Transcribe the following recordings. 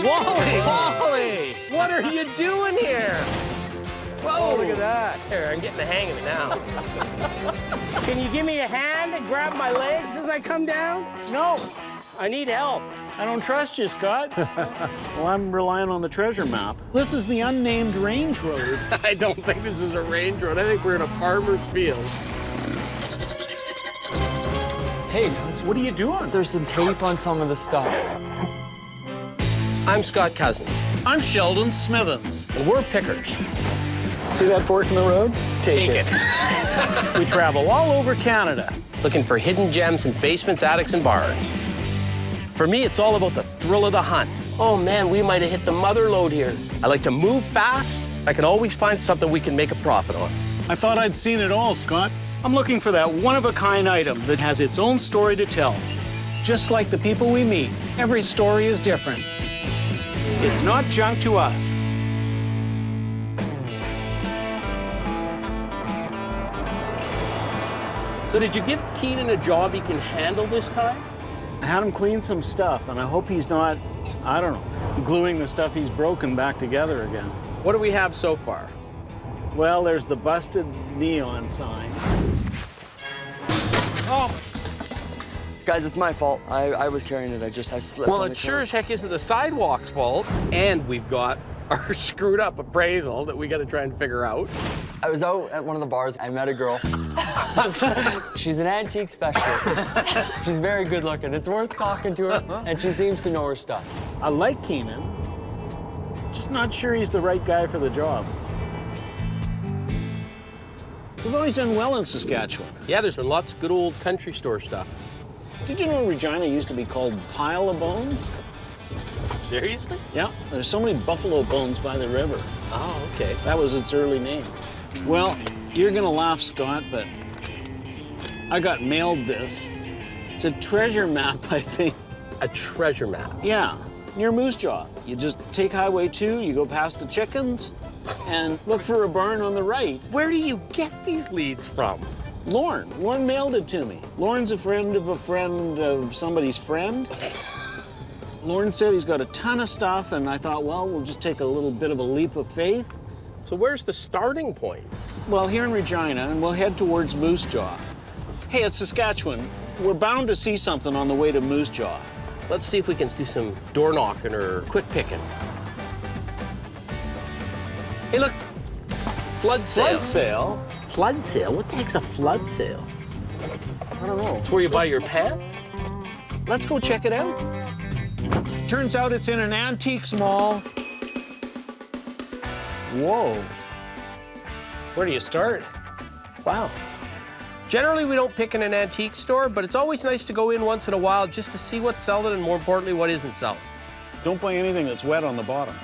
Wally! What are you doing here? Whoa! Oh, look at that. Here, I'm getting the hang of it now. Can you give me a hand and grab my legs as I come down? No, I need help. I don't trust you, Scott. Well, I'm relying on the treasure map. This is the unnamed range road. I don't think this is a range road. I think we're in a farmer's field. Hey, What are you doing? there's some tape on some of the stuff. I'm Scott Cousins, I'm Sheldon Smithens. and we're pickers. See that fork in the road? Take it. We travel all over Canada. Looking for hidden gems in basements, attics, and barns. For me, it's all about the thrill of the hunt. Oh man, we might have hit the mother lode here. I like to move fast. I can always find something we can make a profit on. I thought I'd seen it all, Scott. I'm looking for that one-of-a-kind item that has its own story to tell. Just like the people we meet, every story is different. It's not junk to us. So did you give Keenan a job he can handle this time? I had him clean some stuff, and I hope he's not, I don't know, gluing the stuff he's broken back together again. What do we have so far? Well, there's the busted neon sign. Oh, Guys, it's my fault. I was carrying it. I slipped well, on the it sure curb. as heck isn't the sidewalk's fault. And we've got our screwed up appraisal that we got to try and figure out. I was out at one of the bars. I met a girl. She's an antique specialist. She's very good looking. It's worth talking to her, and she seems to know her stuff. I like Keenan, just not sure he's the right guy for the job. We've always done well in Saskatchewan. Yeah, there's been lots of good old country store stuff. Did you know Regina used to be called Pile of Bones? Seriously? Yeah, there's so many buffalo bones by the river. Oh, okay. That was its early name. Well, you're gonna laugh, Scott, but I got mailed this. It's a treasure map, I think. A treasure map. Yeah, near Moose Jaw. You just take Highway 2, you go past the chickens, and look for a barn on the right. Where do you get these leads from? Lorne mailed it to me. Lorne's a friend of somebody's friend. Lorne said he's got a ton of stuff, and I thought, well, we'll just take a little bit of a leap of faith. So where's the starting point? Well, here in Regina, and we'll head towards Moose Jaw. Hey, it's Saskatchewan. We're bound to see something on the way to Moose Jaw. Let's see if we can do some door knocking or quick picking. Hey, look. Flood sale. Flood sale? Flood sale? What the heck's a flood sale? I don't know. It's where you buy your pants? Let's go check it out. Turns out it's in an antiques mall. Whoa. Where do you start? Wow. Generally, we don't pick in an antique store, but it's always nice to go in once in a while just to see what's selling and, more importantly, what isn't selling. Don't buy anything that's wet on the bottom.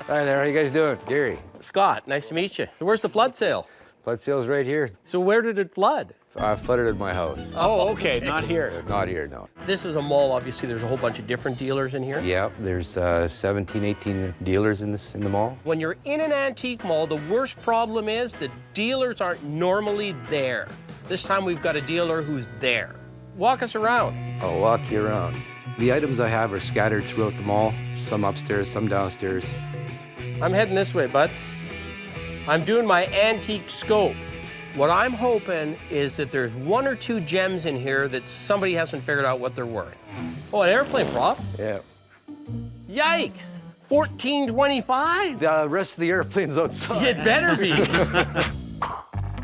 Hi there, how you guys doing? Gary. Scott, nice to meet you. Where's the flood sale? Flood sale's right here. So where did it flood? I flooded at my house. Oh, okay, not here. Not here, no. This is a mall, obviously. There's a whole bunch of different dealers in here. Yeah, there's 17, 18 dealers in the mall. When you're in an antique mall, the worst problem is the dealers aren't normally there. This time we've got a dealer who's there. Walk us around. I'll walk you around. The items I have are scattered throughout the mall, some upstairs, some downstairs. I'm heading this way, bud. I'm doing my antique scope. What I'm hoping is that there's one or two gems in here that somebody hasn't figured out what they're worth. Oh, an airplane prop? Yeah. Yikes! $14.25? The rest of the airplane's outside. It better be.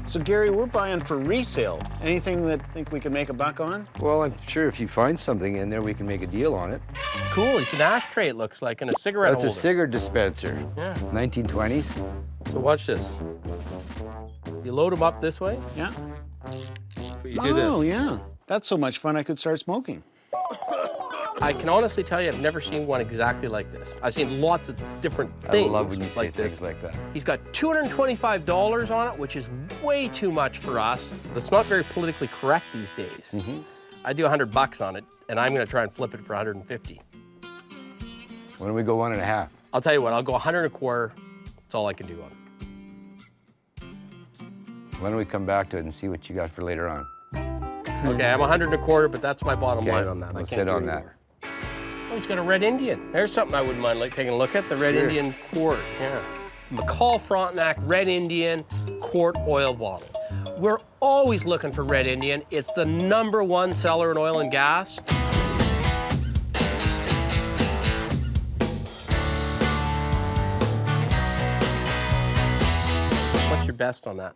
So, Gary, we're buying for resale. Anything that think we can make a buck on? Well, I'm sure if you find something in there, we can make a deal on it. Cool, it's an ashtray, it looks like, and a cigarette That's holder. a cigarette dispenser. Yeah. 1920s. So watch this. You load them up this way. Yeah. You do this. Oh, yeah. That's so much fun I could start smoking. I can honestly tell you, I've never seen one exactly like this. I've seen lots of different I things love when you say like this. things like that. He's got $225 on it, which is way too much for us. It's not very politically correct these days. I do $100 on it, and I'm gonna try and flip it for 150. Why don't we go 1.5? I'll tell you what, I'll go 125. That's all I can do on it. Why don't we come back to it and see what you got for later on? Okay, I'm 125, but that's my bottom line on that. I Let's can't sit do on any that. more. Oh, he's got a Red Indian. There's something I wouldn't mind like taking a look at, the Red Sure. Indian quart, yeah. McCall Frontenac Red Indian quart oil bottle. We're always looking for Red Indian. It's the #1 seller in oil and gas. What's your best on that?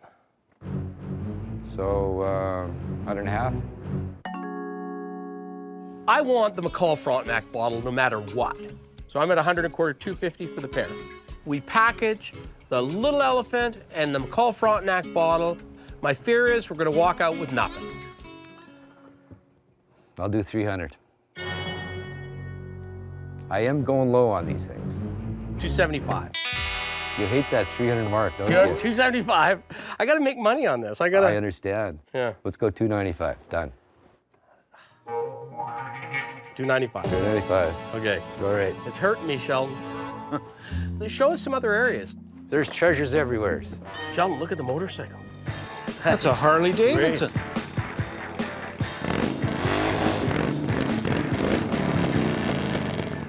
So, 150. I want the McCall Frontenac bottle no matter what. So I'm at 125, $250 for the pair. We package the Little Elephant and the McCall Frontenac bottle. My fear is we're gonna walk out with nothing. I'll do 300. I am going low on these things. 275. You hate that 300 mark, don't you? 275. I gotta make money on this. I I gotta. understand. Yeah. Let's go 295. Done. 295. 295. Okay. All right. It's hurting me, Sheldon. Show us some other areas. There's treasures everywhere. Sheldon, look at the motorcycle. That's a Harley Davidson.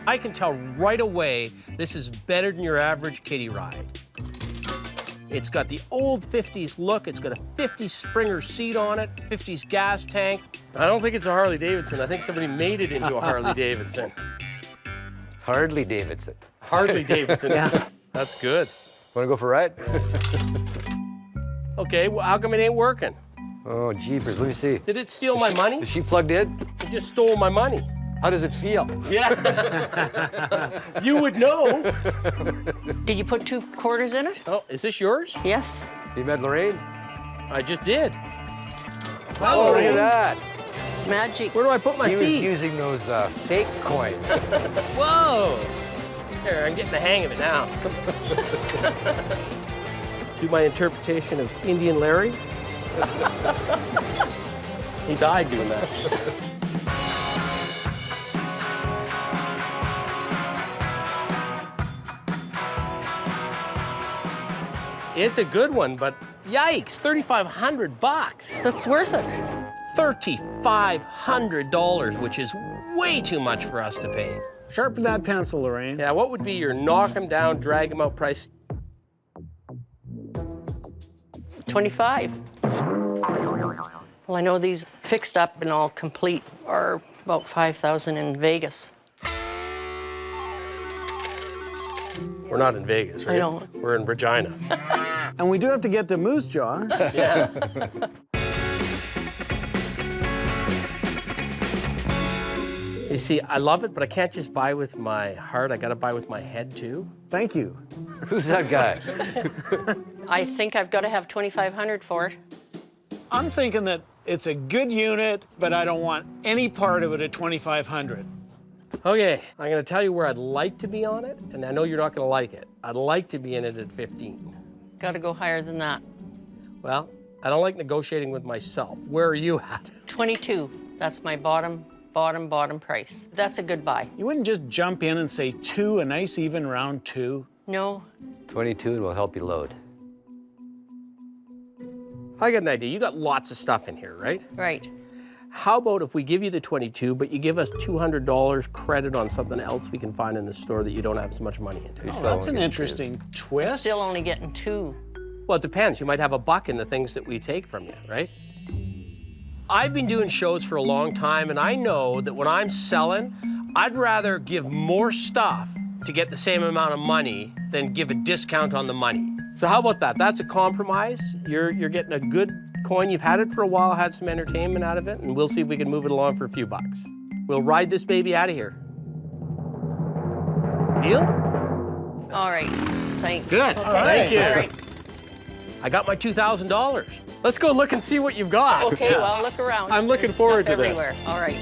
I can tell right away this is better than your average kiddie ride. It's got the old 50s look. It's got a 50s Springer seat on it, 50s gas tank. I don't think it's a Harley Davidson. I think somebody made it into a Harley Davidson. Harley Davidson. Harley Davidson. Yeah. That's good. Want to go for a ride? Okay, well, how come it ain't working? Oh, jeepers. Let me see. Did it steal my money? Is she plugged in? It just stole my money. How does it feel? Yeah. You would know. Did you put 2 quarters in it? Oh, is this yours? Yes. You met Lorraine? I just did. Oh, look at that. Magic. Where do I put my He was feet? using those fake coins. Whoa! Here, I'm getting the hang of it now. Do my interpretation of Indian Larry. He died doing that. It's a good one, but yikes, $3,500. That's worth it. $3,500, which is way too much for us to pay. Sharpen that pencil, Lorraine. Yeah, what would be your knock 'em down, drag 'em out price? 25. Well, I know these fixed up and all complete are about 5,000 in Vegas. We're not in Vegas, right? I know. We're in Regina. And we do have to get to Moose Jaw. Yeah. You see, I love it, but I can't just buy with my heart. I gotta buy with my head too. Thank you. Who's that guy? I think I've got to have 2,500 for it. I'm thinking that it's a good unit, but I don't want any part of it at 2,500. Okay, I'm gonna tell you where I'd like to be on it, and I know you're not gonna like it. I'd like to be in it at 15. Got to go higher than that. Well, I don't like negotiating with myself. Where are you at? 22. That's my bottom price. That's a good buy. You wouldn't just jump in and say 2, a nice even round 2. No. 22 and will help you load. I got an idea. You got lots of stuff in here, right? Right. How about if we give you the 22, but you give us $200 credit on something else we can find in the store that you don't have as much money into? Oh, that's an interesting twist. Still only getting 2. Well, it depends. You might have a buck in the things that we take from you, right? I've been doing shows for a long time, and I know that when I'm selling, I'd rather give more stuff to get the same amount of money than give a discount on the money. So how about that? That's a compromise. You're getting a good coin. You've had it for a while, had some entertainment out of it, and we'll see if we can move it along for a few bucks. We'll ride this baby out of here. Deal? All right. Thanks. Good. Okay. Thank you. All right. I got my $2,000. Let's go look and see what you've got. Okay, well, look around. I'm looking There's forward stuff to this. everywhere. All right.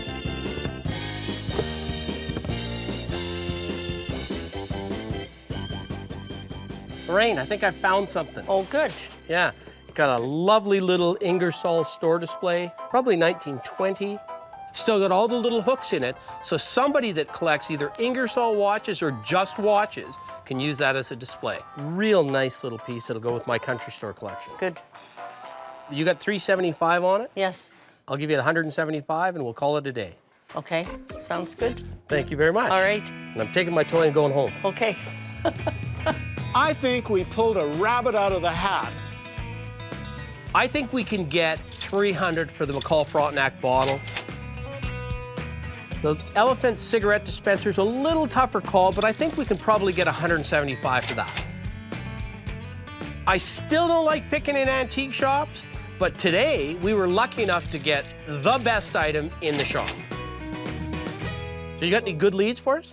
Lorraine, I think I found something. Oh, good. Yeah, got a lovely little Ingersoll store display, probably 1920. Still got all the little hooks in it, so somebody that collects either Ingersoll watches or just watches can use that as a display. Real nice little piece that'll go with my country store collection. Good. You got $375 on it? Yes. I'll give you $175 and we'll call it a day. Okay, sounds good. Thank you very much. All right, And I'm taking my toy and going home. okay. I think we pulled a rabbit out of the hat. I think we can get 300 for the McCall Frontenac bottle. The Elephant cigarette dispenser's a little tougher call, but I think we can probably get 175 for that. I still don't like picking in antique shops, but today we were lucky enough to get the best item in the shop. So you got any good leads for us?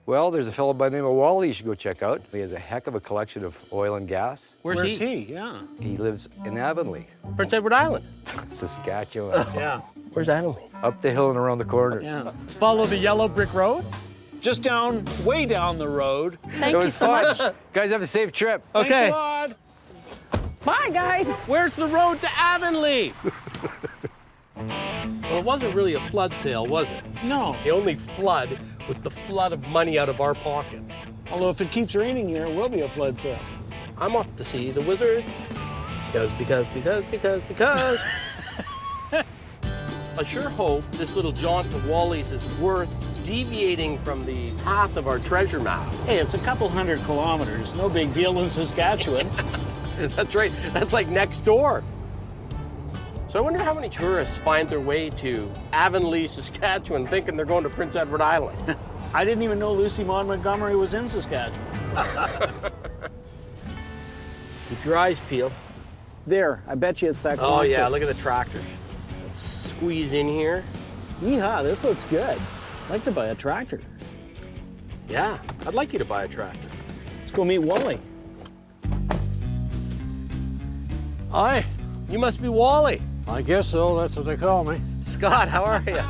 Well, there's a fellow by the name of Wally you should go check out. He has a heck of a collection of oil and gas. Where's he? Yeah. He lives in Avonlea, Prince Edward Island. Saskatchewan. Yeah. Where's Avonlea? Up the hill and around the corner. Yeah. Follow the yellow brick road? Just down, way down the road. Thank It you was so fun. much. Guys, have a safe trip. Okay. Thanks a lot. Bye, guys. Where's the road to Avonlea? Well, it wasn't really a flood sale, was it? No. The only flood was the flood of money out of our pockets. Although if it keeps raining here, it will be a flood sale. I'm off to see the wizard. Because. I sure hope this little jaunt to Wally's is worth deviating from the path of our treasure map. Hey, it's a couple 100 kilometers. No big deal in Saskatchewan. That's right, that's like next door. So I wonder how many tourists find their way to Avonlea, Saskatchewan, thinking they're going to Prince Edward Island. I didn't even know Lucy Maud Montgomery was in Saskatchewan. Keep your eyes peeled. There, I bet you it's that Oh concert. yeah, look at the tractors. Let's squeeze in here. Yeehaw, this looks good. I'd like to buy a tractor. Yeah, I'd like you to buy a tractor. Let's go meet Wally. Hi, you must be Wally. I guess so, that's what they call me. Scott, how are you?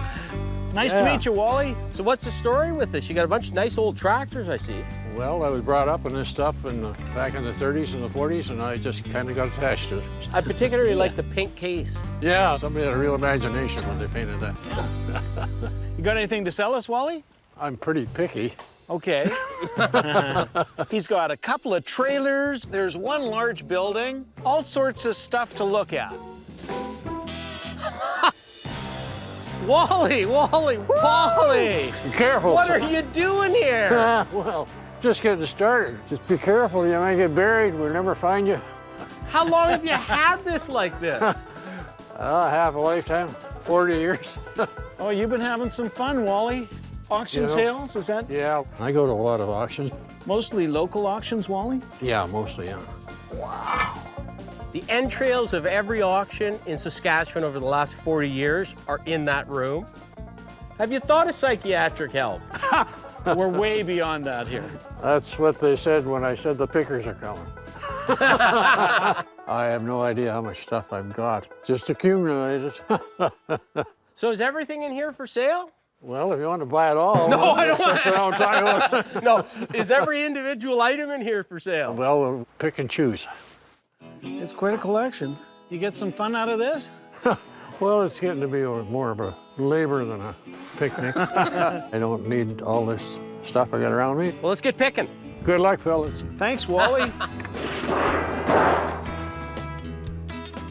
Nice to meet you, Wally. So what's the story with this? You got a bunch of nice old tractors, I see. Well, I was brought up in this stuff back in the 30s and the 40s, and I just kind of got attached to it. I particularly like the pink case. Yeah, somebody had a real imagination when they painted that. You got anything to sell us, Wally? I'm pretty picky. Okay. He's got a couple of trailers. There's one large building. All sorts of stuff to look at. Wally! Be careful. What are you doing here? Well, just getting started. Just be careful, you might get buried. We'll never find you. How long have you had this like this? Half a lifetime, 40 years. Oh, you've been having some fun, Wally. Auction You know. sales, is that Yeah, I go to a lot of auctions. mostly local auctions, Wally? Yeah, mostly, yeah. The entrails of every auction in Saskatchewan over the last 40 years are in that room. Have you thought of psychiatric help? We're way beyond that here. That's what they said when I said the pickers are coming. I have no idea how much stuff I've got. Just accumulated. So is everything in here for sale? Well, if you want to buy it all. No, I don't that's what I'll tell you. No. Is every individual item in here for sale? Well, we'll pick and choose. It's quite a collection. You get some fun out of this? Well, it's getting to be more of a labor than a picnic. I don't need all this stuff I got around me. Well, let's get picking. Good luck, fellas. Thanks, Wally.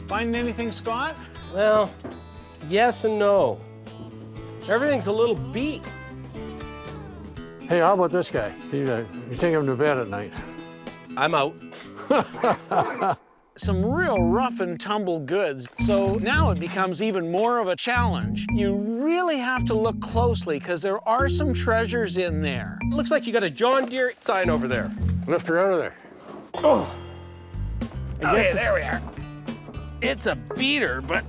Finding anything, Scott? Well, yes and no. Everything's a little beat. Hey, how about this guy? You take him to bed at night. I'm out. Some real rough and tumble goods. So now it becomes even more of a challenge. You really have to look closely because there are some treasures in there. Looks like you got a John Deere sign over there. Lift her out of there. Okay, there we are. It's a beater, but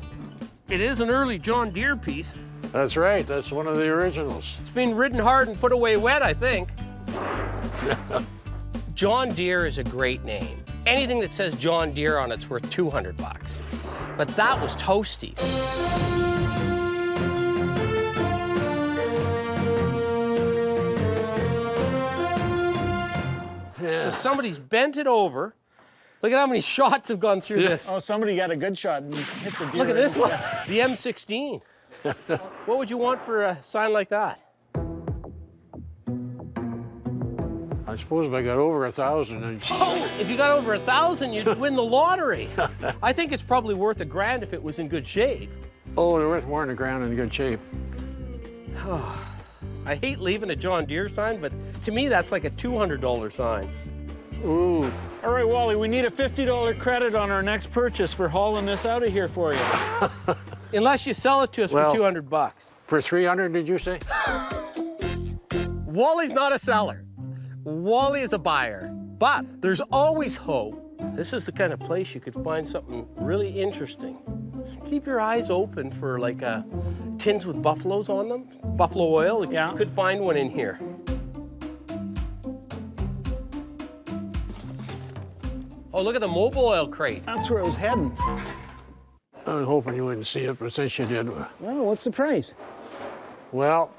it is an early John Deere piece. That's right. That's one of the originals. It's been ridden hard and put away wet, I think. John Deere is a great name. Anything that says John Deere on it's worth 200 bucks. But that was toasty. So somebody's bent it over. Look at how many shots have gone through this. Oh, somebody got a good shot and hit the deer. Look at this one, the M16. What would you want for a sign like that? I suppose if I got over 1,000, then Oh, if you got over 1,000, you'd win the lottery. I think it's probably worth $1,000 if it was in good shape. oh, they're worth more than $1,000 in good shape. I hate leaving a John Deere sign, but to me, that's like a $200 sign. Ooh. All right, Wally, we need a $50 credit on our next purchase for hauling this out of here for you. Unless you sell it to us Well- for 200 bucks. For 300, did you say? Wally's not a seller. Wally is a buyer. But there's always hope. This is the kind of place you could find something really interesting. Keep your eyes open for like tins with buffaloes on them, buffalo oil. Yeah. You could find one in here. Oh, look at the mobile oil crate. That's where I was heading. I was hoping you wouldn't see it, but since you did, Well, what's the price? well,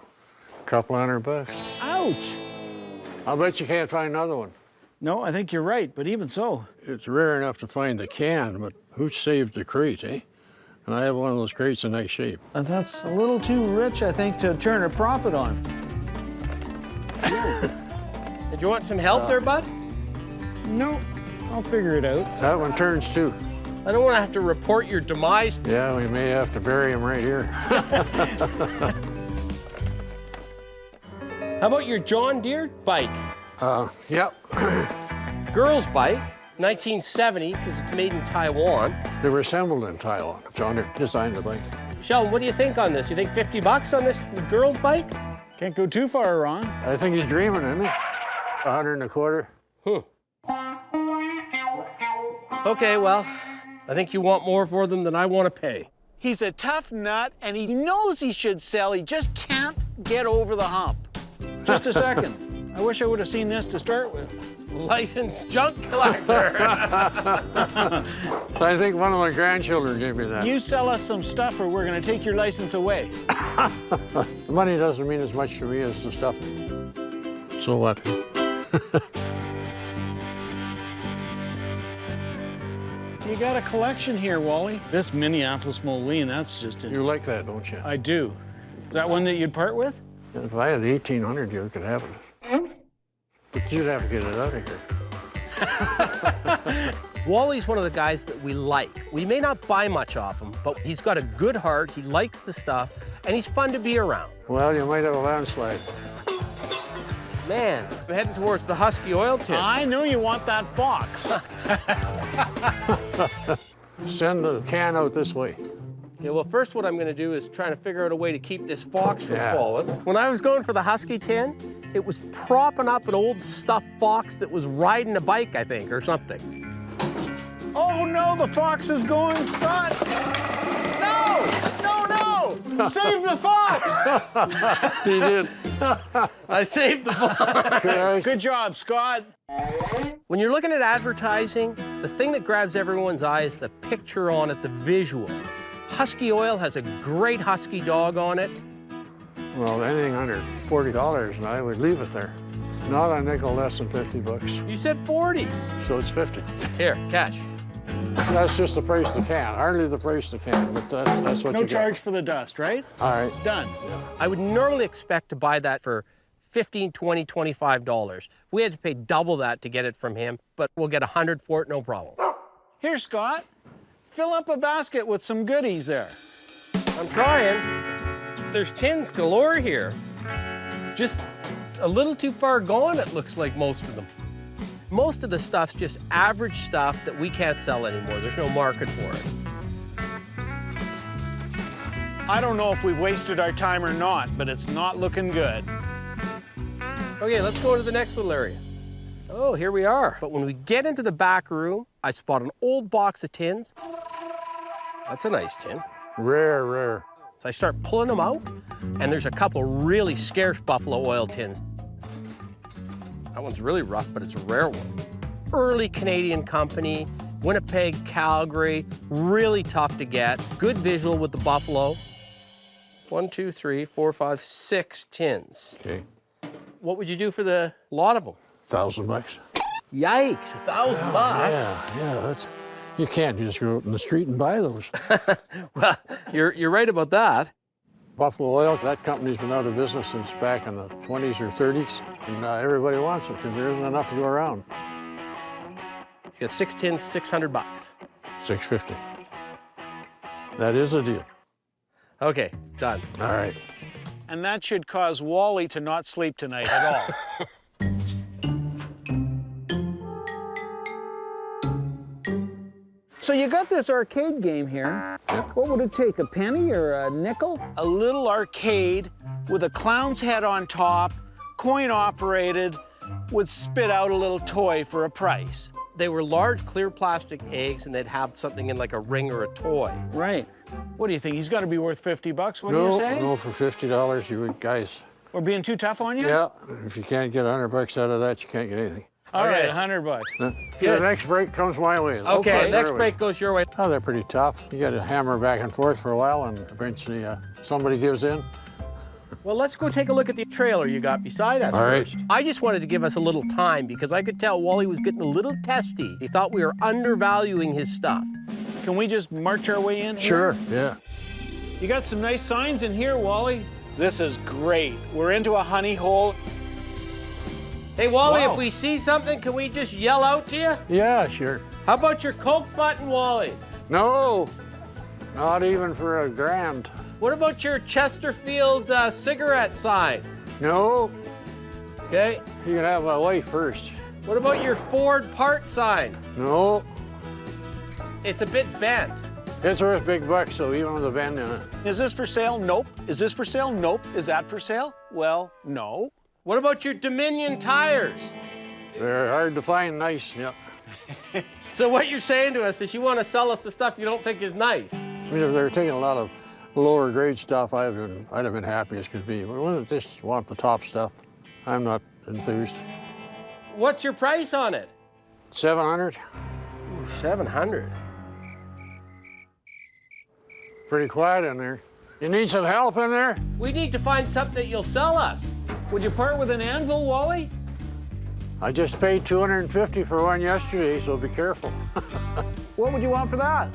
a couple $100. Ouch. I'll bet you can't find another one. No, I think you're right, but even so. It's rare enough to find the can, but who saved the crate, eh? And I have one of those crates in nice shape. That's a little too rich, I think, to turn a profit on. Did you want some help there, bud? No, I'll figure it out. That one turns too. I don't want to have to report your demise. Yeah, we may have to bury him right here. How about your John Deere bike? Yep. Girl's bike, 1970, because it's made in Taiwan. They were assembled in Taiwan. John Deere designed the bike. Sheldon, what do you think on this? You think 50 bucks on this girl's bike? Can't go too far wrong. I think he's dreaming, isn't he? 125. Okay, well, I think you want more for them than I want to pay. He's a tough nut, and he knows he should sell. He just can't get over the hump. Just a second. I wish I would have seen this to start with. Licensed junk collector. I think one of my grandchildren gave me that. You sell us some stuff, or we're going to take your license away. The money doesn't mean as much to me as the stuff. So what? You got a collection here, Wally. This Minneapolis Moline, that's just it. You like that, don't you? I do. Is that one that you'd part with? If I had 1,800, you could have it. But you'd have to get it out of here. Wally's one of the guys that we like. We may not buy much off him, but he's got a good heart, he likes the stuff, and he's fun to be around. Well, you might have a landslide. Man, I'm heading towards the Husky oil tin. I know you want that fox. Send the can out this way. Okay, well, first what I'm going to do is try to figure out a way to keep this fox from Yeah. falling. When I was going for the Husky tin, it was propping up an old stuffed fox that was riding a bike, I think, or something. Oh no, the fox is going, Scott! No! No, no! Save the fox! You did. I saved the fox. Good job, Scott. When you're looking at advertising, the thing that grabs everyone's eye is the picture on it, the visual. Husky oil has a great husky dog on it. Well, anything under $40, and I would leave it there. Not a nickel less than 50 bucks. You said 40. So it's 50. Here, catch. That's just the price of the can. Hardly the price of the can, but that's what No you charge for the dust, right? Get. All right. Done. I would normally expect to buy that for $15, $20, $25. We had to pay double that to get it from him, but we'll get 100 for it, no problem. Here, Scott. Fill up a basket with some goodies there. I'm trying. There's tins galore here. Just a little too far gone, it looks like, most of them. Most of the stuff's just average stuff that we can't sell anymore. There's no market for it. I don't know if we've wasted our time or not, but it's not looking good. Okay, let's go to the next little area. Oh, here we are. But when we get into the back room, I spot an old box of tins. That's a nice tin. Rare, rare. So I start pulling them out, and there's a couple really scarce buffalo oil tins. That one's really rough, but it's a rare one. Early Canadian company, Winnipeg, Calgary, really tough to get. Good visual with the buffalo. 1, 2, 3, 4, 5, 6 tins. Okay. What would you do for the lot of them? $1,000. Yikes, $1,000 bucks. Yeah, that's. You can't just go out in the street and buy those. Well, you're right about that. Buffalo Oil, that company's been out of business since back in the 20s or 30s, and everybody wants it because there isn't enough to go around. You got 6 tins, $600. $650. That is a deal. Okay, done. All right. and that should cause Wally to not sleep tonight at all. So you got this arcade game here. What would it take, a penny or a nickel? A little arcade with a clown's head on top, coin operated, would spit out a little toy for a price. They were large clear plastic eggs, and they'd have something in like a ring or a toy. Right. What do you think? He's got to be worth 50 bucks, what do you say? No, for $50, you would, guys. We're being too tough on you? Yeah, if you can't get 100 bucks out of that, you can't get anything. All right, Okay. 100 bucks. The next break comes my way. Okay, next There we- break goes your way. Oh, they're pretty tough. You got to hammer back and forth for a while, and eventually somebody gives in. Well, let's go take a look at the trailer you got beside us All right. first. I just wanted to give us a little time because I could tell Wally was getting a little testy. He thought we were undervaluing his stuff. Can we just march our way in here? Sure, yeah. You got some nice signs in here, Wally. This is great. We're into a honey hole. Hey, Wally, Wow. if we see something, can we just yell out to you? Yeah, sure. How about your Coke button, Wally? No, not even for a grand. What about your Chesterfield cigarette sign? No, Okay. you can have my wife first. What about your Ford part sign? No, It's a bit bent. it's worth big bucks, so even with a bend in it. Is this for sale? Nope. Is this for sale? Nope. Is that for sale? Well, no. What about your Dominion tires? They're hard to find nice, yeah. So what you're saying to us is you want to sell us the stuff you don't think is nice. I mean, if they were taking a lot of lower grade stuff, I'd have been happy as could be. But when they just want the top stuff, I'm not enthused. What's your price on it? 700, 700. pretty quiet in there. You need some help in there? We need to find something that you'll sell us. Would you part with an anvil, Wally? I just paid $250 for one yesterday, so be careful. What would you want for that?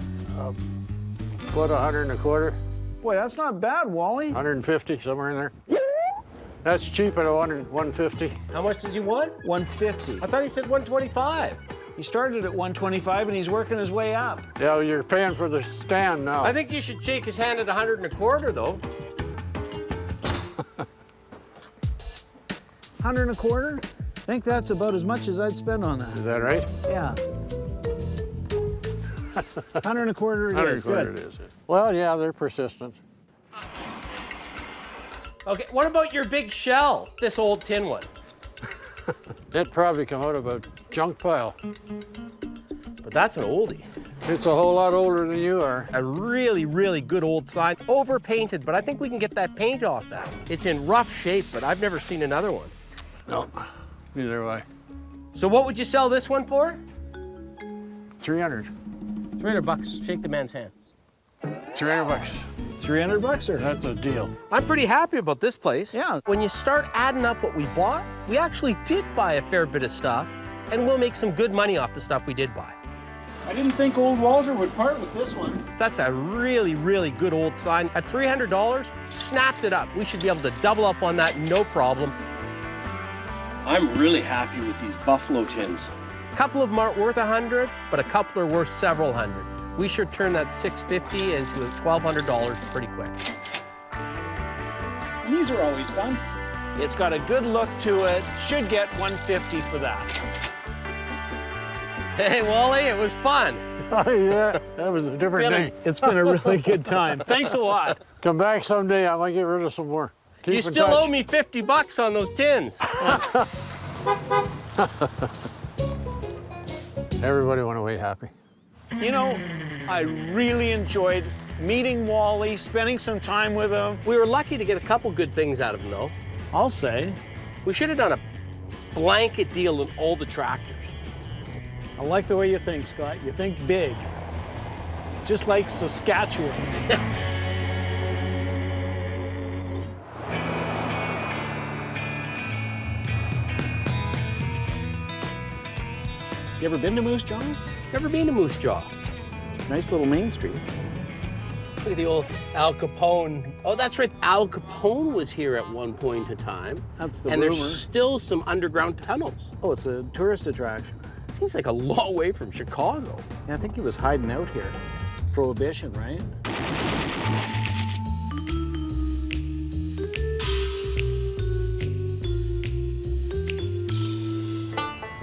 What, 100 and a quarter? Boy, that's not bad, Wally. 150, somewhere in there. That's cheap at 150. How much does he want? 150. I thought he said 125. He started at 125 and he's working his way up. Yeah, well, you're paying for the stand now. I think you should shake his hand at 100 and a quarter, though. 100 and a quarter? I think that's about as much as I'd spend on that. Is that right? Yeah. 100 and a quarter it 100 is. and a quarter Good. it is. Well, yeah, they're persistent. Okay, what about your big shell? This old tin one. It'd probably come out of a junk pile. But that's an oldie. It's a whole lot older than you are. A really, really good old sign. Overpainted, but I think we can get that paint off that. It's in rough shape, but I've never seen another one. No, neither have I. So what would you sell this one for? 300. 300 bucks. Shake the man's hand. 300 bucks. 300 bucks or? That's a deal. I'm pretty happy about this place. Yeah. When you start adding up what we bought, we actually did buy a fair bit of stuff, and we'll make some good money off the stuff we did buy. I didn't think old Walter would part with this one. That's a really, really good old sign. At $300, snapped it up. We should be able to double up on that, no problem. I'm really happy with these buffalo tins. A couple of them aren't worth 100, but a couple are worth several hundred. We should turn that $650 into $1,200 pretty quick. These are always fun. It's got a good look to it. Should get 150 for that. Hey, Wally, it was fun. Yeah, that was a different day. It's been a really good time. Thanks a lot. Come back someday, I might get rid of some more. Keep You in still touch. owe me 50 bucks on those tins. Everybody went away happy. You know, I really enjoyed meeting Wally, spending some time with him. We were lucky to get a couple good things out of him, though. I'll say. We should have done a blanket deal on all the tractors. I like the way you think, Scott. You think big. Just like Saskatchewan. You ever been to Moose Jaw? Never been to Moose Jaw. Nice little main street. Look at the old Al Capone. Oh, that's right. Al Capone was here at one point in time. That's the and rumor. there's still some underground tunnels. Oh, it's a tourist attraction. Seems like a long way from Chicago. Yeah, I think he was hiding out here. Prohibition, right?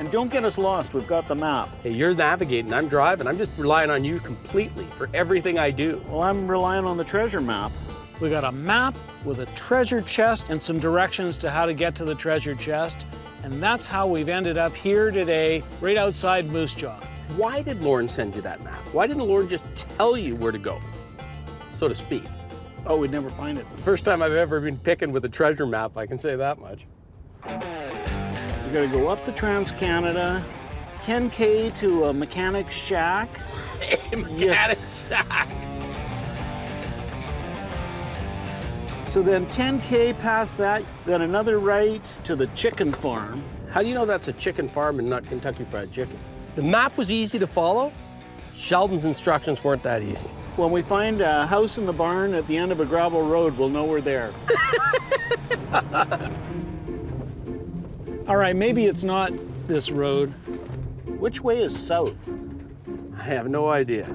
And don't get us lost, we've got the map. Hey, you're navigating, I'm driving. I'm just relying on you completely for everything I do. Well, I'm relying on the treasure map. We got a map with a treasure chest and some directions to how to get to the treasure chest. And that's how we've ended up here today, right outside Moose Jaw. Why did Lauren send you that map? Why didn't Lauren just tell you where to go, so to speak? Oh, we'd never find it. First time I've ever been picking with a treasure map, I can say that much. We gotta go up the Trans-Canada, 10K to a mechanic shack. A mechanic shack. So then 10K past that, then another right to the chicken farm. How do you know that's a chicken farm and not Kentucky Fried Chicken? The map was easy to follow. Sheldon's instructions weren't that easy. When we find a house in the barn at the end of a gravel road, we'll know we're there. All right, maybe it's not this road. Which way is south? I have no idea.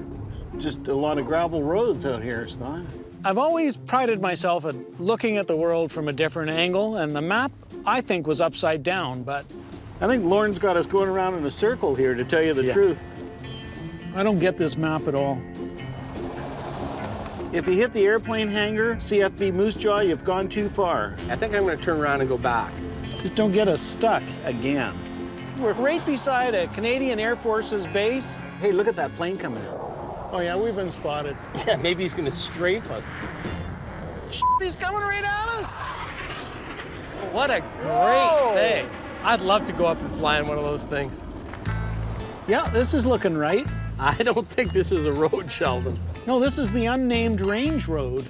Just a lot of gravel roads out here, Scott. I've always prided myself at looking at the world from a different angle, and the map, I think, was upside down, but I think Lauren's got us going around in a circle here, to tell you the truth. I don't get this map at all. If you hit the airplane hangar, CFB Moose Jaw, you've gone too far. I think I'm going to turn around and go back. Just don't get us stuck again. We're right beside a Canadian Air Force's base. Hey, look at that plane coming in. Oh yeah, we've been spotted. Yeah, maybe he's going to strafe us. He's coming right at us. What a great thing. I'd love to go up and fly in one of those things. Yeah, this is looking right. I don't think this is a road, Sheldon. No, this is the unnamed range road.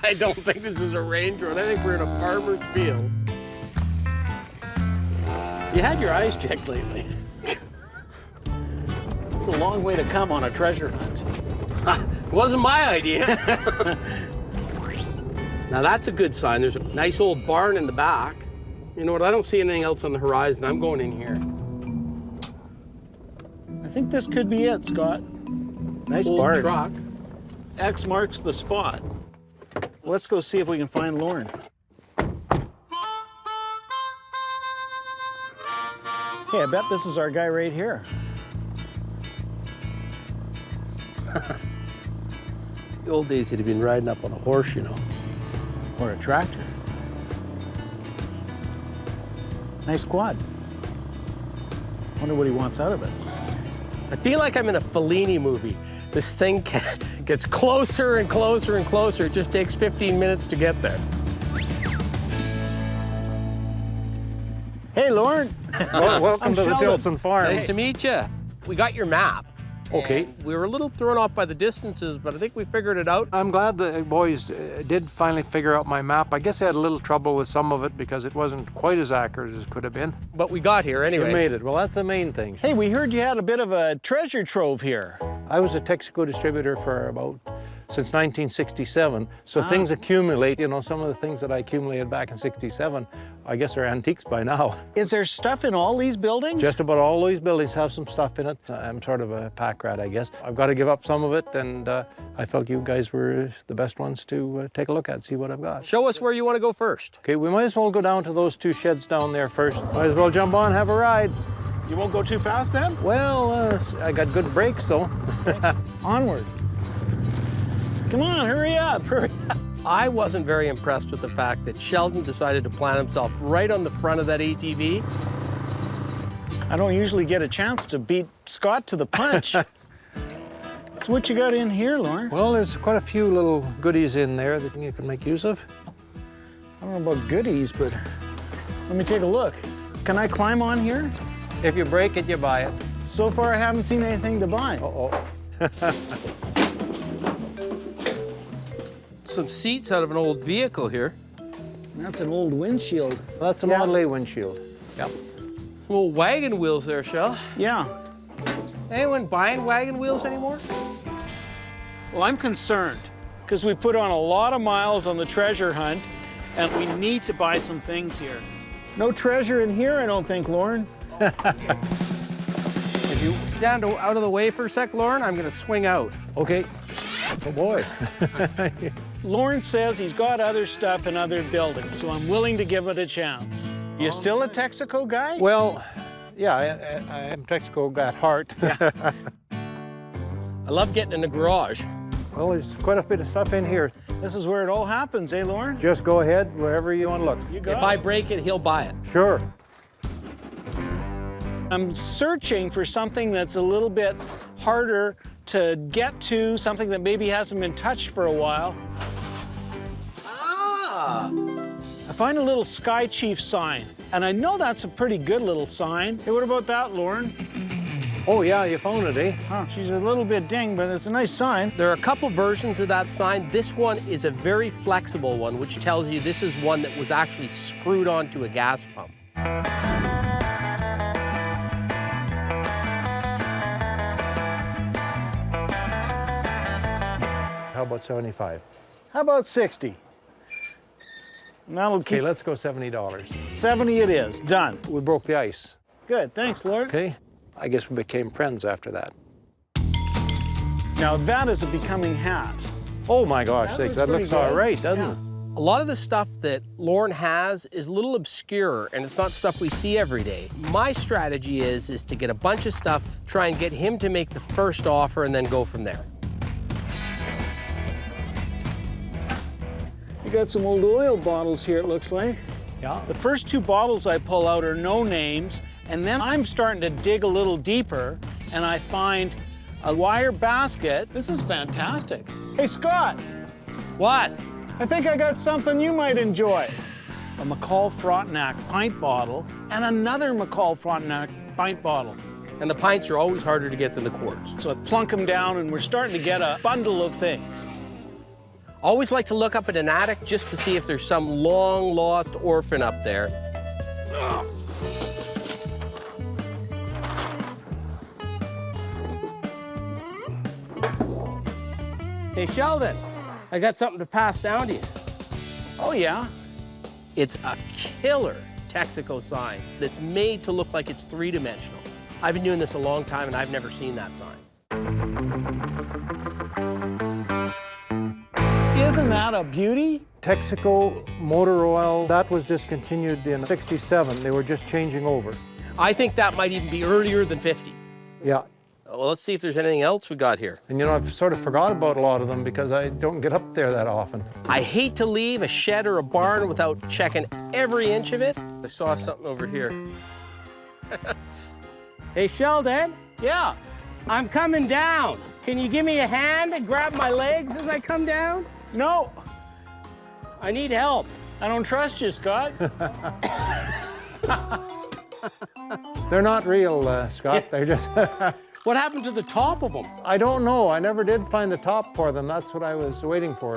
I don't think this is a range road. I think we're in a farmer's field. You had your eyes checked lately. It's a long way to come on a treasure hunt. It wasn't my idea. Now that's a good sign. There's a nice old barn in the back. You know what? I don't see anything else on the horizon. I'm going in here. I think this could be it, Scott. Nice Old barn. truck. X marks the spot. Let's go see if we can find Lauren. Hey, I bet this is our guy right here. The old days he'd have been riding up on a horse, you know. Or a tractor. Nice quad. Wonder what he wants out of it. I feel like I'm in a Fellini movie. This thing gets closer and closer and closer. It just takes 15 minutes to get there. Hey, Lauren. Welcome to the Sheldon. Tilson Farm. Nice to meet you. We got your map. Okay. And we were a little thrown off by the distances, but I think we figured it out. I'm glad the boys did finally figure out my map. I guess I had a little trouble with some of it because it wasn't quite as accurate as it could have been. But we got here anyway. You made it. Well, that's the main thing. Hey, we heard you had a bit of a treasure trove here. I was a Texaco distributor for since 1967, so things accumulate. You know, some of the things that I accumulated back in 67, I guess are antiques by now. Is there stuff in all these buildings? Just about all these buildings have some stuff in it. I'm sort of a pack rat, I guess. I've got to give up some of it, and I felt you guys were the best ones to take a look at, see what I've got. Show us where you want to go first. Okay, we might as well go down to those two sheds down there first. Might as well jump on, have a ride. You won't go too fast then? Well, I got good brakes, though. Onward. Come on, hurry up, hurry up. I wasn't very impressed with the fact that Sheldon decided to plant himself right on the front of that ATV. I don't usually get a chance to beat Scott to the punch. So what you got in here, Lauren? Well, there's quite a few little goodies in there that you can make use of. I don't know about goodies, but let me take a look. Can I climb on here? If you break it, you buy it. So far, I haven't seen anything to buy. Some seats out of an old vehicle here. That's an old windshield. That's a Model A windshield. Yep. Some old wagon wheels there, Shell. Yeah. Anyone buying wagon wheels anymore? Well, I'm concerned because we put on a lot of miles on the treasure hunt and we need to buy some things here. No treasure in here, I don't think, Lauren. If you stand out of the way for a sec, Lauren, I'm going to swing out. Okay. Oh, boy. Lauren says he's got other stuff in other buildings, so I'm willing to give it a chance. You still a Texaco guy? Well, Yeah, I am Texaco at heart. I love getting in the garage. Well, there's quite a bit of stuff in here. This is where it all happens, eh, Lauren? Just go ahead wherever you want to look. You got If I break it, he'll buy it. Sure. I'm searching for something that's a little bit harder to get to, something that maybe hasn't been touched for a while. Ah! I find a little Sky Chief sign, and I know that's a pretty good little sign. Hey, what about that, Lauren? Oh, yeah, you found it, eh? Huh, she's a little bit dinged, but it's a nice sign. There are a couple versions of that sign. This one is a very flexible one, which tells you this is one that was actually screwed onto a gas pump. How about 75? How about 60? And that'll Okay, keep let's go $70. 70 it is. Done. We broke the ice. Good, thanks, Lauren. Okay? I guess we became friends after that. Now that is a becoming hat. Oh my gosh, sakes, that pretty looks all good. right, doesn't Yeah. it? A lot of the stuff that Lauren has is a little obscure, and it's not stuff we see every day. My strategy is to get a bunch of stuff, try and get him to make the first offer, and then go from there. You got some old oil bottles here, it looks like. Yeah. The first two bottles I pull out are no names, and then I'm starting to dig a little deeper, and I find a wire basket. This is fantastic. Hey, Scott, What? I think I got something you might enjoy. A McCall Frontenac pint bottle and another McCall Frontenac pint bottle. And the pints are always harder to get than the quarts. So I plunk them down, and we're starting to get a bundle of things. Always like to look up at an attic just to see if there's some long-lost orphan up there. Ugh. Hey, Sheldon, I got something to pass down to you. Oh, yeah? It's a killer Texaco sign that's made to look like it's three-dimensional. I've been doing this a long time, and I've never seen that sign. Isn't that a beauty? Texaco motor oil, that was discontinued in '67. They were just changing over. I think that might even be earlier than 50. Yeah. Well, let's see if there's anything else we got here. And you know, I've sort of forgot about a lot of them because I don't get up there that often. I hate to leave a shed or a barn without checking every inch of it. I saw something over here. Hey, Sheldon, Yeah. I'm coming down. Can you give me a hand and grab my legs as I come down? No, I need help. I don't trust you, Scott. They're not real, Scott. They're just... What happened to the top of them? I don't know. I never did find the top for them. That's what I was waiting for.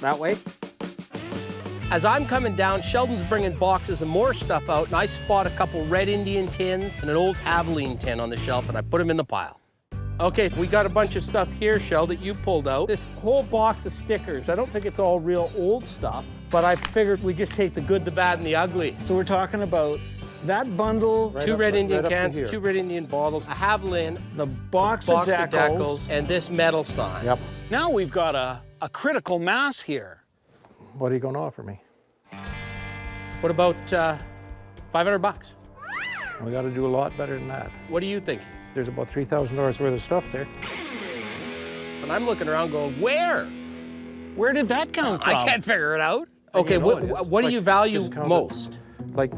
That way. As I'm coming down, Sheldon's bringing boxes of more stuff out, and I spot a couple Red Indian tins and an old Abilene tin on the shelf, and I put them in the pile. Okay, we got a bunch of stuff here, Shell, that you pulled out. This whole box of stickers. I don't think it's all real old stuff, but I figured we'd just take the good, the bad, and the ugly. So we're talking about that bundle, Two Red Indian right up to cans, here. 2 Red Indian bottles, a Haviland, the box of decals. and this metal sign. Yep. Now we've got a critical mass here. What are you going to offer me? What about $500? We got to do a lot better than that. What do you think? There's about $3,000 worth of stuff there. And I'm looking around going, where? Where did that come from? I can't figure it out. And Okay, you know it is. what do Like, you value discounted. most? Like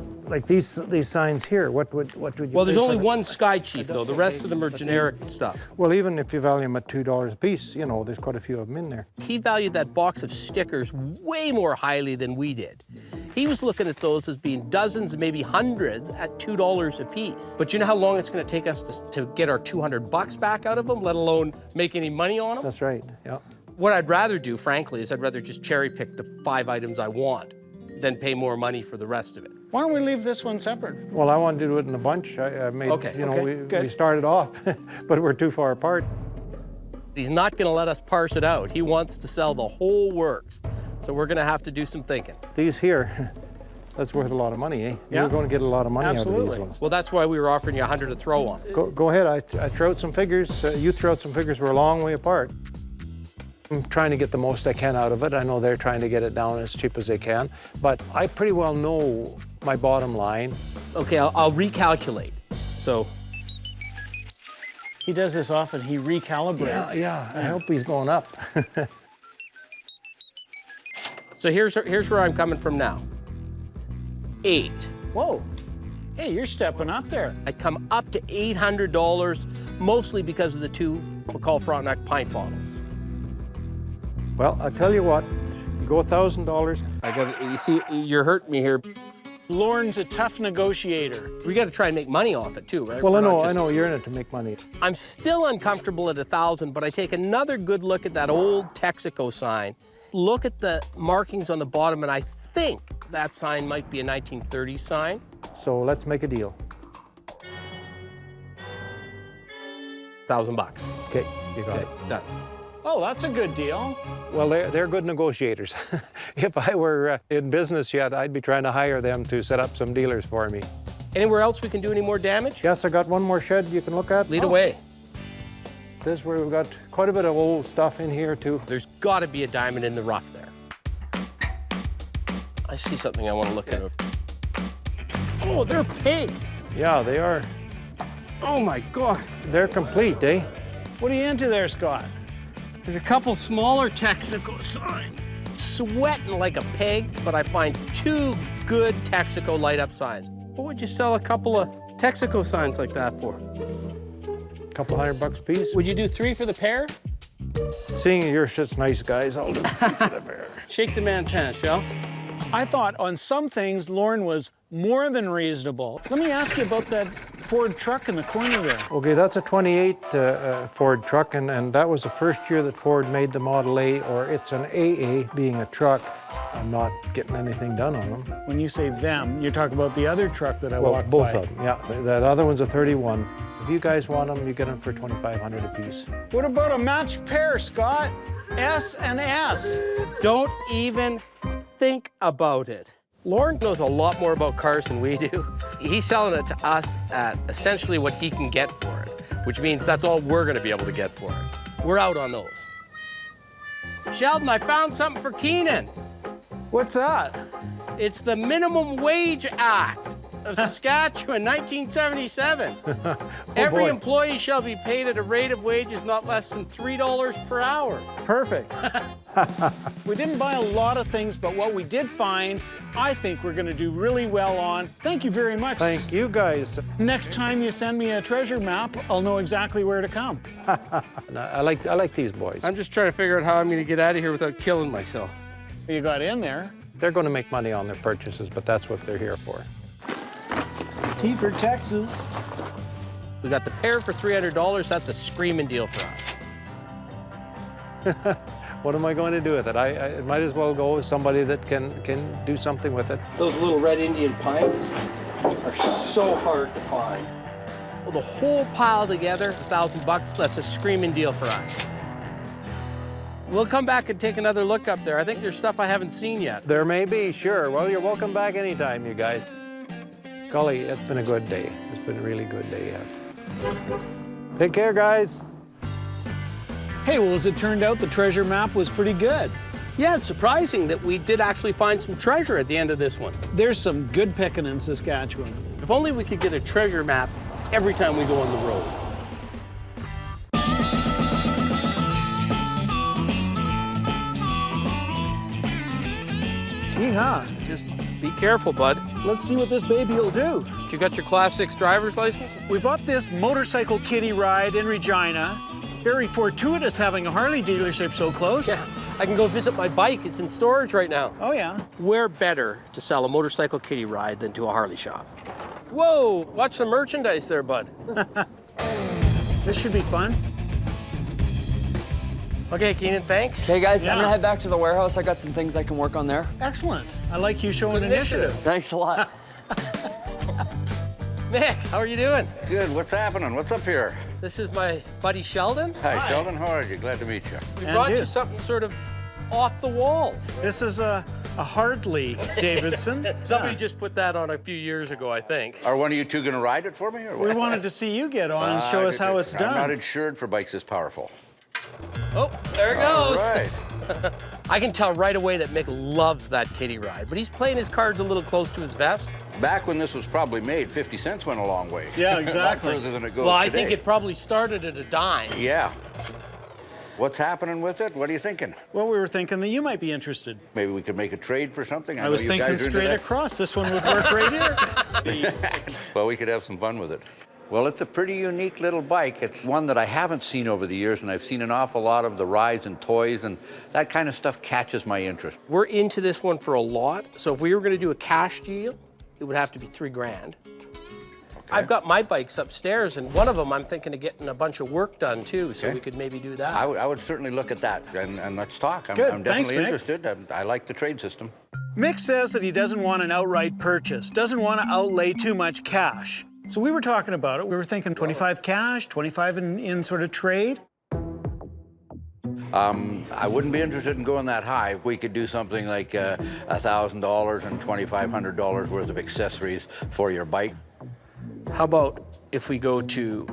these signs here. What would you? Well, there's pay for only them? one Sky Chief, though. The rest of them are generic stuff. Well, even if you value them at $2 a piece, you know, there's quite a few of them in there. He valued that box of stickers way more highly than we did. He was looking at those as being dozens, maybe hundreds, at $2 a piece. But you know how long it's going to take us to get our $200 back out of them, let alone make any money on them? That's right. Yeah. What I'd rather do, frankly, is I'd rather just cherry pick the 5 items I want than pay more money for the rest of it. Why don't we leave this one separate? Well, I wanted to do it in a bunch. I made, Okay, you know, okay, we good. started off, but we're too far apart. He's not going to let us parse it out. He wants to sell the whole works. So we're going to have to do some thinking. These here, that's worth a lot of money, eh? Yeah. You're going to get a lot of money out of Absolutely. these ones. Well, that's why we were offering you 100 to throw on. Go ahead. I throw out some figures. You throw out some figures. We're a long way apart. I'm trying to get the most I can out of it. I know they're trying to get it down as cheap as they can, but I pretty well know my bottom line. Okay, I'll recalculate. So, He does this often. He recalibrates. Yeah, I hope he's going up. so here's where I'm coming from now. 8. Whoa. Hey, you're stepping up there. I come up to $800, mostly because of the 2 McCall Frontenac pint bottles. Well, I'll tell you what, go $1,000. I got. You see, you're hurting me here. Lauren's a tough negotiator. We got to try and make money off it too, right? Well, We're I not know, just- I know, you're in it to make money. I'm still uncomfortable at 1,000, but I take another good look at that old Texaco sign. Look at the markings on the bottom, and I think that sign might be a 1930s sign. So let's make a deal. $1,000. Okay, you got it. Done. Oh, that's a good deal. Well, they're good negotiators. If I were in business yet, I'd be trying to hire them to set up some dealers for me. Anywhere else we can do any more damage? Yes, I got one more shed you can look at. Lead away. This is where we've got quite a bit of old stuff in here too. There's got to be a diamond in the rough there. I see something I want to look at. Oh, they're pigs. Yeah, they are. Oh my God. They're complete, eh? What are you into there, Scott? There's a couple smaller Texaco signs. Sweating like a pig, but I find 2 good Texaco light-up signs. What would you sell a couple of Texaco signs like that for? Couple $100 a piece. Would you do 3 for the pair? Seeing your shit's nice, guys. I'll do 3 for the bear. Shake the man's hand, Shell. I thought on some things Lauren was more than reasonable. Let me ask you about that Ford truck in the corner there. Okay, that's a 28 Ford truck, and that was the first year that Ford made the Model A, or it's an AA, being a truck. I'm not getting anything done on them. When you say them, you're talking about the other truck that I Well, walked both by. of them, yeah. That other one's a 31. If you guys want them, you get them for $2,500 a piece. What about a matched pair, Scott? S and S. Don't even think about it. Lauren knows a lot more about cars than we do. He's selling it to us at essentially what he can get for it, which means that's all we're gonna be able to get for it. We're out on those. Sheldon, I found something for Keenan. What's that? It's the Minimum Wage Act of Saskatchewan, 1977. Every boy. employee shall be paid at a rate of wages not less than $3 per hour. Perfect. We didn't buy a lot of things, but what we did find, I think we're going to do really well on. Thank you very much. Thank you, guys. Next time you send me a treasure map, I'll know exactly where to come. I like these boys. I'm just trying to figure out how I'm gonna get out of here without killing myself. You got in there. They're going to make money on their purchases, but that's what they're here for. T for Texas. We got the pair for $300. That's a screaming deal for us. What am I going to do with it? I might as well go with somebody that can do something with it. Those little red Indian pines are so hard to find. Well, the whole pile together, $1,000, that's a screaming deal for us. We'll come back and take another look up there. I think there's stuff I haven't seen yet. There may be, sure. Well, you're welcome back anytime, you guys. Golly, it's been a good day. It's been a really good day, yeah. Take care, guys. Hey, well, as it turned out, the treasure map was pretty good. Yeah, it's surprising that we did actually find some treasure at the end of this one. There's some good picking in Saskatchewan. If only we could get a treasure map every time we go on the road. Yeehaw. Just be careful, bud. Let's see what this baby will do. You got your Class 6 driver's license? We bought this motorcycle kiddie ride in Regina. Very fortuitous having a Harley dealership so close. Yeah, I can go visit my bike. It's in storage right now. Oh, yeah. Where better to sell a motorcycle kiddie ride than to a Harley shop? Whoa, watch the merchandise there, bud. This should be fun. Okay, Keenan, thanks. Hey guys, I'm Yeah. gonna head back to the warehouse. I got some things I can work on there. Excellent. I like you showing Good initiative. Thanks a lot. Mick, how are you doing? Good. What's happening? What's up here? This is my buddy Sheldon. Hi, Sheldon. How are you? Glad to meet you. We And brought you. you something sort of off the wall. This is a Harley Davidson. Somebody just put that on a few years ago, I think. Are one of you two going to ride it for me, or We what? wanted to see you get on and show us how it's I'm not done. insured for bikes this powerful. Oh, there it goes. All right. I can tell right away that Mick loves that kiddie ride, but he's playing his cards a little close to his vest. Back when this was probably made, 50 cents went a long way. Yeah, A exactly. lot further than it goes Well, I today. think it probably started at a dime. Yeah. What's happening with it? What are you thinking? Well, we were thinking that you might be interested. Maybe we could make a trade for something? I know was you thinking guys are into straight that. across. This one would work right here. Well, we could have some fun with it. Well, it's a pretty unique little bike. It's one that I haven't seen over the years, and I've seen an awful lot of the rides and toys, and that kind of stuff catches my interest. We're into this one for a lot, so if we were going to do a cash deal, it would have to be $3 grand. I've got my bikes upstairs, and one of them I'm thinking of getting a bunch of work done too, so Okay. we could maybe do that. I would certainly look at that, and let's talk. I'm Good. definitely Thanks, Mick. interested. I like the trade system. Mick says that he doesn't want an outright purchase, doesn't want to outlay too much cash. So we were talking about it. We were thinking 25 cash, 25 in sort of trade. I wouldn't be interested in going that high. We could do something like $1,000 and $2,500 worth of accessories for your bike. How about if we go to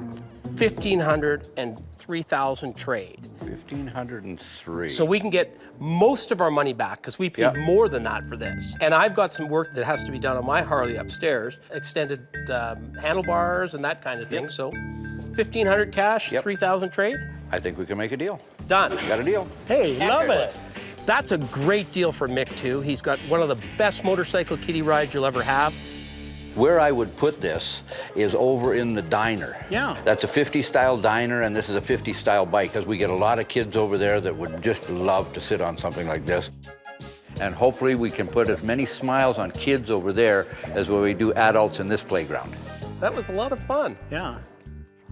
1,500 and 3,000 trade? 1,503. So we can get most of our money back because we paid Yep. more than that for this. And I've got some work that has to be done on my Harley upstairs, extended handlebars and that kind of thing. So 1,500 cash, Yep. 3,000 trade, I think we can make a deal. done. Got a deal. Hey, love it. That's a great deal for Mick too. He's got one of the best motorcycle kiddie rides you'll ever have. Where I would put this is over in the diner. Yeah. That's a 50 style diner, and this is a 50 style bike, because we get a lot of kids over there that would just love to sit on something like this. And hopefully we can put as many smiles on kids over there as what we do adults in this playground. That was a lot of fun. Yeah.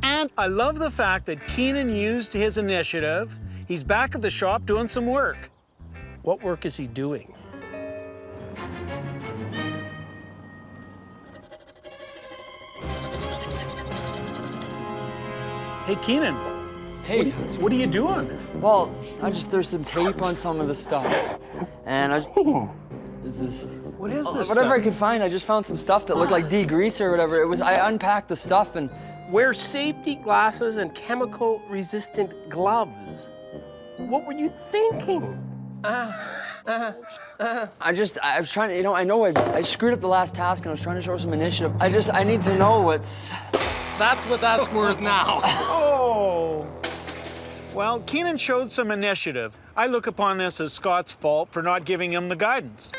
And I love the fact that Keenan used his initiative. He's back at the shop doing some work. What work is he doing? Hey, Keenan, Hey, what are you doing? well, I just threw some tape on some of the stuff. And this is What is this whatever I stuff? could find. I just found some stuff that looked like degreaser or whatever. I unpacked the stuff and Wear safety glasses and chemical-resistant gloves. What were you thinking? I was trying to, I know I screwed up the last task and I was trying to show some initiative. I need to know what's. That's what that's worth now. Oh. Well, Keenan showed some initiative. I look upon this as Scott's fault for not giving him the guidance.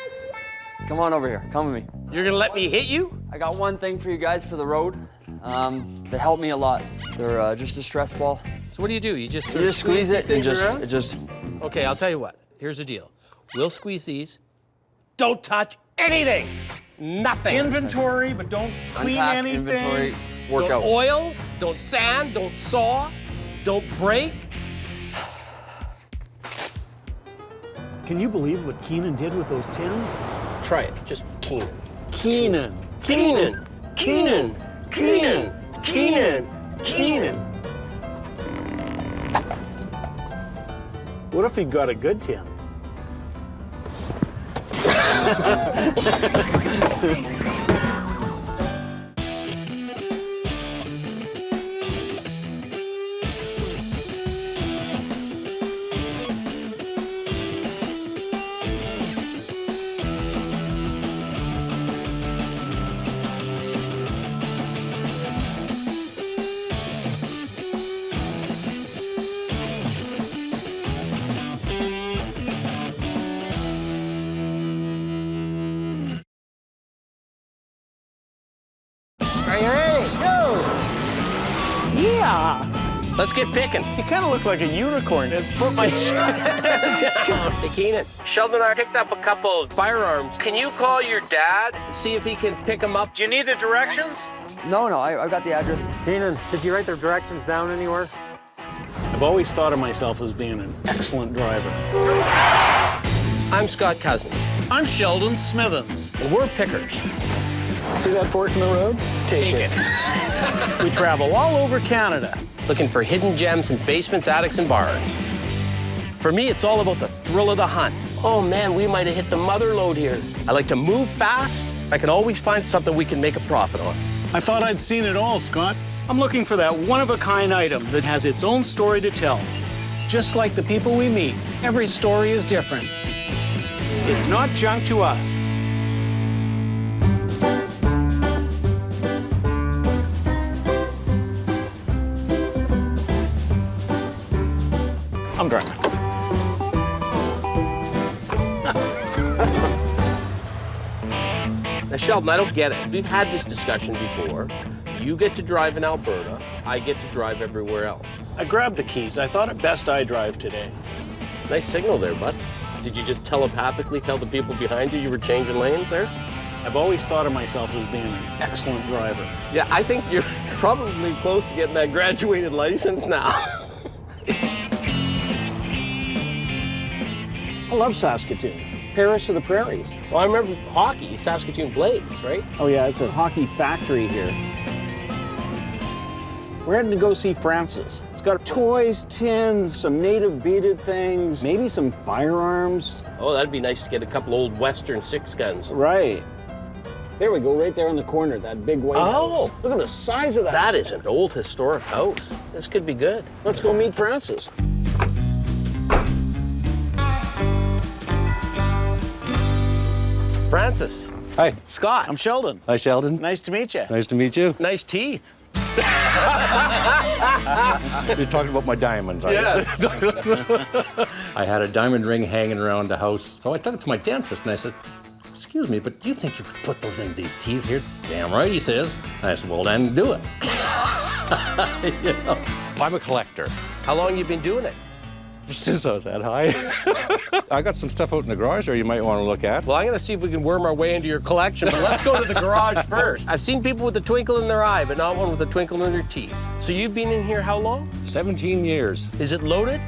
Come on over here. Come with me. You're gonna let me hit you? I got one thing for you guys for the road. They helped me a lot. They're just a stress ball. So what do? You just You sort of just squeeze it and these things around? it just. Okay, I'll tell you what. Here's the deal. We'll squeeze these. Don't touch anything. Nothing. Inventory, but don't clean Unpack, anything. inventory, work Don't out. oil, don't sand, don't saw, don't break. Can you believe what Keenan did with those tins? Try it. Just Keenan. Keenan. Keenan. Keenan. Keenan. Keenan. Keenan. What if he got a good tin? Yeah. Let's get picking. You kind of look like a unicorn. It's put my Hey, Keenan, Sheldon and I picked up a couple firearms. Can you call your dad and see if he can pick them up? Do you need the directions? No, I got the address. Keenan, did you write the directions down anywhere? I've always thought of myself as being an excellent driver. I'm Scott Cousins, I'm Sheldon Smithens. and we're pickers. See that fork in the road? Take it. We travel all over Canada. Looking for hidden gems in basements, attics, and barns. For me, it's all about the thrill of the hunt. Oh man, we might have hit the mother lode here. I like to move fast. I can always find something we can make a profit on. I thought I'd seen it all, Scott. I'm looking for that one-of-a-kind item that has its own story to tell. Just like the people we meet, every story is different. It's not junk to us. I'm driving. Now, Sheldon, I don't get it. We've had this discussion before. You get to drive in Alberta. I get to drive everywhere else. I grabbed the keys. I thought it best I drive today. Nice signal there, bud. Did you just telepathically tell the people behind you were changing lanes there? I've always thought of myself as being an excellent driver. Yeah, I think you're probably close to getting that graduated license now. I love Saskatoon. Paris of the prairies. Well, I remember hockey, Saskatoon Blades, right? Oh yeah, it's a hockey factory here. We're heading to go see Francis. It's got toys, tins, some native beaded things, maybe some firearms. Oh, that'd be nice to get a couple old Western six guns. Right. There we go, right there in the corner, that big white house. Look at the size of that. That is an old historic house. This could be good. Let's go meet Francis. Francis. Hi. Scott. I'm Sheldon. Hi, Sheldon. Nice to meet you. Nice to meet you. Nice teeth. You're talking about my diamonds, aren't Yes. you? I had a diamond ring hanging around the house, so I took it to my dentist and I said, "Excuse me, but do you think you could put those in these teeth here?" "Damn right," he says. I said, "Well, then do it." You know, I'm a collector. How long you been doing it? Since I was that high. I got some stuff out in the garage there you might want to look at. Well, I'm going to see if we can worm our way into your collection, but let's go to the garage first. I've seen people with a twinkle in their eye, but not one with a twinkle in their teeth. So you've been in here how long? 17 years. Is it loaded?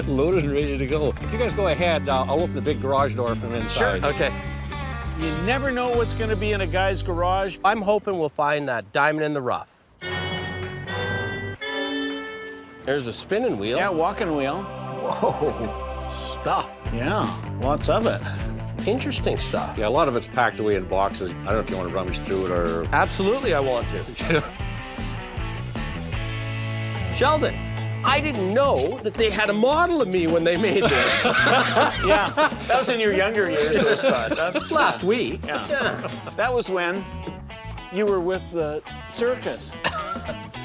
Loaded and ready to go. If you guys go ahead, I'll open the big garage door from inside. Okay. You never know what's going to be in a guy's garage. I'm hoping we'll find that diamond in the rough. There's a spinning wheel. Yeah, walking wheel. Whoa, stuff. Yeah, lots of it. Interesting stuff. Yeah, a lot of it's packed away in boxes. I don't know if you want to rummage through it or... Absolutely, I want to. Sheldon, I didn't know that they had a model of me when they made this. Yeah, that was in your younger years, though, Scott. Last week. Yeah. That was when you were with the circus.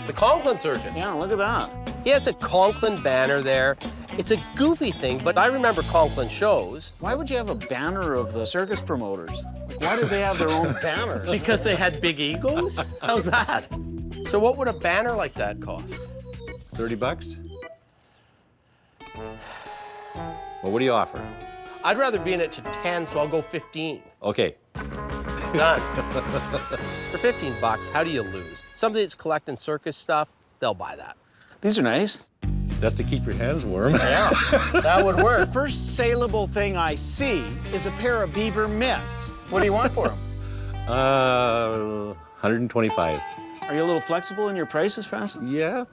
The Conklin Circus. Yeah, look at that. He has a Conklin banner there. It's a goofy thing, but I remember Conklin shows. Why would you have a banner of the circus promoters? Like, why did they have their own banner? Because they had big egos? How's that? So what would a banner like that cost? $30? Well, what do you offer? I'd rather be in it to 10, so I'll go 15. Okay. Done. For 15 bucks, how do you lose? Somebody that's collecting circus stuff, they'll buy that. These are nice. That's to keep your hands warm. Yeah, that would work. First saleable thing I see is a pair of beaver mitts. What do you want for them? 125. Are you a little flexible in your prices, Francis? Yeah.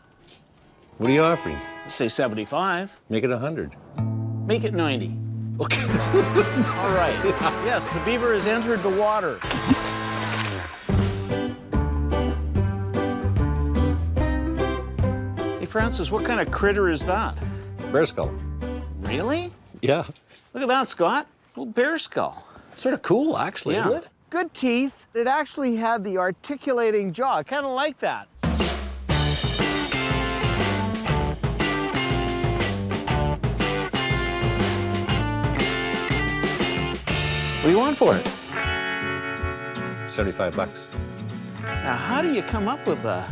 What are you offering? Let's say 75. Make it 100. Make it 90. Okay. All right. Yes, the beaver has entered the water. Hey, Francis, what kind of critter is that? Bear skull. Really? Yeah. Look at that, Scott. Little bear skull. Sort of cool, actually, isn't it? Good teeth. It actually had the articulating jaw. I kind of like that. What do you want for it? 75 bucks. Now, how do you come up with a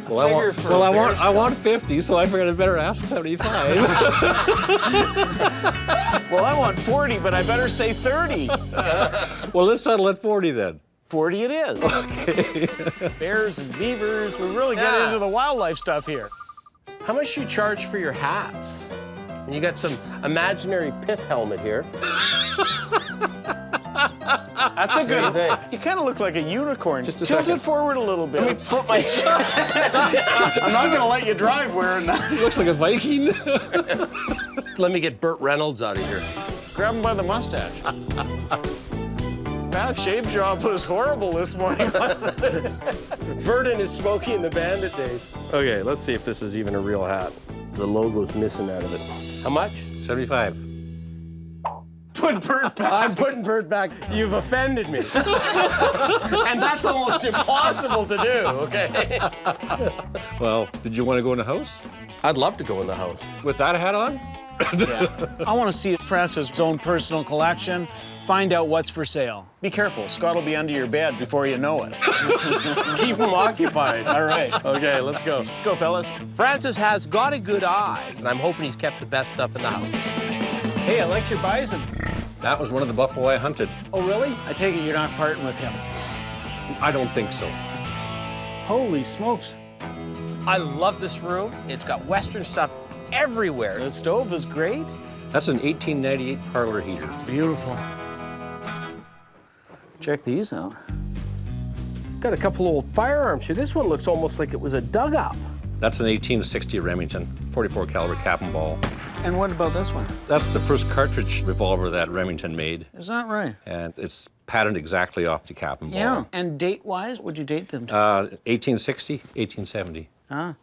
Well, figure for a bear I skull? want 50, so I figured I'd better ask 75. Well, I want 40, but I better say 30. Well, let's settle at 40 then. 40 it is. Okay. Bears and beavers, we really get Yeah. into the wildlife stuff here. How much do you charge for your hats? And you got some imaginary pith helmet here. That's a good What do you think? You kind of look like a unicorn. Just a Tilt second. it forward a little bit. Let me put my... I'm not going to let you drive wearing that. Looks like a Viking. Let me get Burt Reynolds out of here. Grab him by the mustache. That shave job was horrible this morning. Burt and his Smokey and the Bandit days. Okay, let's see if this is even a real hat. The logo's missing out of it. How much? 75. Put Bert back. I'm putting Bert back. You've offended me. And that's almost impossible to do, okay? Well, did you want to go in the house? I'd love to go in the house. With that hat on? I want to see Francis' own personal collection, find out what's for sale. Be careful, Scott will be under your bed before you know it. Keep him occupied. All right. Okay, let's go. Let's go, fellas. Francis has got a good eye, and I'm hoping he's kept the best stuff in the house. Hey, I like your bison. That was one of the buffalo I hunted. Oh, really? I take it you're not parting with him. I don't think so. Holy smokes. I love this room. It's got Western stuff everywhere. The stove is great. That's an 1898 parlor heater. Beautiful. Check these out. Got a couple old firearms here. This one looks almost like it was a dug-up. That's an 1860 Remington, 44 caliber cap and ball. And what about this one? That's the first cartridge revolver that Remington made, Is that right? and it's patterned exactly off the cap and ball. Yeah. And date-wise, what'd you date them to? 1860, 1870. Huh?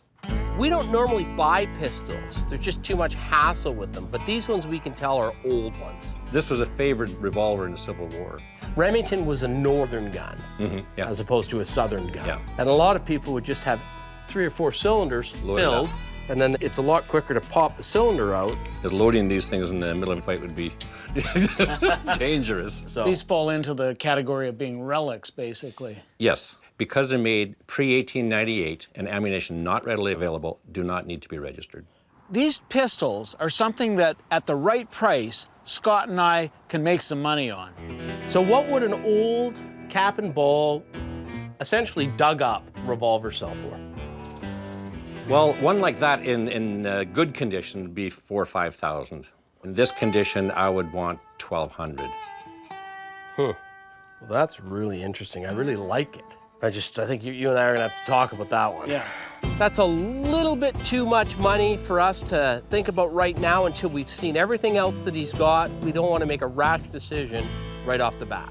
We don't normally buy pistols. There's just too much hassle with them. But these ones we can tell are old ones. This was a favored revolver in the Civil War. Remington was a northern gun, Yeah. as opposed to a southern gun. Yeah. And a lot of people would just have 3 or 4 cylinders Loaded filled, up. and then it's a lot quicker to pop the cylinder out. Because loading these things in the middle of a fight would be dangerous. So These fall into the category of being relics, basically. Yes, because they're made pre-1898 and ammunition not readily available, do not need to be registered. These pistols are something that, at the right price, Scott and I can make some money on. So what would an old cap and ball, essentially dug up revolver sell for? Well, one like that in good condition would be 4,000 or 5,000. In this condition, I would want 1,200. Well, that's really interesting. I really like it. I think you and I are gonna have to talk about that one. Yeah. That's a little bit too much money for us to think about right now until we've seen everything else that he's got. We don't want to make a rash decision right off the bat.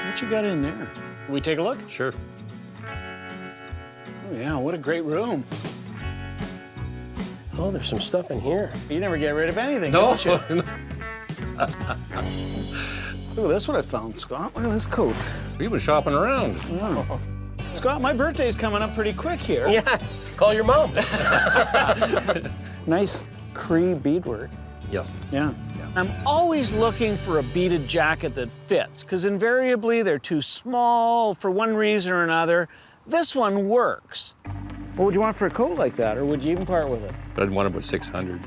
What you got in there? Can we take a look? Sure. Oh, yeah, what a great room. Oh, there's some stuff in here. You never get rid of anything, No. don't you? Look at this, what I found, Scott. Look at this coat. We've been shopping around. Wow. Scott, my birthday's coming up pretty quick here. Yeah, call your mom. Nice Cree beadwork. Yes. Yeah. I'm always looking for a beaded jacket that fits, because invariably they're too small for one reason or another. This one works. What would you want for a coat like that, or would you even part with it? But I'd want about 600.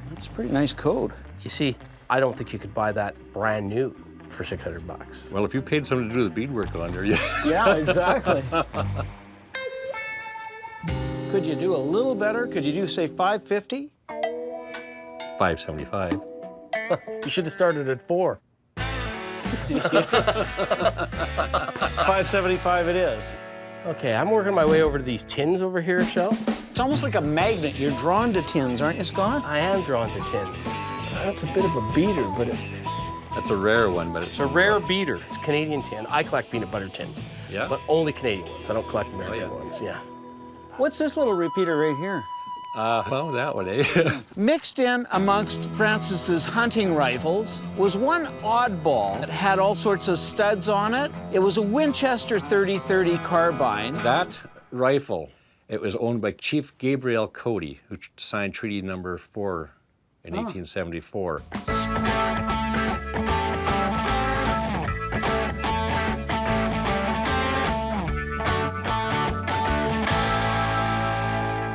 That's a pretty nice coat. You see, I don't think you could buy that brand new for $600. Well, if you paid someone to do the beadwork on there, Yeah, exactly. Could you do a little better? Could you do, say, $550? 575. You should have started at 4. $575 it is. Okay, I'm working my way over to these tins over here, Shell. It's almost like a magnet. You're drawn to tins, aren't you, Scott? I am drawn to tins. That's a bit of a beater, but That's a rare one, but it's a rare beater. It's Canadian tin. I collect peanut butter tins, Yeah. but only Canadian ones. I don't collect American yeah. ones, yeah. What's this little repeater right here? Well, that one, eh? Mixed in amongst Francis's hunting rifles was one oddball that had all sorts of studs on it. It was a Winchester 30-30 carbine. That rifle, it was owned by Chief Gabriel Cody, who signed Treaty Number 4 in 1874.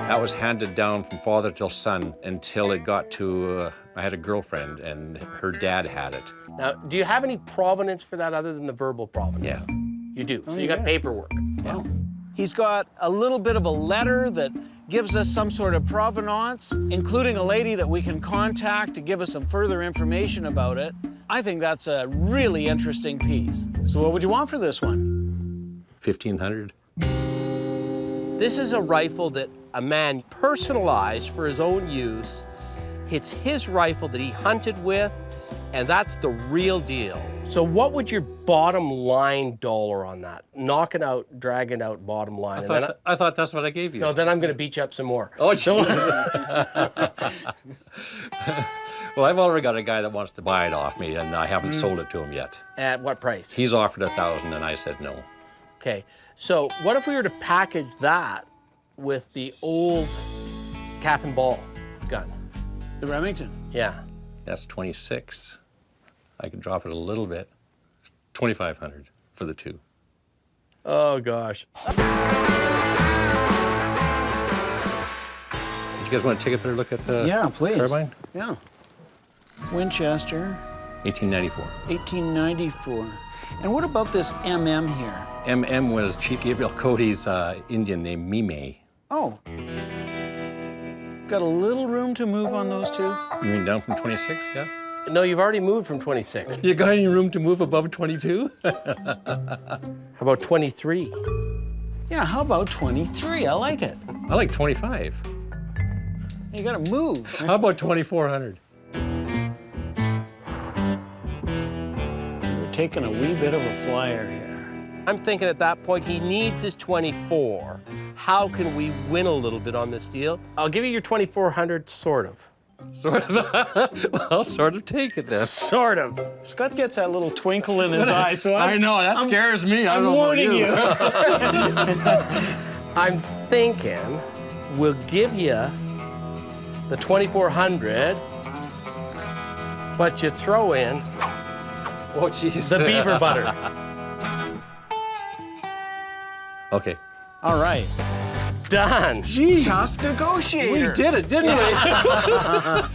That was handed down from father till son until it got to, I had a girlfriend and her dad had it. Now, do you have any provenance for that other than the verbal provenance? Yeah. You do. So you got paperwork. Yeah. He's got a little bit of a letter that gives us some sort of provenance, including a lady that we can contact to give us some further information about it. I think that's a really interesting piece. So what would you want for this one? 1,500. This is a rifle that a man personalized for his own use. It's his rifle that he hunted with, and that's the real deal. So what would your bottom line dollar on that? Knock it out, drag it out, bottom line. I thought that's what I gave you. No, then I'm going to beat you up some more. Oh, so. Well, I've already got a guy that wants to buy it off me, and I haven't sold it to him yet. At what price? He's offered $1,000, and I said no. Okay, so what if we were to package that with the old cap and ball gun? The Remington. Yeah. That's 26. I could drop it a little bit. 2,500 for the two. Oh, gosh. You guys want to take a better look at the carbine? Yeah. Winchester, 1894. 1894. And what about this MM here? MM was Chief Gabriel Cody's Indian named Mime. Oh. Got a little room to move on those two? You mean down from 26, yeah? No, you've already moved from 26. You got any room to move above 22? How about 23? Yeah, how about 23? I like it. I like 25. You gotta move. How about 2,400? We're taking a wee bit of a flyer here. I'm thinking at that point he needs his 24. How can we win a little bit on this deal? I'll give you your 2,400, sort of. Sort of. Well, I'll sort of take it then. Sort of. Scott gets that little twinkle in his eye, so I know, that scares me. I'm warning you. I'm thinking we'll give you the 2,400, but you throw in Oh, jeez. the beaver butter. Okay. All right. Done. Gee, tough negotiator. We did it, didn't we?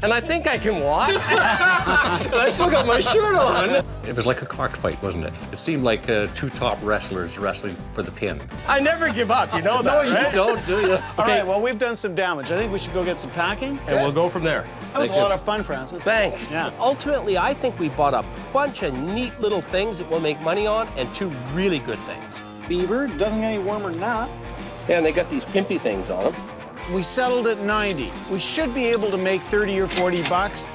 And I think I can walk. I still got my shirt on. It was like a cockfight, wasn't it? It seemed like two top wrestlers wrestling for the pin. I never give up, you know that, No, you right? don't, do you? All right, well, we've done some damage. I think we should go get some packing. And we'll go from there. That was a lot of fun, Francis. Thanks. Yeah. Ultimately, I think we bought a bunch of neat little things that we'll make money on and two really good things. Beaver, doesn't get any warmer than that. Yeah, and they got these pimpy things on them. We settled at 90. We should be able to make 30 or 40 bucks.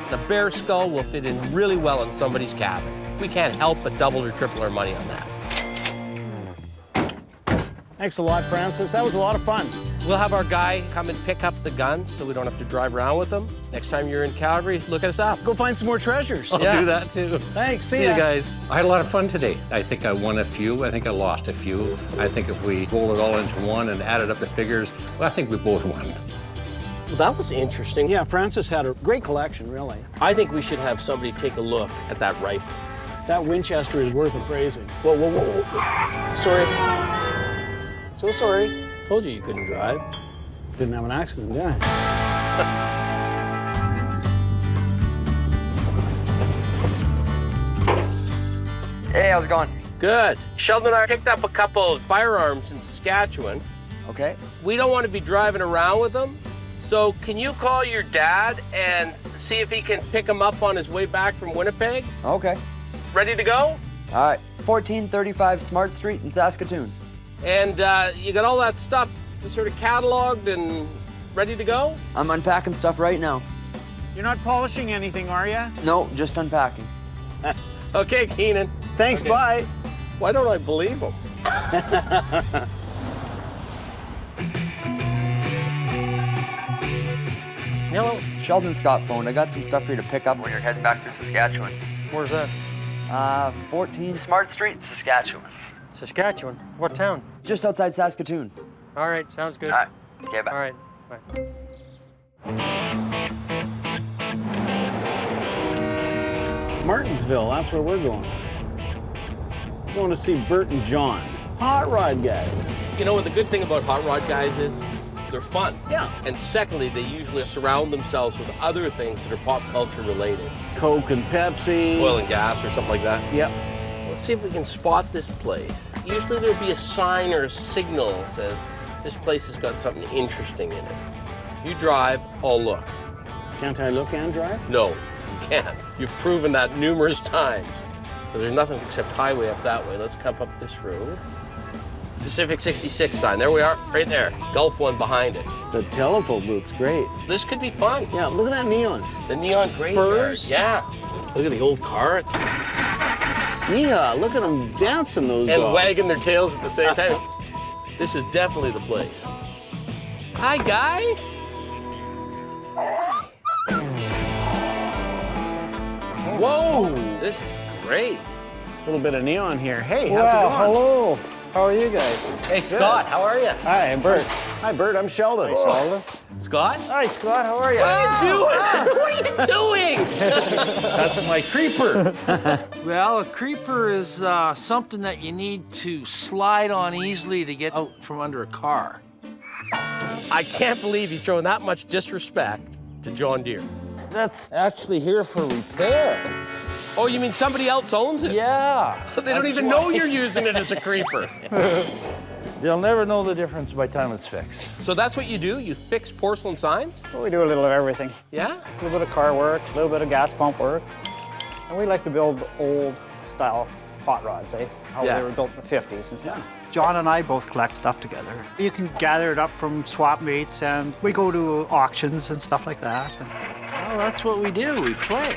The bear skull will fit in really well in somebody's cabin. We can't help but double or triple our money on that. Thanks a lot, Francis. That was a lot of fun. We'll have our guy come and pick up the gun so we don't have to drive around with them. Next time you're in Calgary, look us up. Go find some more treasures. I'll do that too. Thanks. See you guys. I had a lot of fun today. I think I won a few. I think I lost a few. I think if we roll it all into one and added up the figures, well, I think we both won. Well, that was interesting. Yeah, Francis had a great collection, really. I think we should have somebody take a look at that rifle. That Winchester is worth appraising. Whoa, whoa, whoa, whoa. Sorry. So sorry. Told you you couldn't drive. Didn't have an accident, did I? Hey, how's it going? Good. Sheldon and I picked up a couple of firearms in Saskatchewan. Okay. We don't want to be driving around with them. So can you call your dad and see if he can pick them up on his way back from Winnipeg? Okay. Ready to go? All right. 1435 Smart Street in Saskatoon. And you got all that stuff sort of cataloged and ready to go? I'm unpacking stuff right now. You're not polishing anything, are you? No, just unpacking. Okay, Keenan. Thanks, Okay. bye. Why don't I believe him? Hello. Sheldon Scott phoned. I got some stuff for you to pick up when you're heading back through Saskatchewan. Where's that? 14 Smart Street, Saskatchewan. Saskatchewan. What town? Just outside Saskatoon. All right, sounds good. All right. Okay, bye. All right. Bye. Martinsville, that's where we're going. We're going to see Bert and John, hot rod guys. You know what the good thing about hot rod guys is? They're fun. Yeah. And secondly, they usually surround themselves with other things that are pop culture related. Coke and Pepsi. Oil and gas or something like that. Yep. Let's see if we can spot this place. Usually there'll be a sign or a signal that says, this place has got something interesting in it. You drive, I'll look. Can't I look and drive? No, you can't. You've proven that numerous times. But there's nothing except highway up that way. Let's come up this road. Pacific 66 sign, there we are, right there. Gulf one behind it. The telephone booth's great. This could be fun. Yeah, look at that neon. The neon graveyard. Furs? Yeah. Look at the old car. Yeah, look at them dancing, those And dogs. wagging their tails at the same time. This is definitely the place. Hi, guys. Whoa, this is great. A little bit of neon here. Hey, how's it going? Hello. How are you guys? Hey, Scott, how are you? Hi, I'm Bert. Hi, Bert. I'm Sheldon. Scott? Hi, Scott. How are you? What are you doing? What are you doing? That's my creeper. Well, a creeper is something that you need to slide on easily to get out from under a car. I can't believe he's showing that much disrespect to John Deere. That's actually here for repair. Oh, you mean somebody else owns it? Yeah. They don't even know you're using it as a creeper. They'll never know the difference by the time it's fixed. So that's what you do? You fix porcelain signs? Well, we do a little of everything. Yeah? A little bit of car work, a little bit of gas pump work. And we like to build old style hot rods, how Yeah. they were built in the 50s and stuff. John and I both collect stuff together. You can gather it up from swap meets, and we go to auctions and stuff like that. Well, that's what we do. We play.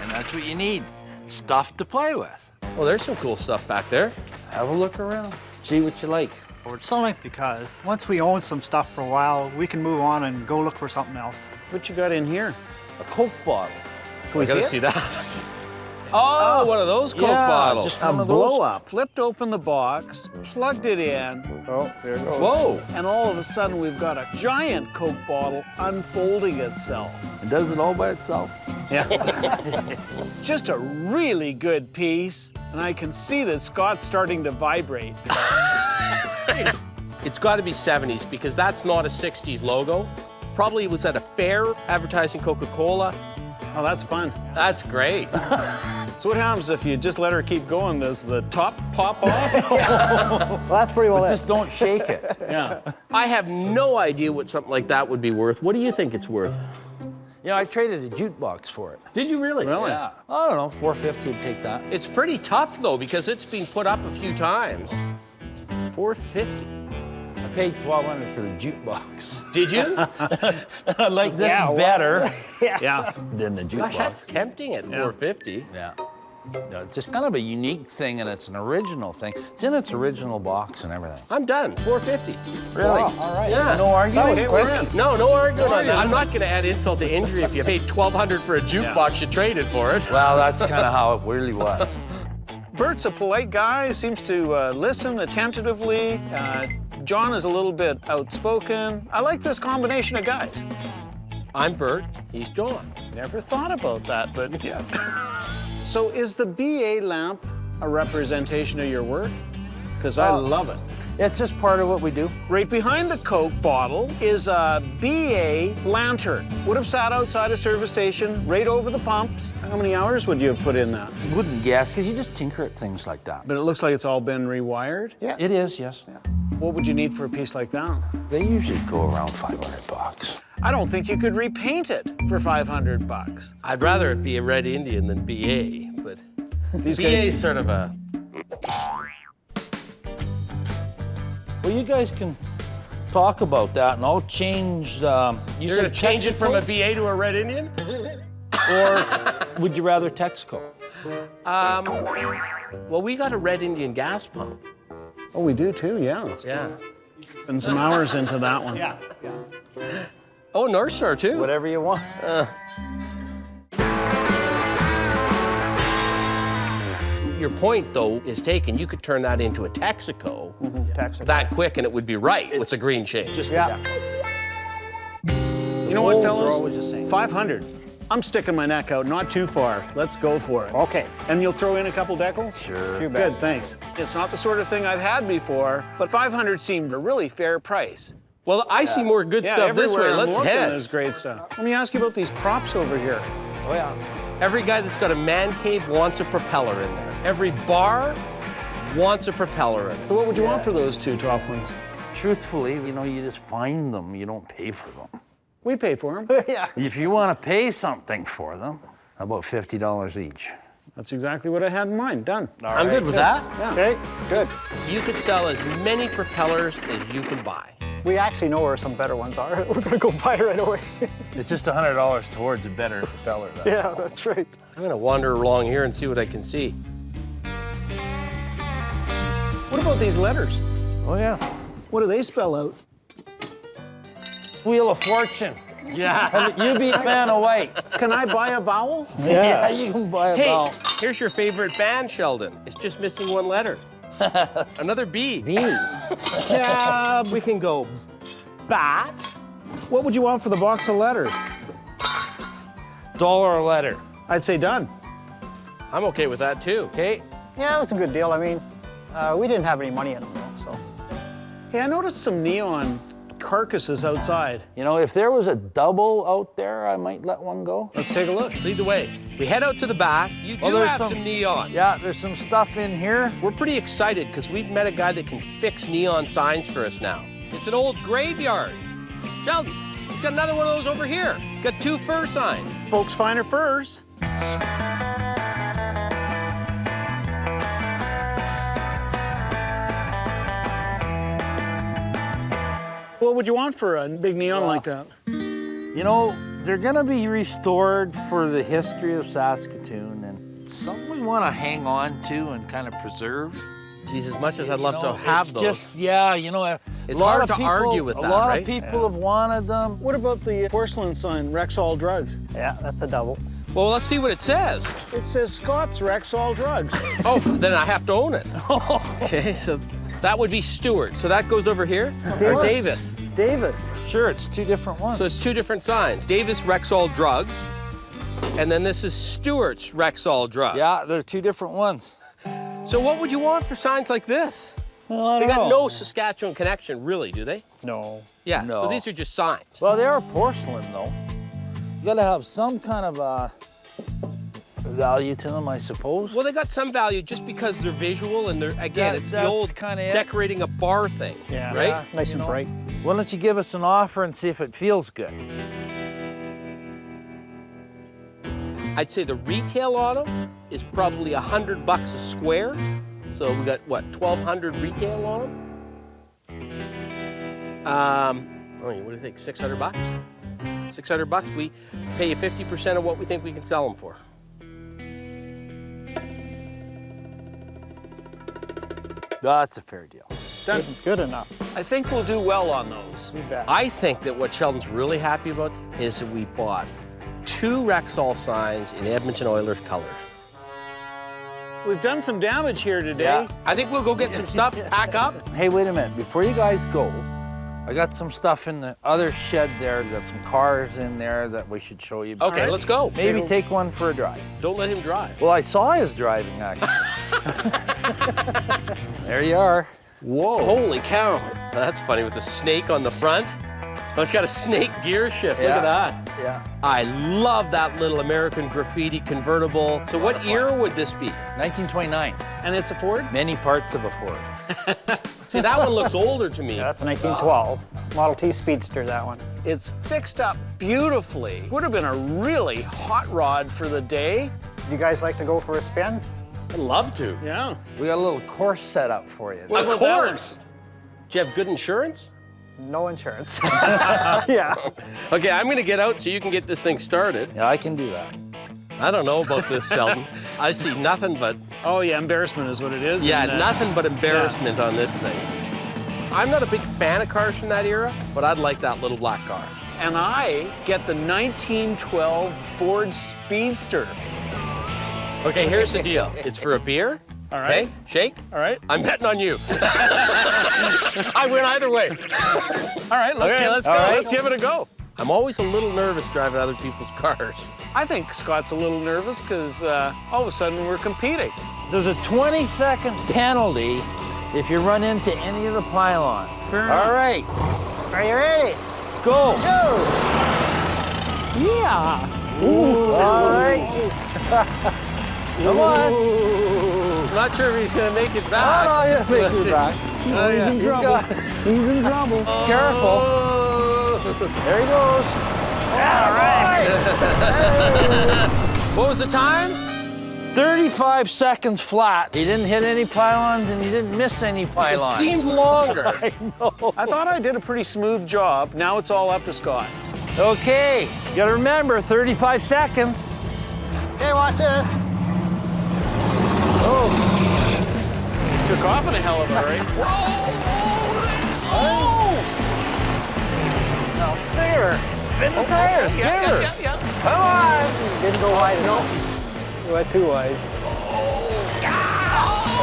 And that's what you need. Stuff to play with. Well, there's some cool stuff back there. Have a look around. See what you like. Or something, because once we own some stuff for a while, we can move on and go look for something else. What you got in here? A Coke bottle. Can we I gotta see see that. Oh, one of those Coke bottles. just A one of those. blow up. Flipped open the box, plugged it in, Oh, there it goes. Whoa. and all of a sudden we've got a giant Coke bottle unfolding itself. It does it all by itself. Yeah. Just a really good piece, and I can see that Scott's starting to vibrate. It's got to be 70s because that's not a 60s logo. Probably it was at a fair advertising Coca-Cola. Oh, that's fun. That's great. So what happens if you just let her keep going? Does the top pop off? Well, that's pretty well But it. just don't shake it. Yeah. I have no idea what something like that would be worth. What do you think it's worth? Yeah, I traded a jukebox for it. Did you really? Really? Yeah. I don't know, $450 would take that. It's pretty tough though because it's been put up a few times. $450. I paid $1,200 for the jukebox. Did you? I like this better Yeah. than the jukebox. Gosh, that's tempting at $450. Yeah. No, it's just kind of a unique thing, and it's an original thing. It's in its original box and everything. I'm done. $450. Really? all right. Yeah. No arguing. Okay, we're in. No arguing on that. I'm not going to add insult to injury if you paid $1,200 for a jukebox, you traded for it. Well, that's kind of how it really was. Bert's a polite guy, seems to listen attentively. John is a little bit outspoken. I like this combination of guys. I'm Bert, he's John. Never thought about that, but yeah. So is the BA lamp a representation of your work? Because I love it. It's just part of what we do. Right behind the Coke bottle is a BA lantern. Would have sat outside a service station, right over the pumps. How many hours would you have put in that? Wouldn't guess, because you just tinker at things like that. But it looks like it's all been rewired. Yeah. It is, yes. What would you need for a piece like that? They usually go around $500. I don't think you could repaint it for $500. I'd rather it be a Red Indian than BA, but These BA guys. is sort of a... Well, you guys can talk about that, and I'll change. You're going to change it from a BA to a Red Indian? Or would you rather Texaco? Well, we got a Red Indian gas pump. Oh, we do too, yeah. Yeah. Spend some hours into that one. Yeah. Oh, North Star too. Whatever you want. Your point, though, is taken. You could turn that into a Texaco Texaco. that quick, and it would be right with the green shade. Yeah. You know what, Holes are fellas? always the same. 500. I'm sticking my neck out, not too far. Let's go for it. Okay. And you'll throw in a couple decals? Sure. Few bet. Good, thanks. It's not the sort of thing I've had before, but 500 seemed a really fair price. Well, I see more good stuff this way. everywhere I'm Let's looking, head. There's great stuff. Let me ask you about these props over here. Oh, yeah. Every guy that's got a man cave wants a propeller in there. Every bar wants a propeller in it. So what would you want for those two top ones? Truthfully, you know, you just find them. You don't pay for them. We pay for them. Yeah. If you want to pay something for them, about $50 each. That's exactly what I had in mind. Done. I'm good with that. Yeah. Okay, good. You could sell as many propellers as you can buy. We actually know where some better ones are. We're gonna go buy right away. It's just $100 towards a better propeller. That's Yeah, all. that's right. I'm gonna wander along here and see what I can see. What about these letters? Oh, yeah. What do they spell out? Wheel of Fortune. Yeah. You be a man of white. Can I buy a vowel? Yeah, you can buy a Hey, vowel. here's your favorite band, Sheldon. It's just missing one letter. Another B. B. Yeah. We can go bat. What would you want for the box of letters? $1 a letter. I'd say done. I'm okay with that too. Okay? Yeah, it was a good deal. I mean, we didn't have any money in them, though, so. Hey, I noticed some neon carcasses outside. You know, if there was a double out there, I might let one go. Let's take a look. Lead the way. We head out to the back. You do there's have some neon. Yeah, there's some stuff in here. We're pretty excited because we've met a guy that can fix neon signs for us now. It's an old graveyard. Sheldon, he's got another one of those over here. Got 2 fur signs. Folks finer furs. What would you want for a big neon like that? You know, they're gonna be restored for the history of Saskatoon, and it's something we want to hang on to and kind of preserve. Geez, as much as I'd love to have it's those. just, yeah, you know, It's a lot hard of to people, argue with a that, lot right? of people have wanted them. What about the porcelain sign, Rexall Drugs? Yeah, that's a double. Well, let's see what it says. It says Scott's Rexall Drugs. Oh, then I have to own it. Okay, so that would be Stewart. So that goes over here? Or Davis. Davis. Sure, it's 2 different ones. So it's 2 different signs. Davis Rexall Drugs, and then this is Stewart's Rexall Drugs. Yeah, they're 2 different ones. So what would you want for signs like this? Well, I They don't got know. no Saskatchewan connection, really, do they? No. Yeah, No. so these are just signs. Well, they are porcelain, though. You gotta have some kind of value to them, I suppose. Well, they got some value just because they're visual and they're, again, it's the That's old kinda it. decorating a bar thing, Yeah. right? Yeah. Nice You and know. bright. Why don't you give us an offer and see if it feels good? I'd say the retail on them is probably $100 a square. So we got, what, 1,200 retail on them? What do you think, 600 bucks? 600 bucks, we pay you 50% of what we think we can sell them for. That's a fair deal. Done. Good enough. I think we'll do well on those. You bet. I think that what Sheldon's really happy about is that we bought 2 Rexall signs in Edmonton Oilers colors. We've done some damage here today. Yeah. I think we'll go get some stuff, pack up. Hey, wait a minute. Before you guys go, I got some stuff in the other shed there. Got some cars in there that we should show you. Okay, let's go. Maybe take one for a drive. Don't let him drive. Well, I saw his driving, actually. There you are. Whoa. Holy cow. That's funny with the snake on the front. Oh, it's got a snake gear shift. Look at that. Yeah. I love that little American graffiti convertible. So what year would this be? 1929. And it's a Ford? Many parts of a Ford. See, that one looks older to me. Yeah, that's a 1912. Model T Speedster, that one. It's fixed up beautifully. Would have been a really hot rod for the day. You guys like to go for a spin? I'd love to. Yeah. We got a little course set up for you. What Of about that course. Do you have good insurance? No insurance. Yeah. Okay, I'm gonna get out so you can get this thing started. Yeah, I can do that. I don't know about this, Sheldon. I see nothing but, Oh, yeah, embarrassment is what it is. yeah, And, nothing but embarrassment on this thing. I'm not a big fan of cars from that era, but I'd like that little black car. And I get the 1912 Ford Speedster. Okay, here's the deal. It's for a beer. All right. Okay, shake. All right. I'm betting on you. I win either way. All right, let's go. Let's give it a go. I'm always a little nervous driving other people's cars. I think Scott's a little nervous because all of a sudden we're competing. There's a 20-second penalty if you run into any of the pylon. All right, Are you ready? go. Yeah. All right. Come on. I'm not sure if he's gonna make it Oh, back. no, he'll make Let's you see. back. Oh, yeah. He's got- He's in trouble. Careful. Oh. There he goes. All right. What was the time? 35 seconds flat. He didn't hit any pylons and he didn't miss any It pylons. seemed longer. I know. I thought I did a pretty smooth job. Now it's all up to Scott. Okay, you gotta remember 35 seconds. Okay, watch this. Took off in a hell of a hurry. Now, spare. Spin the tires. Yeah. Come on. Didn't go wide enough. You went too wide.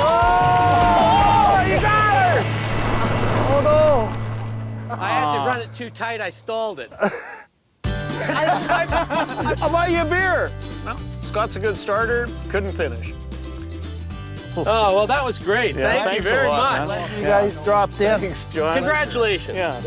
Oh, you got her! Oh, no. I had to run it too tight. I stalled it. I'll buy you a beer. Well, Scott's a good starter. Couldn't finish. Oh, well, that was great. Thank you thanks very a lot, much. man. You guys dropped in. Thanks, John. Congratulations. Yeah.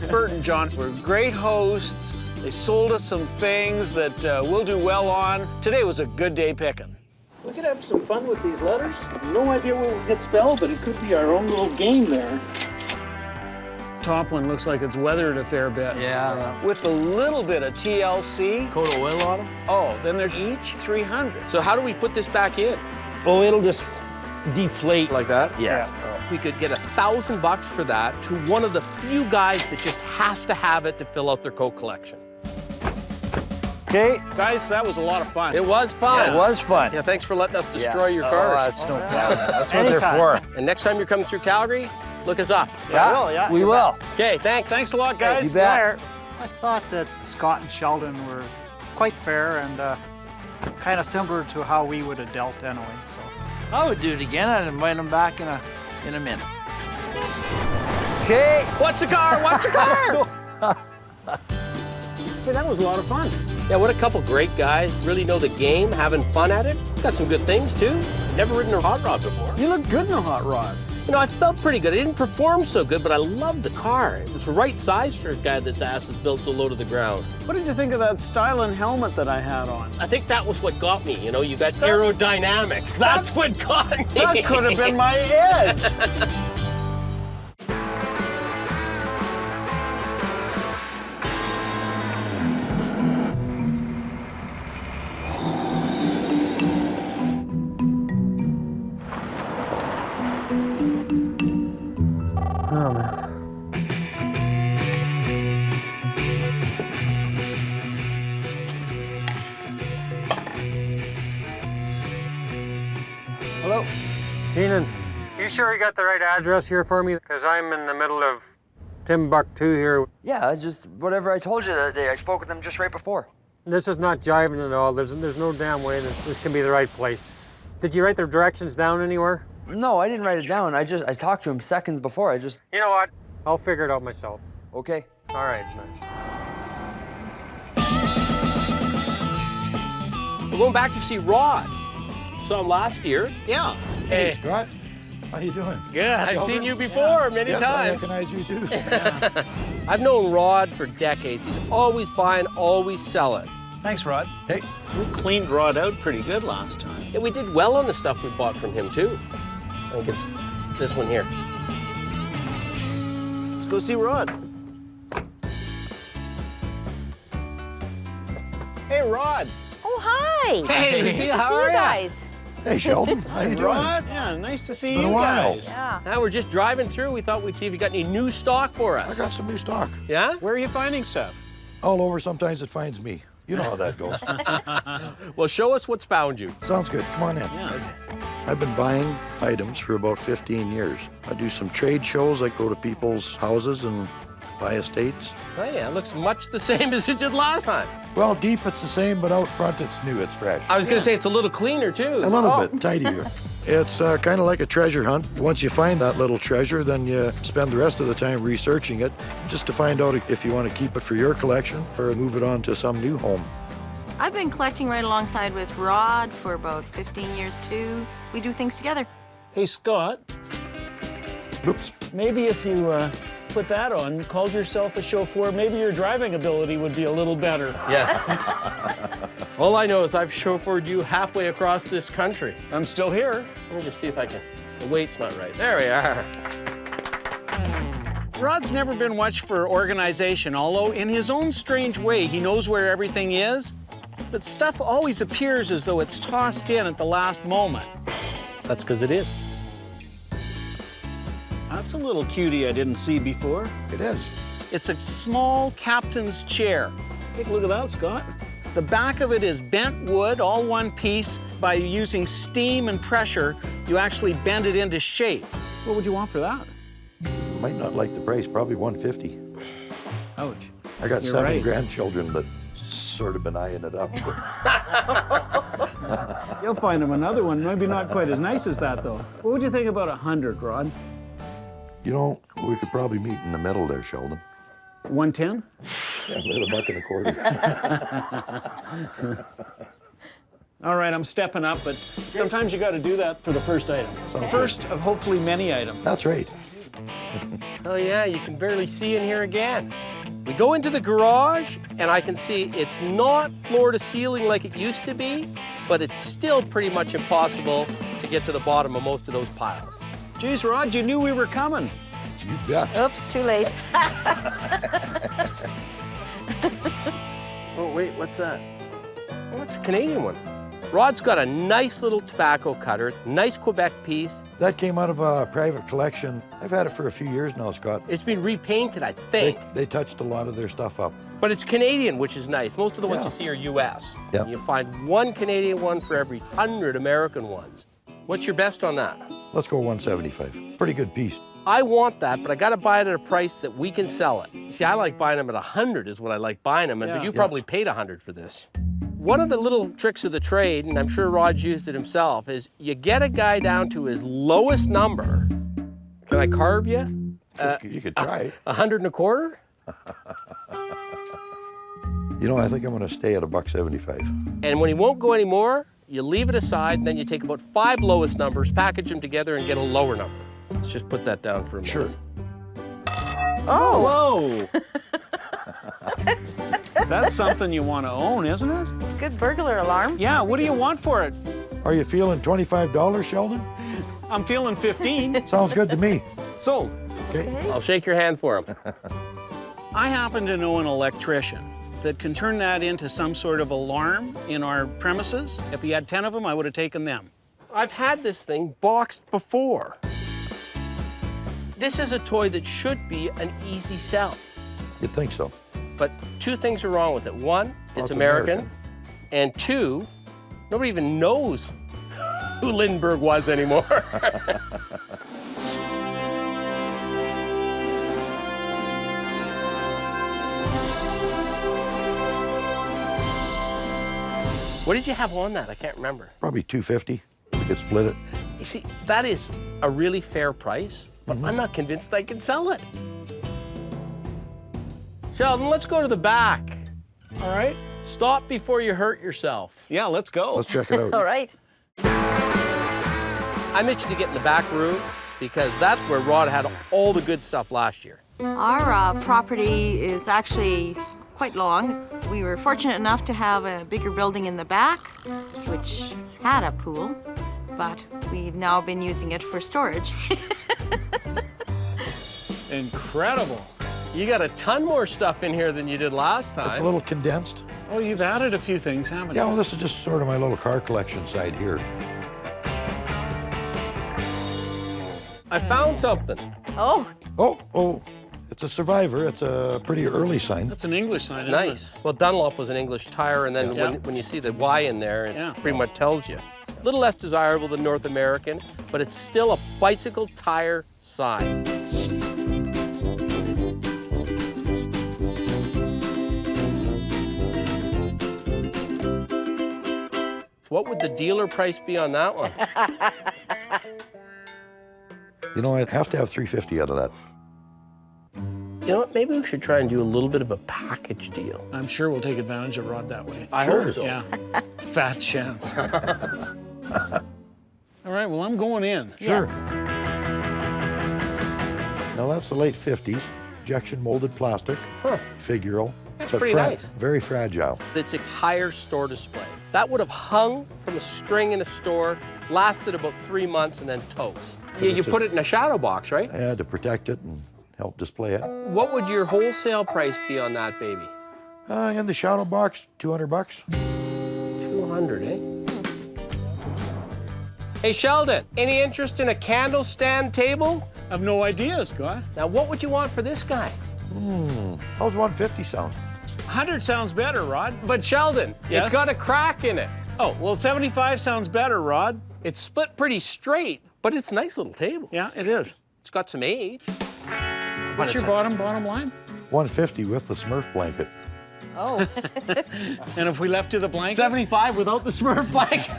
Bert and John were great hosts. They sold us some things that we'll do well on. Today was a good day picking. We could have some fun with these letters. No idea what we'll hit spell, but it could be our own little game there. Top one looks like it's weathered a fair bit. Yeah. With a little bit of TLC. Coat of oil on them? Oh, then they're each 300. So how do we put this back in? Oh, it'll just deflate. Like that? Yeah. We could get $1,000 for that to one of the few guys that just has to have it to fill out their coat collection. Okay. Guys, that was a lot of fun. It was fun. It was fun. Yeah, thanks for letting us destroy your Oh, cars. that's no problem. That's what they're Anytime. for. And next time you're coming through Calgary, look us up. Yeah, we will. Okay, thanks. Thanks a lot, guys. You bet. I thought that Scott and Sheldon were quite fair and kind of similar to how we would have dealt anyway, so. I would do it again. I'd invite them back in a minute. Okay. Watch the car, watch the car. Hey, that was a lot of fun. Yeah, what a couple great guys. Really know the game, having fun at it. Got some good things, too. Never ridden a hot rod before. You look good in a hot rod. You know, I felt pretty good. I didn't perform so good, but I loved the car. It was the right size for a guy that's ass is built so low to the ground. What did you think of that styling helmet that I had on? I think that was what got me. You know, you got aerodynamics. That's what got me. That could have been my edge. Oh, man. Hello? Keenan, you sure you got the right address here for me? Because I'm in the middle of Timbuktu here. Yeah, just whatever I told you that day. I spoke with them just right before. This is not jiving at all. There's no damn way that this can be the right place. Did you write the directions down anywhere? No, I didn't write it down. I talked to him seconds before. You know what? I'll figure it out myself. Okay. All right, man. We're going back to see Rod. Saw him last year. Yeah. Hey, Scott. How you doing? Good. I've seen you before many Yes, times. I recognize you too. I've known Rod for decades. He's always buying, always selling. Thanks, Rod. Hey. We cleaned Rod out pretty good last time. And we did well on the stuff we bought from him, too. I think it's this one here. Let's go see Rod. Hey, Rod. Oh, hi. Hey, Good to how see are you ya? guys. Hey, Sheldon. How you doing? Rod? Yeah, nice to see It's been you a while. guys. Yeah. Now we're just driving through. We thought we'd see if you got any new stock for I us. got some new stock. Yeah? Where are you finding stuff? All over, sometimes it finds me. You know how that goes. Well, show us what's found you. Sounds good. Come on in. Yeah. I've been buying items for about 15 years. I do some trade shows. I go to people's houses and buy estates. Oh, yeah, it looks much the same as it did last time. Well, deep it's the same, but out front it's new, it's fresh. I was going to say it's a little cleaner, too. A little bit, tidier. It's kind of like a treasure hunt. Once you find that little treasure, then you spend the rest of the time researching it, just to find out if you want to keep it for your collection or move it on to some new home. I've been collecting right alongside with Rod for about 15 years, too. We do things together. Hey, Scott. Oops. Maybe if you put that on, called yourself a chauffeur, maybe your driving ability would be a little better. Yeah. All I know is I've chauffeured you halfway across this country. I'm still here. Let me just see if I can. The weight's not right. There we are. Rod's never been much for organization, although in his own strange way, he knows where everything is. But stuff always appears as though it's tossed in at the last moment. That's because it is. That's a little cutie I didn't see before. It is. It's a small captain's chair. Take a look at that, Scott. The back of it is bent wood, all one piece. By using steam and pressure, you actually bend it into shape. What would you want for that? Might not like the price, probably $150. Ouch. I got You're 7 right. grandchildren, but sort of been eyeing it up. You'll find him another one, maybe not quite as nice as that, though. What would you think about 100, Rod? You know, we could probably meet in the middle there, Sheldon. 110? Yeah, about $1.25. All right, I'm stepping up, but sometimes you got to do that for the first item. First of hopefully many items. That's right. Oh yeah, you can barely see in here again. We go into the garage, and I can see it's not floor to ceiling like it used to be, but it's still pretty much impossible to get to the bottom of most of those piles. Geez, Rod, you knew we were coming. You bet. Oops, too late. Oh wait, what's that? Oh, it's a Canadian one. Rod's got a nice little tobacco cutter, nice Quebec piece. That came out of a private collection. I've had it for a few years now, Scott. It's been repainted, I think. They touched a lot of their stuff up. But it's Canadian, which is nice. Most of the ones you see are US. Yeah. You find one Canadian one for every 100 American ones. What's your best on that? Let's go 175. Pretty good piece. I want that, but I gotta buy it at a price that we can sell it. See, I like buying them at 100 is what I like buying them, but you probably paid 100 for this. One of the little tricks of the trade, and I'm sure Rod's used it himself, is you get a guy down to his lowest number. Can I carve you? You could try. 125? You know, I think I'm gonna stay at $1.75. And when he won't go anymore, you leave it aside, and then you take about 5 lowest numbers, package them together, and get a lower number. Let's just put that down for a minute. Sure. Oh! Whoa! That's something you want to own, isn't it? Good burglar alarm. Yeah, what do you want for it? Are you feeling $25, Sheldon? I'm feeling 15. Sounds good to me. Sold. Okay. I'll shake your hand for him. I happen to know an electrician that can turn that into some sort of alarm in our premises. If he had 10 of them, I would have taken them. I've had this thing boxed before. This is a toy that should be an easy sell. You'd think so. But 2 things are wrong with it. 1, it's American. And 2, nobody even knows who Lindbergh was anymore. What did you have on that? I can't remember. Probably $250. We could split it. You see, that is a really fair price, but I'm not convinced I can sell it. Sheldon, let's go to the back. All right. Stop before you hurt yourself. Yeah, let's go. Let's check it out. All right. I'm itching to get in the back room because that's where Rod had all the good stuff last year. Our property is actually quite long. We were fortunate enough to have a bigger building in the back, which had a pool, but we've now been using it for storage. Incredible. You got a ton more stuff in here than you did last time. It's a little condensed. Oh, you've added a few things, haven't Yeah, you? well, this is just sort of my little car collection side here. I found something. Oh. Oh, it's a survivor. It's a pretty early sign. That's an English sign, isn't Nice. Well, Dunlop was an English tire, and then Yeah. when you see the Y in there, it Yeah. pretty much tells you. A little less desirable than North American, but it's still a bicycle tire sign. What would the dealer price be on that one? You know, I'd have to have $350 out of that. You know what? Maybe we should try and do a little bit of a package deal. it? I'm sure we'll take advantage of Rod that way. I hope so. Yeah. Fat chance. All right, well, I'm going in. Sure. Yes. Now, that's the late 50s. Injection molded plastic. Figural. That's but pretty nice. Very fragile. It's a higher store display. That would have hung from a string in a store, lasted about 3 months, and then toast. You put it in a shadow box, right? I had to protect it and help display it. What would your wholesale price be on that baby? In the shadow box, $200. 200, eh? Hey, Sheldon, any interest in a candle stand table? I've no idea, Scott. Now, what would you want for this guy? How's 150 sound? 100 sounds better, Rod. But Sheldon, Yes? it's got a crack in it. Oh, well, 75 sounds better, Rod. It's split pretty straight, but it's a nice little table. Yeah, it is. It's got some age. What's your bottom line? 150 with the Smurf blanket. Oh. And if we left you the blanket? 75 without the Smurf blanket.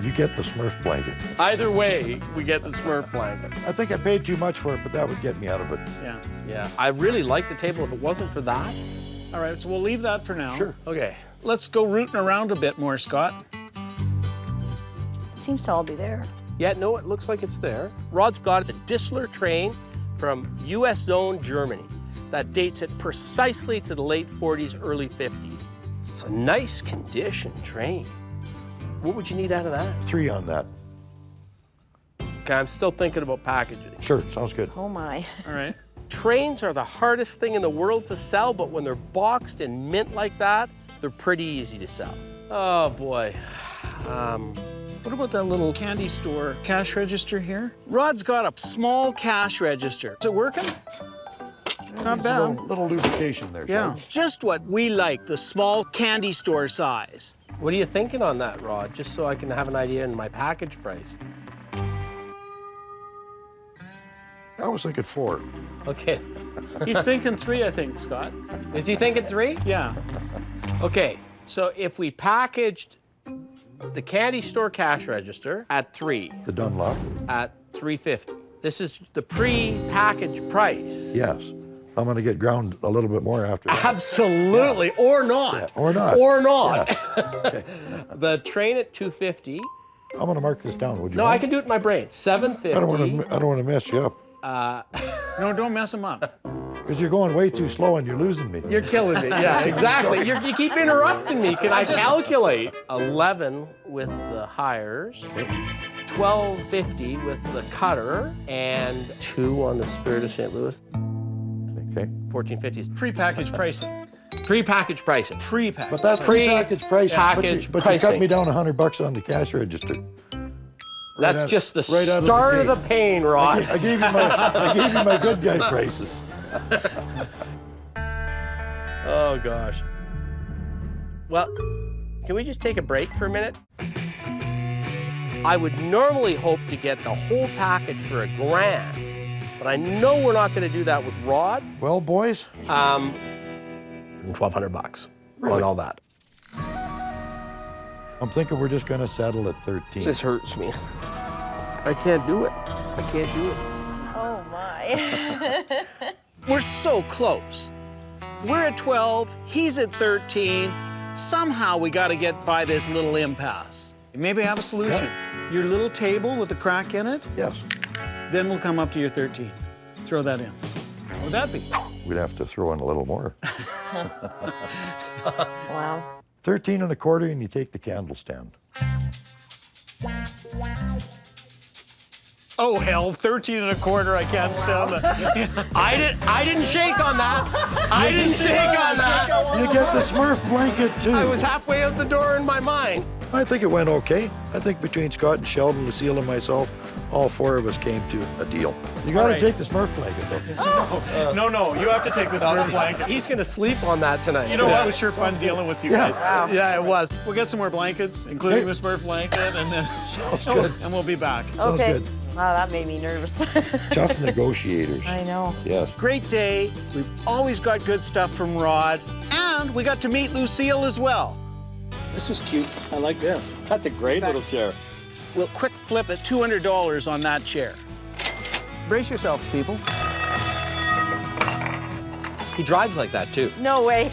You get the Smurf blanket. Either way, we get the Smurf blanket. I think I paid too much for it, but that would get me out of it. Yeah. Yeah, I really like the table if it wasn't for that. All right, so we'll leave that for now. Sure. Okay. Let's go rooting around a bit more, Scott. Seems to all be there. Yeah, no, it looks like it's there. Rod's got a Dissler train from US Zone, Germany. That dates it precisely to the late 40s, early 50s. It's a nice condition train. What would you need out of that? 3 on that. Okay, I'm still thinking about packaging. Sure, sounds good. Oh my. All right. Trains are the hardest thing in the world to sell, but when they're boxed in mint like that, they're pretty easy to sell. Oh boy. What about that little candy store cash register here? Rod's got a small cash register. Is it working? Not bad. Little lubrication there, Yeah. Just what we like, the small candy store size. What are you thinking on that, Rod? Just so I can have an idea in my package price. I was thinking 4. Okay. He's thinking 3, I think, Scott. Is he thinking 3? Yeah. Okay, so if we packaged the candy store cash register at 3, The Dunlop? at $3.50. This is the pre-packaged price. Yes. I'm going to get ground a little bit more after that. Absolutely, or not. Yeah, or not. Or not. Yeah. Okay. The train at $2.50. I'm going to mark this down, would you No, mind? I can do it in my brain. $7.50. I don't want to mess you up. No, don't mess him up. Because you're going way too slow and you're losing me. You're killing me. Yeah, exactly. You keep interrupting me. Can I calculate? 11 with the hires, $12.50 with the cutter, and 2 on the Spirit of St. Louis. Okay. $14.50 is Pre-packaged pricing. pre-packaged pricing. Pre-packaged. But that's pre-packaged pricing. Pre-packaged But you cut pricing. me down $100 on the cash register. That's out- just the right out of the start of gate. the pain, Rod. I gave you my good guy prices. Oh, gosh. Well, can we just take a break for a minute? I would normally hope to get the whole package for $1,000, but I know we're not going to do that with Rod. Well, boys, $1,200 on all that. I'm thinking we're just going to settle at 13. This hurts me. I can't do it. I can't do it. Oh my. We're so close. We're at 12, he's at 13. Somehow we got to get by this little impasse. Maybe I have a solution. Your little table with the crack in it, Yes. then we'll come up to your 13. Throw that in. What would that be? We'd have to throw in a little more. Wow. 13 1/4, and you take the candle stand. Oh, hell, 13 1/4, I can't stand that. I didn't shake on that. I didn't shake on that. You get the Smurf blanket, too. I was halfway out the door in my mind. I think it went okay. I think between Scott and Sheldon, Lucille, and myself, all 4 of us came to a deal. You got to right. take the Smurf blanket, though. No, you have to take this Smurf blanket. He's going to sleep on that tonight. You know what? It was sure fun dealing with you Yeah. guys. Yeah, it was. We'll get some more blankets, including Hey. the Smurf blanket, and then Sounds good. and we'll be back. Sounds Okay. good. Wow, that made me nervous. Tough negotiators. I know. Yes. Great day. We've always got good stuff from Rod, and we got to meet Lucille as well. This is cute. I like this. That's a great little chair. We'll quick flip at $200 on that chair. Brace yourself, people. He drives like that, too. No way.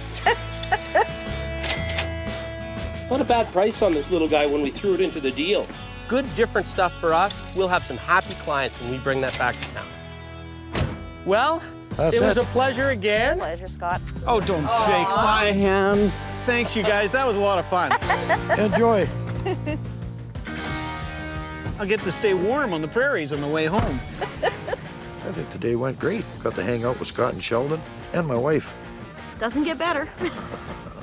Not a bad price on this little guy when we threw it into the deal. Good, different stuff for us. We'll have some happy clients when we bring that back to town. Well, That's it was it. a pleasure again. Pleasure, Scott. Oh, don't shake my hand. Thanks, you guys. That was a lot of fun. Enjoy. I'll get to stay warm on the prairies on the way home. I think today went great. Got to hang out with Scott and Sheldon and my wife. Doesn't get better.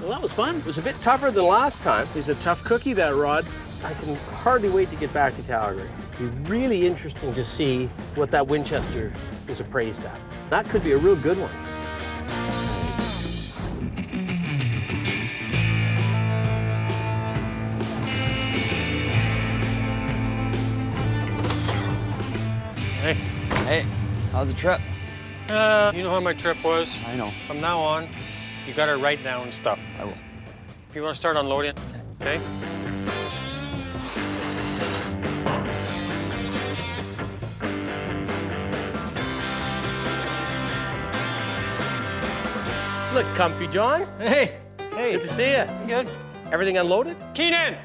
Well, that was fun. It was a bit tougher than last time. He's a tough cookie, that Rod. I can hardly wait to get back to Calgary. It'll be really interesting to see what that Winchester is appraised at. That could be a real good one. Hey. Hey, how's the trip? You know how my trip was? I know. From now on, you gotta write down stuff. I will. If you wanna start unloading, okay? Look comfy, John. Hey. Good to see you. Good. Everything unloaded? Keenan,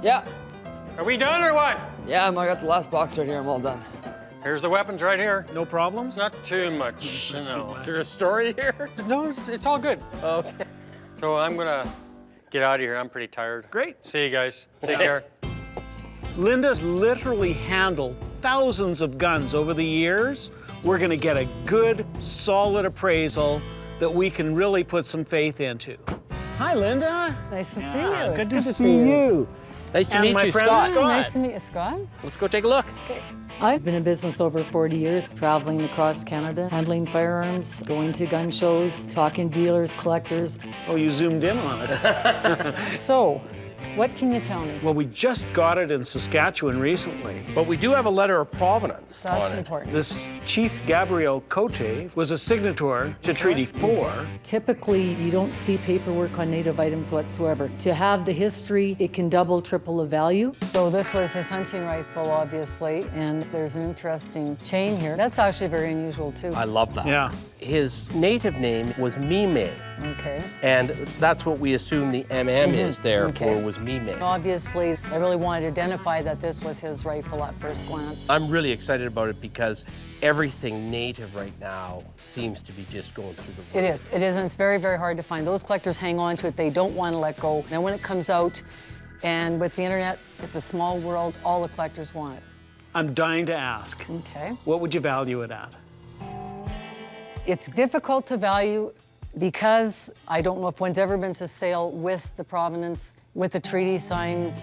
Yeah. are we done or what? Yeah, I got the last box right here. I'm all done. Here's the weapons right here. No problems? Not too much, no. Is there a story here? No, it's all good. Okay. So I'm gonna get out of here. I'm pretty tired. Great. See you guys. Take care. Linda's literally handled thousands of guns over the years. We're gonna get a good, solid appraisal that we can really put some faith into. Hi, Linda. Nice to see you. It's Good to see you. Nice to And meet my you, friend Scott. Scott. Nice to meet you, Scott. Let's go take a look. I've been in business over 40 years, traveling across Canada, handling firearms, going to gun shows, talking dealers, collectors. Oh, you zoomed in on it. So, what can you tell me? Well, we just got it in Saskatchewan recently. But we do have a letter of provenance. That's on it. important. This Chief Gabriel Cote was a signatory to Treaty 4. Typically, you don't see paperwork on native items whatsoever. To have the history, it can double, triple the value. So this was his hunting rifle, obviously, and there's an interesting chain here. That's actually very unusual, too. I love that. Yeah. His native name was Mime, Okay. and that's what we assume the MM is there Okay. for, was Mime. Obviously, I really wanted to identify that this was his rifle at first glance. I'm really excited about it because everything native right now seems to be just going through the roof. It is, and it's very, very hard to find. Those collectors hang on to it. They don't want to let go. Then when it comes out, and with the internet, it's a small world, all the collectors want it. I'm dying to ask, Okay. what would you value it at? It's difficult to value because I don't know if one's ever been to sale with the provenance, with the treaty signed.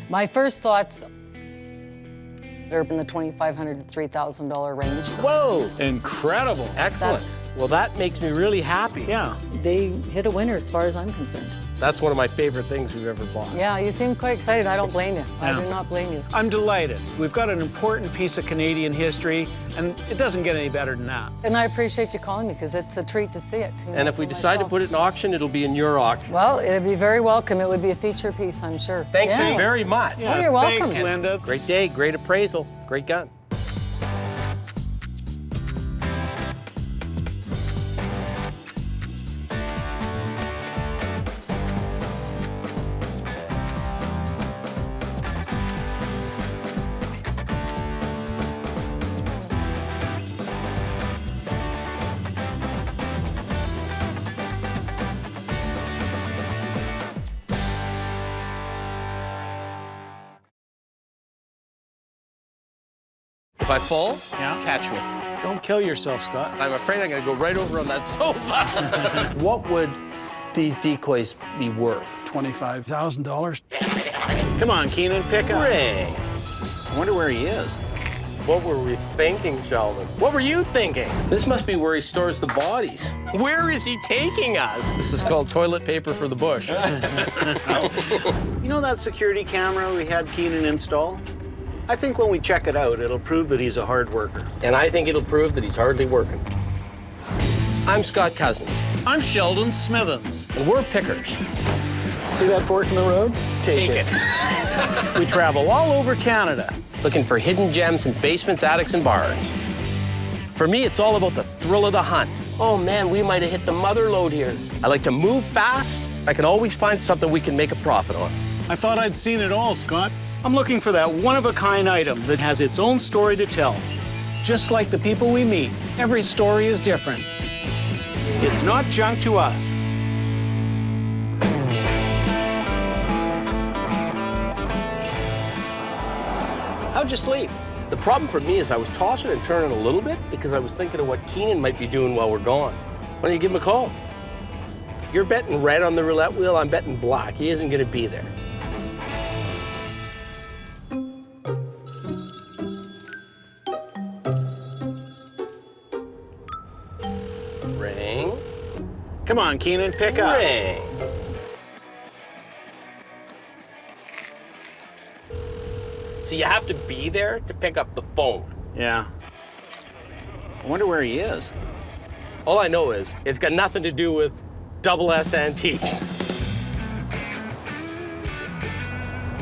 My first thoughts are in the $2,500 to $3,000 range. Whoa! Incredible. Excellent. Well, that makes me really happy. Yeah. They hit a winner as far as I'm concerned. That's one of my favorite things we've ever bought. Yeah, you seem quite excited. I don't blame you. I Yeah. do not blame you. I'm delighted. We've got an important piece of Canadian history, and it doesn't get any better than that. And I appreciate you calling me because it's a treat to see it. you And know, if we for decide to myself. put it in auction, it'll be in your auction. Well, it'd be very welcome. It would be a feature piece, I'm sure. Thank Yeah. you very much. Oh, you're welcome. Thanks, Linda. Great day, great appraisal, great gun. If I fall, catch me. Don't kill yourself, Scott. I'm afraid I'm gonna go right over on that sofa. What would these decoys be worth? $25,000. Come on, Keenan, pick up. Ray. I wonder where he is. What were we thinking, Sheldon? What were you thinking? This must be where he stores the bodies. Where is he taking us? This is called toilet paper for the bush. You know that security camera we had Keenan install? I think when we check it out, it'll prove that he's a hard worker. And I think it'll prove that he's hardly working. I'm Scott Cousins. I'm Sheldon Smithens. And we're pickers. See that fork in the road? Take it. We travel all over Canada. Looking for hidden gems in basements, attics, and barns. For me, it's all about the thrill of the hunt. Oh man, we might have hit the mother lode here. I like to move fast. I can always find something we can make a profit on. I thought I'd seen it all, Scott. I'm looking for that one-of-a-kind item that has its own story to tell. Just like the people we meet, every story is different. It's not junk to us. How'd you sleep? The problem for me is I was tossing and turning a little bit because I was thinking of what Keenan might be doing while we're gone. Why don't you give him a call? You're betting red on the roulette wheel, I'm betting black. He isn't gonna be there. Ring. Come on, Keenan, pick up. So you have to be there to pick up the phone. Yeah. I wonder where he is. All I know is it's got nothing to do with Double S Antiques.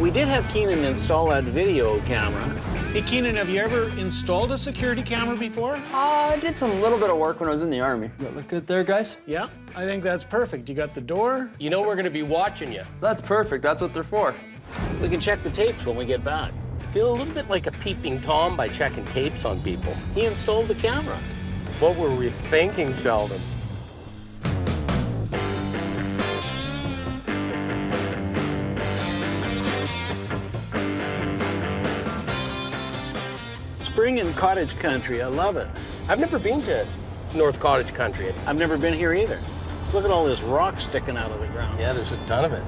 We did have Keenan install that video camera. Hey, Keenan, have you ever installed a security camera before? I did some little bit of work when I was in the Army. That look good there, guys? Yeah, I think that's perfect. You got the door. You know we're gonna be watching you. That's perfect. That's what they're for. We can check the tapes when we get back. Feel a little bit like a peeping Tom by checking tapes on people. He installed the camera. What were we thinking, Sheldon? Spring in cottage country, I love it. I've never been to North Cottage Country. I've never been here either. Just look at all this rock sticking out of the ground. Yeah, there's a ton of it.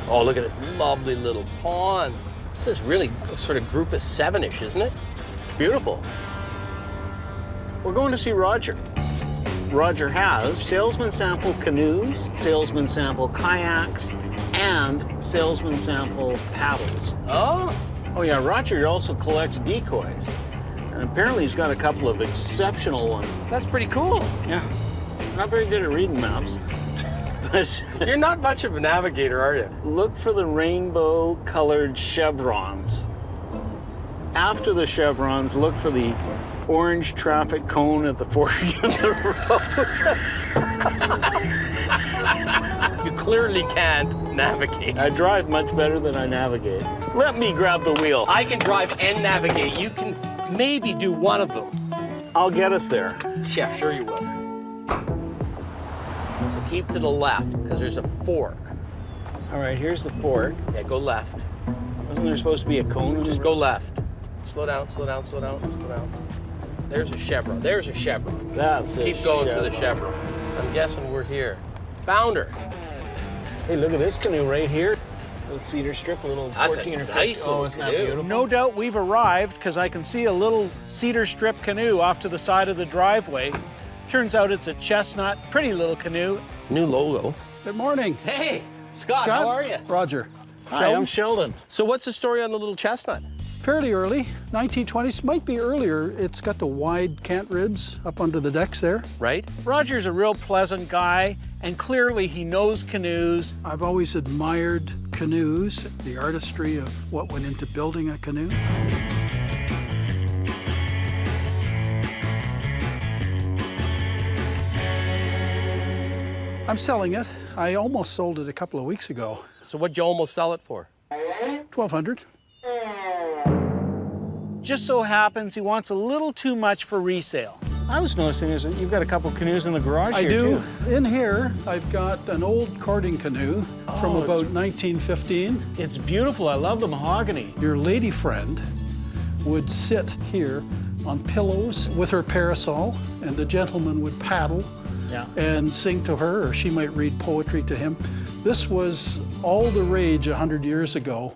Oh, look at this lovely little pond. This is really a sort of group of 7-ish, isn't it? It's beautiful. We're going to see Roger. Roger has salesman sample canoes, salesman sample kayaks, and salesman sample paddles. Oh? Oh yeah, Roger also collects decoys. And apparently he's got a couple of exceptional ones. That's pretty cool. Yeah. Not very good at reading maps. But you're not much of a navigator, are you? Look for the rainbow-colored chevrons. After the chevrons, look for the orange traffic cone at the fork of the road. You clearly can't navigate. I drive much better than I navigate. Let me grab the wheel. I can drive and navigate. You can maybe do one of them. I'll get us there. Chef, sure you will. So keep to the left, because there's a fork. All right, here's the fork. Yeah, go left. Wasn't there supposed to be a cone? Just go left. Slow down, slow down, slow down, slow down. There's a chevron. There's a chevron. That's a Keep going to the chevron. I'm guessing we're here. Found her. Hey, look at this canoe right here. Little cedar strip, a little That's 14 a or 15. nice Oh, isn't that canoe. beautiful? No doubt we've arrived because I can see a little cedar strip canoe off to the side of the driveway. Turns out it's a chestnut, pretty little canoe. New logo. Good morning. Hey, Scott, how are you? Roger. Hi, I'm Sheldon. So what's the story on the little chestnut? Fairly early, 1920s, might be earlier. It's got the wide cant ribs up under the decks there. Right. Roger's a real pleasant guy, and clearly he knows canoes. I've always admired canoes, the artistry of what went into building a canoe. I'm selling it. I almost sold it a couple of weeks ago. So what'd you almost sell it for? $1,200. Just so happens he wants a little too much for resale. I was noticing is that you've got a couple canoes in the garage I here, do. too. In here, I've got an old courting canoe from about 1915. It's beautiful. I love the mahogany. Your lady friend would sit here on pillows with her parasol, and the gentleman would paddle and sing to her, or she might read poetry to him. This was all the rage 100 years ago.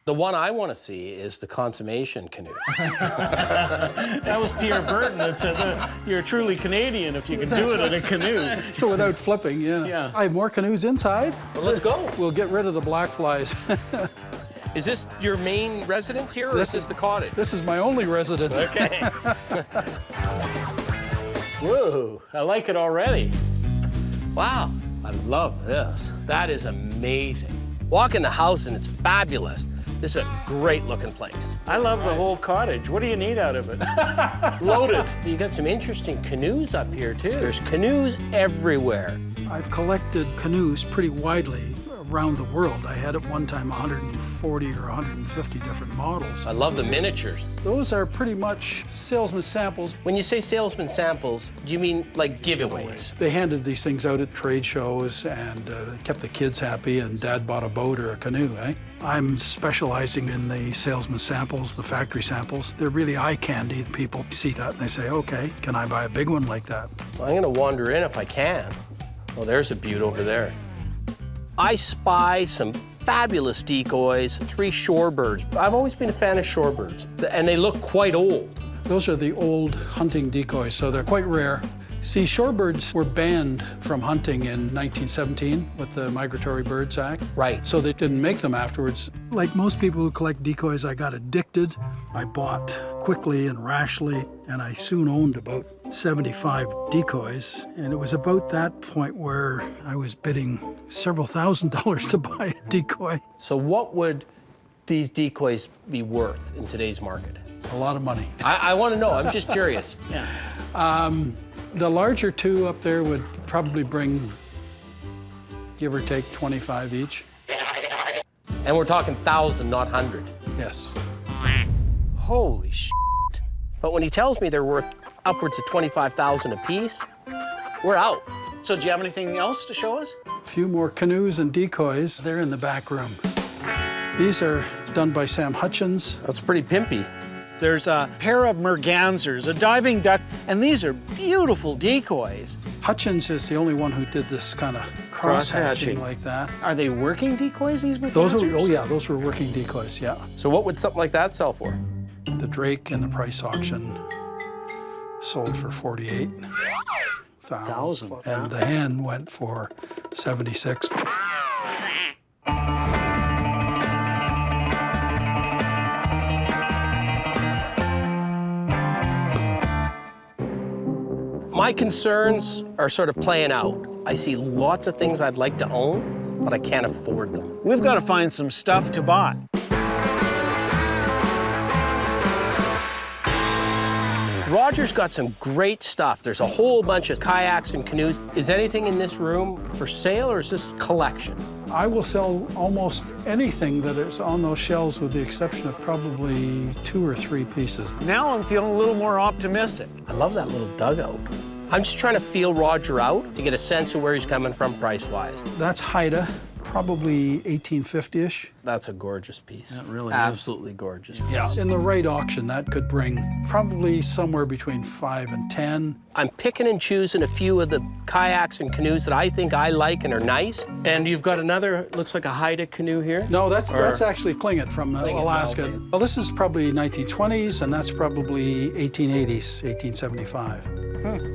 The one I want to see is the consummation canoe. That was Pierre Burton that said that you're truly Canadian if you can do it in a canoe. So without flipping, yeah. I have more canoes inside. Well, let's go. We'll get rid of the black flies. Is this your main residence here, or is this the cottage? This is my only residence. Okay. Whoa, I like it already. Wow. I love this. That is amazing. Walk in the house and it's fabulous. This is a great looking place. I love the whole cottage. What do you need out of it? Loaded. You got some interesting canoes up here too. There's canoes everywhere. I've collected canoes pretty widely around the world. I had at one time 140 or 150 different models. I love the miniatures. Those are pretty much salesman samples. When you say salesman samples, do you mean like giveaways? They handed these things out at trade shows and kept the kids happy, and Dad bought a boat or a canoe, eh? I'm specializing in the salesman samples, the factory samples. They're really eye candy. People see that and they say, okay, can I buy a big one like that? Well, I'm gonna wander in if I can. Well, there's a beaut over there. I spy some fabulous decoys, 3 shorebirds. I've always been a fan of shorebirds, and they look quite old. Those are the old hunting decoys, so they're quite rare. See, shorebirds were banned from hunting in 1917 with the Migratory Birds Act. Right. So they didn't make them afterwards. Like most people who collect decoys, I got addicted. I bought quickly and rashly, and I soon owned about 75 decoys. And it was about that point where I was bidding several $1,000s to buy a decoy. So what would these decoys be worth in today's market? A lot of money. I want to know. I'm just curious. The larger two up there would probably bring, give or take, 25 each. And we're talking 1,000, not 100. Yes. Holy shit. But when he tells me they're worth upwards of 25,000 apiece, we're out. So do you have anything else to show us? A few more canoes and decoys. They're in the back room. These are done by Sam Hutchins. That's pretty pimpy. There's a pair of mergansers, a diving duck, and these are beautiful decoys. Hutchins is the only one who did this kind of cross-hatching like that. Are they working decoys, these mergansers? Those were, oh yeah, those were working decoys, yeah. So what would something like that sell for? The drake in the price auction sold for 48,000, and the hen went for 76. My concerns are sort of playing out. I see lots of things I'd like to own, but I can't afford them. We've got to find some stuff to buy. Roger's got some great stuff. There's a whole bunch of kayaks and canoes. Is anything in this room for sale, or is this collection? I will sell almost anything that is on those shelves with the exception of probably 2 or 3 pieces. Now I'm feeling a little more optimistic. I love that little dugout. I'm just trying to feel Roger out to get a sense of where he's coming from price-wise. That's Haida, probably 1850-ish. That's a gorgeous piece. That really Absolutely gorgeous piece. Yeah. In the right auction, that could bring probably somewhere between 5 and 10. I'm picking and choosing a few of the kayaks and canoes that I think I like and are nice. And you've got another, looks like a Haida canoe here? No, that's actually Tlingit from Alaska. okay. Well, this is probably 1920s, and that's probably 1880s, 1875.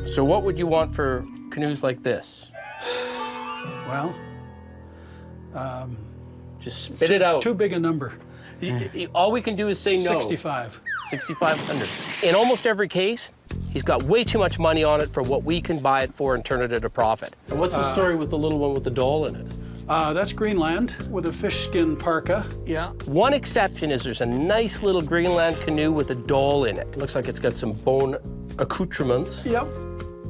So what would you want for canoes like this? Well, just spit it out. Too big a number. All we can do is say no. 65. 6,500. In almost every case, he's got way too much money on it for what we can buy it for and turn it at a profit. And what's the story with the little one with the doll in it? That's Greenland with a fish skin parka. Yeah. One exception is there's a nice little Greenland canoe with a doll in it. Looks like it's got some bone accoutrements. Yep.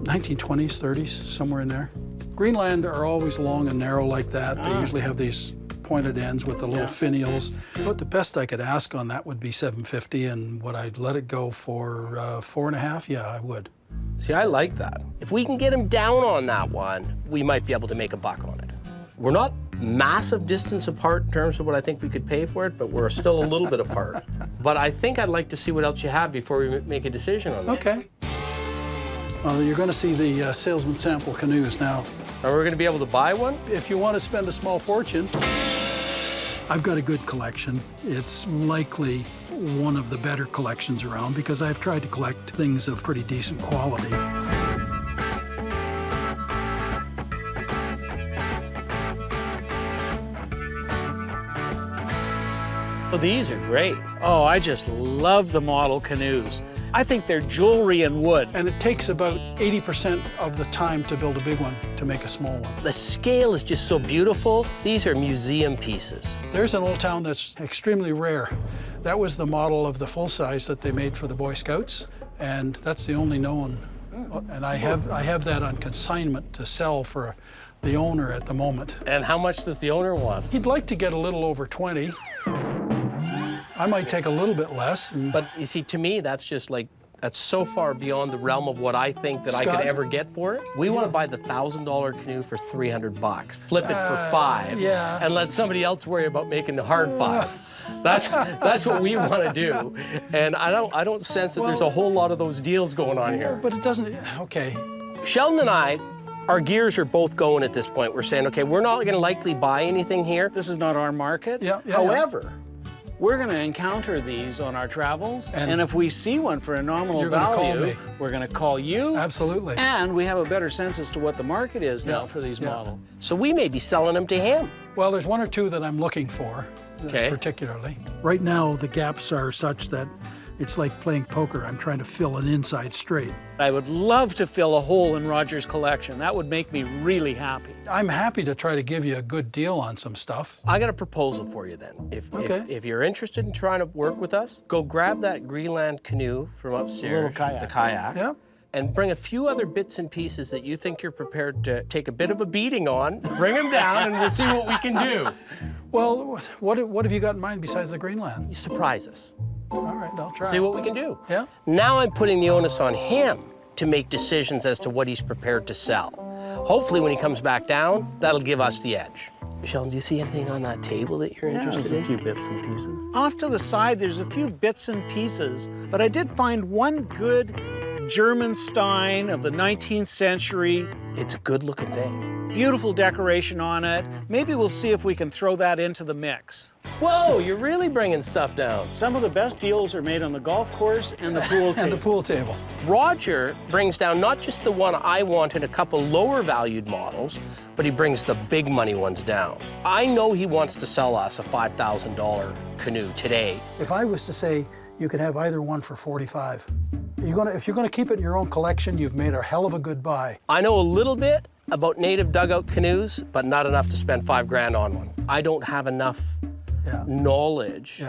1920s, 30s, somewhere in there. Greenland are always long and narrow like that. They usually have these pointed ends with the little finials. But the best I could ask on that would be $750, and would I let it go for 4.5? Yeah, I would. See, I like that. If we can get him down on that one, we might be able to make a buck on it. We're not massive distance apart in terms of what I think we could pay for it, but we're still a little bit apart. But I think I'd like to see what else you have before we make a decision on that. Okay. Well, you're going to see the salesman sample canoes now. Are we going to be able to buy one? If you want to spend a small fortune, I've got a good collection. It's likely one of the better collections around because I've tried to collect things of pretty decent quality. Oh, these are great. Oh, I just love the model canoes. I think they're jewelry and wood. And it takes about 80% of the time to build a big one to make a small one. The scale is just so beautiful. These are museum pieces. There's an old town that's extremely rare. That was the model of the full size that they made for the Boy Scouts, and that's the only known. And I have that on consignment to sell for the owner at the moment. And how much does the owner want? He'd like to get a little over 20. I might take a little bit less. But you see, to me, that's just like, that's so far beyond the realm of what I think that I could ever get for it. We want to buy the $1,000 canoe for $300, flip it for $5, and let somebody else worry about making the hard $5. That's what we want to do. And I don't sense that there's a whole lot of those deals going on here. But it doesn't, okay. Sheldon and I, our gears are both going at this point. We're saying, okay, we're not going to likely buy anything here. This is not our market. Yeah. However, We're going to encounter these on our travels, and if we see one for a nominal You're gonna call value, me. we're going to call you. Absolutely. And we have a better sense as to what the market is now for these Yeah. models. So we may be selling them to him. Well, there's one or two that I'm looking for, Okay. particularly. Right now, the gaps are such that it's like playing poker. I'm trying to fill an inside straight. I would love to fill a hole in Roger's collection. That would make me really happy. I'm happy to try to give you a good deal on some stuff. I got a proposal for you then. Okay. If you're interested in trying to work with us, go grab that Greenland canoe from upstairs. Little kayak. The kayak. Yeah. And bring a few other bits and pieces that you think you're prepared to take a bit of a beating on. Bring them down and we'll see what we can do. Well, what have you got in mind besides the Greenland? You surprise us. All right, I'll try. See what we can do. Yeah. Now I'm putting the onus on him to make decisions as to what he's prepared to sell. Hopefully when he comes back down, that'll give us the edge. Sheldon, do you see anything on that table that you're interested in? There's a few bits and pieces. Off to the side, there's a few bits and pieces, but I did find one good German Stein of the 19th century. It's a good looking thing. Beautiful decoration on it. Maybe we'll see if we can throw that into the mix. Whoa, you're really bringing stuff down. Some of the best deals are made on the golf course and the pool table. And the pool table. Roger brings down not just the one I want and a couple lower valued models, but he brings the big money ones down. I know he wants to sell us a $5,000 canoe today. If I was to say you could have either one for 45, if you're gonna keep it in your own collection, you've made a hell of a good buy. I know a little bit about native dugout canoes, but not enough to spend $5,000 on one. I don't have enough knowledge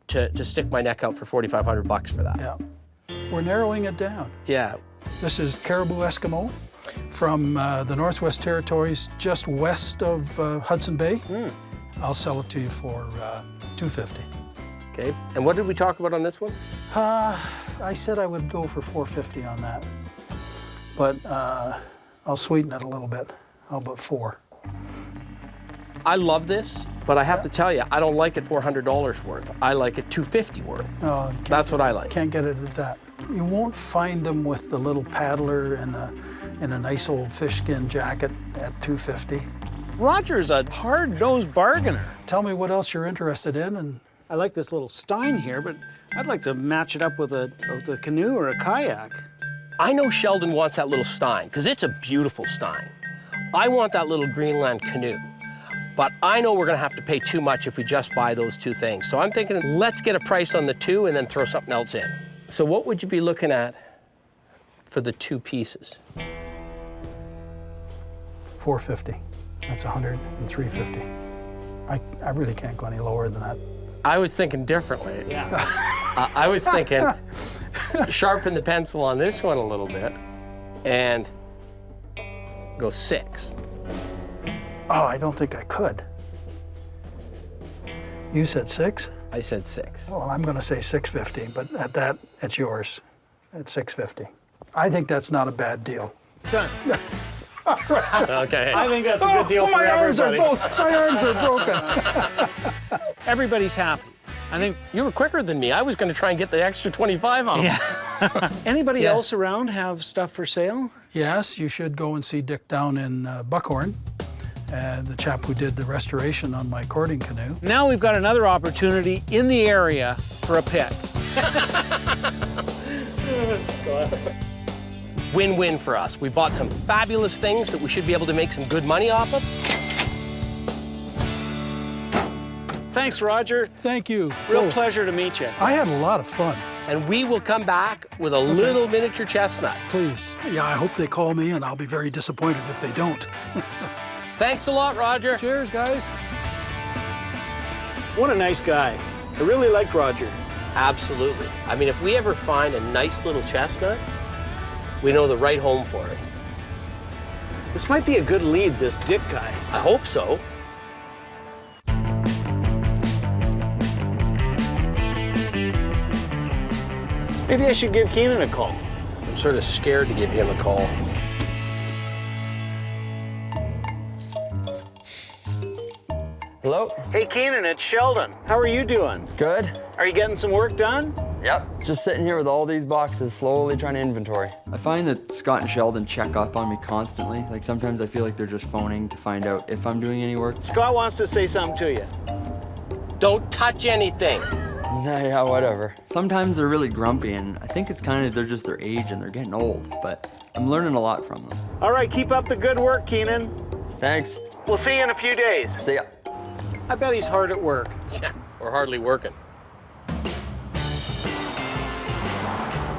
to stick my neck out for $4,500 for that. Yeah. We're narrowing it down. Yeah. This is Caribou Eskimo from the Northwest Territories, just west of Hudson Bay. I'll sell it to you for $250. Okay. And what did we talk about on this one? I said I would go for $450 on that, but I'll sweeten it a little bit. How about $400? I love this, but I have to tell you, I don't like it $400 worth. I like it $250 worth. That's what I like. Can't get it at that. You won't find them with the little paddler and a nice old fish skin jacket at $250. Roger's a hard-nosed bargainer. Tell me what else you're interested in, and I like this little Stein here, but I'd like to match it up with a canoe or a kayak. I know Sheldon wants that little Stein, because it's a beautiful Stein. I want that little Greenland canoe. But I know we're gonna have to pay too much if we just buy those two things. So I'm thinking, let's get a price on the two and then throw something else in. So what would you be looking at for the two pieces? $450. That's $100 and $350. I really can't go any lower than that. I was thinking differently. Yeah. I was thinking, sharpen the pencil on this one a little bit and go $6. Oh, I don't think I could. You said $6? I said $6. Well, I'm gonna say $650, but at that, it's yours. At $650. I think that's not a bad deal. Done. Okay. I think that's a good deal for everybody. My arms are broken. Everybody's happy. I think you were quicker than me. I was going to try and get the extra 25 on. Yeah. Anybody else around have stuff for sale? Yes, you should go and see Dick down in Buckhorn, the chap who did the restoration on my cording canoe. Now we've got another opportunity in the area for a pick. Win-win for us. We bought some fabulous things that we should be able to make some good money off of. Thanks, Roger. Thank you. Real pleasure to meet you. I had a lot of fun. And we will come back with a little miniature chestnut. Please. Yeah, I hope they call me, and I'll be very disappointed if they don't. Thanks a lot, Roger. Cheers, guys. What a nice guy. I really liked Roger. Absolutely. I mean, if we ever find a nice little chestnut, we know the right home for it. This might be a good lead, this Dick guy. I hope so. Maybe I should give Keenan a call. I'm sort of scared to give him a call. Hello? Hey, Keenan, it's Sheldon. How are you doing? Good. Are you getting some work done? Yep. Just sitting here with all these boxes, slowly trying to inventory. I find that Scott and Sheldon check up on me constantly. Like sometimes I feel like they're just phoning to find out if I'm doing any work. Scott wants to say something to you. Don't touch anything. Yeah, whatever. Sometimes they're really grumpy, and I think it's kind of they're just their age and they're getting old, but I'm learning a lot from them. All right, keep up the good work, Keenan. Thanks. We'll see you in a few days. See ya. I bet he's hard at work. Or hardly working.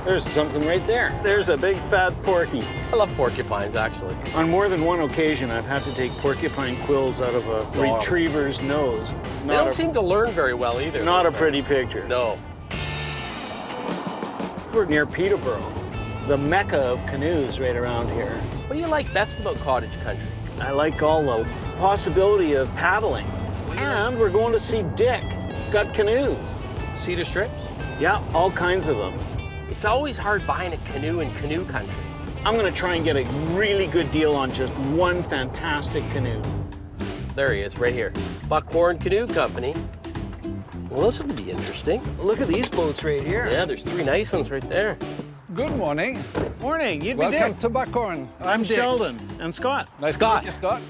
There's something right there. There's a big fat porky. I love porcupines, actually. On more than one occasion, I've had to take porcupine quills out of a retriever's nose. They don't seem to learn very well either. Not a pretty picture. No. We're near Peterborough, the mecca of canoes right around here. What do you like best about cottage country? I like all the possibility of paddling. And we're going to see Dick. Got canoes. Cedar strips? Yeah, all kinds of them. It's always hard buying a canoe in canoe country. I'm gonna try and get a really good deal on just one fantastic canoe. There he is, right here. Buckhorn Canoe Company. Well, this will be interesting. Look at these boats right here. Yeah, there's 3 nice ones right there. Good morning. Morning, you'd be Welcome Dick. to Buckhorn. I'm Dick. Sheldon and Scott. Nice to meet you, Scott.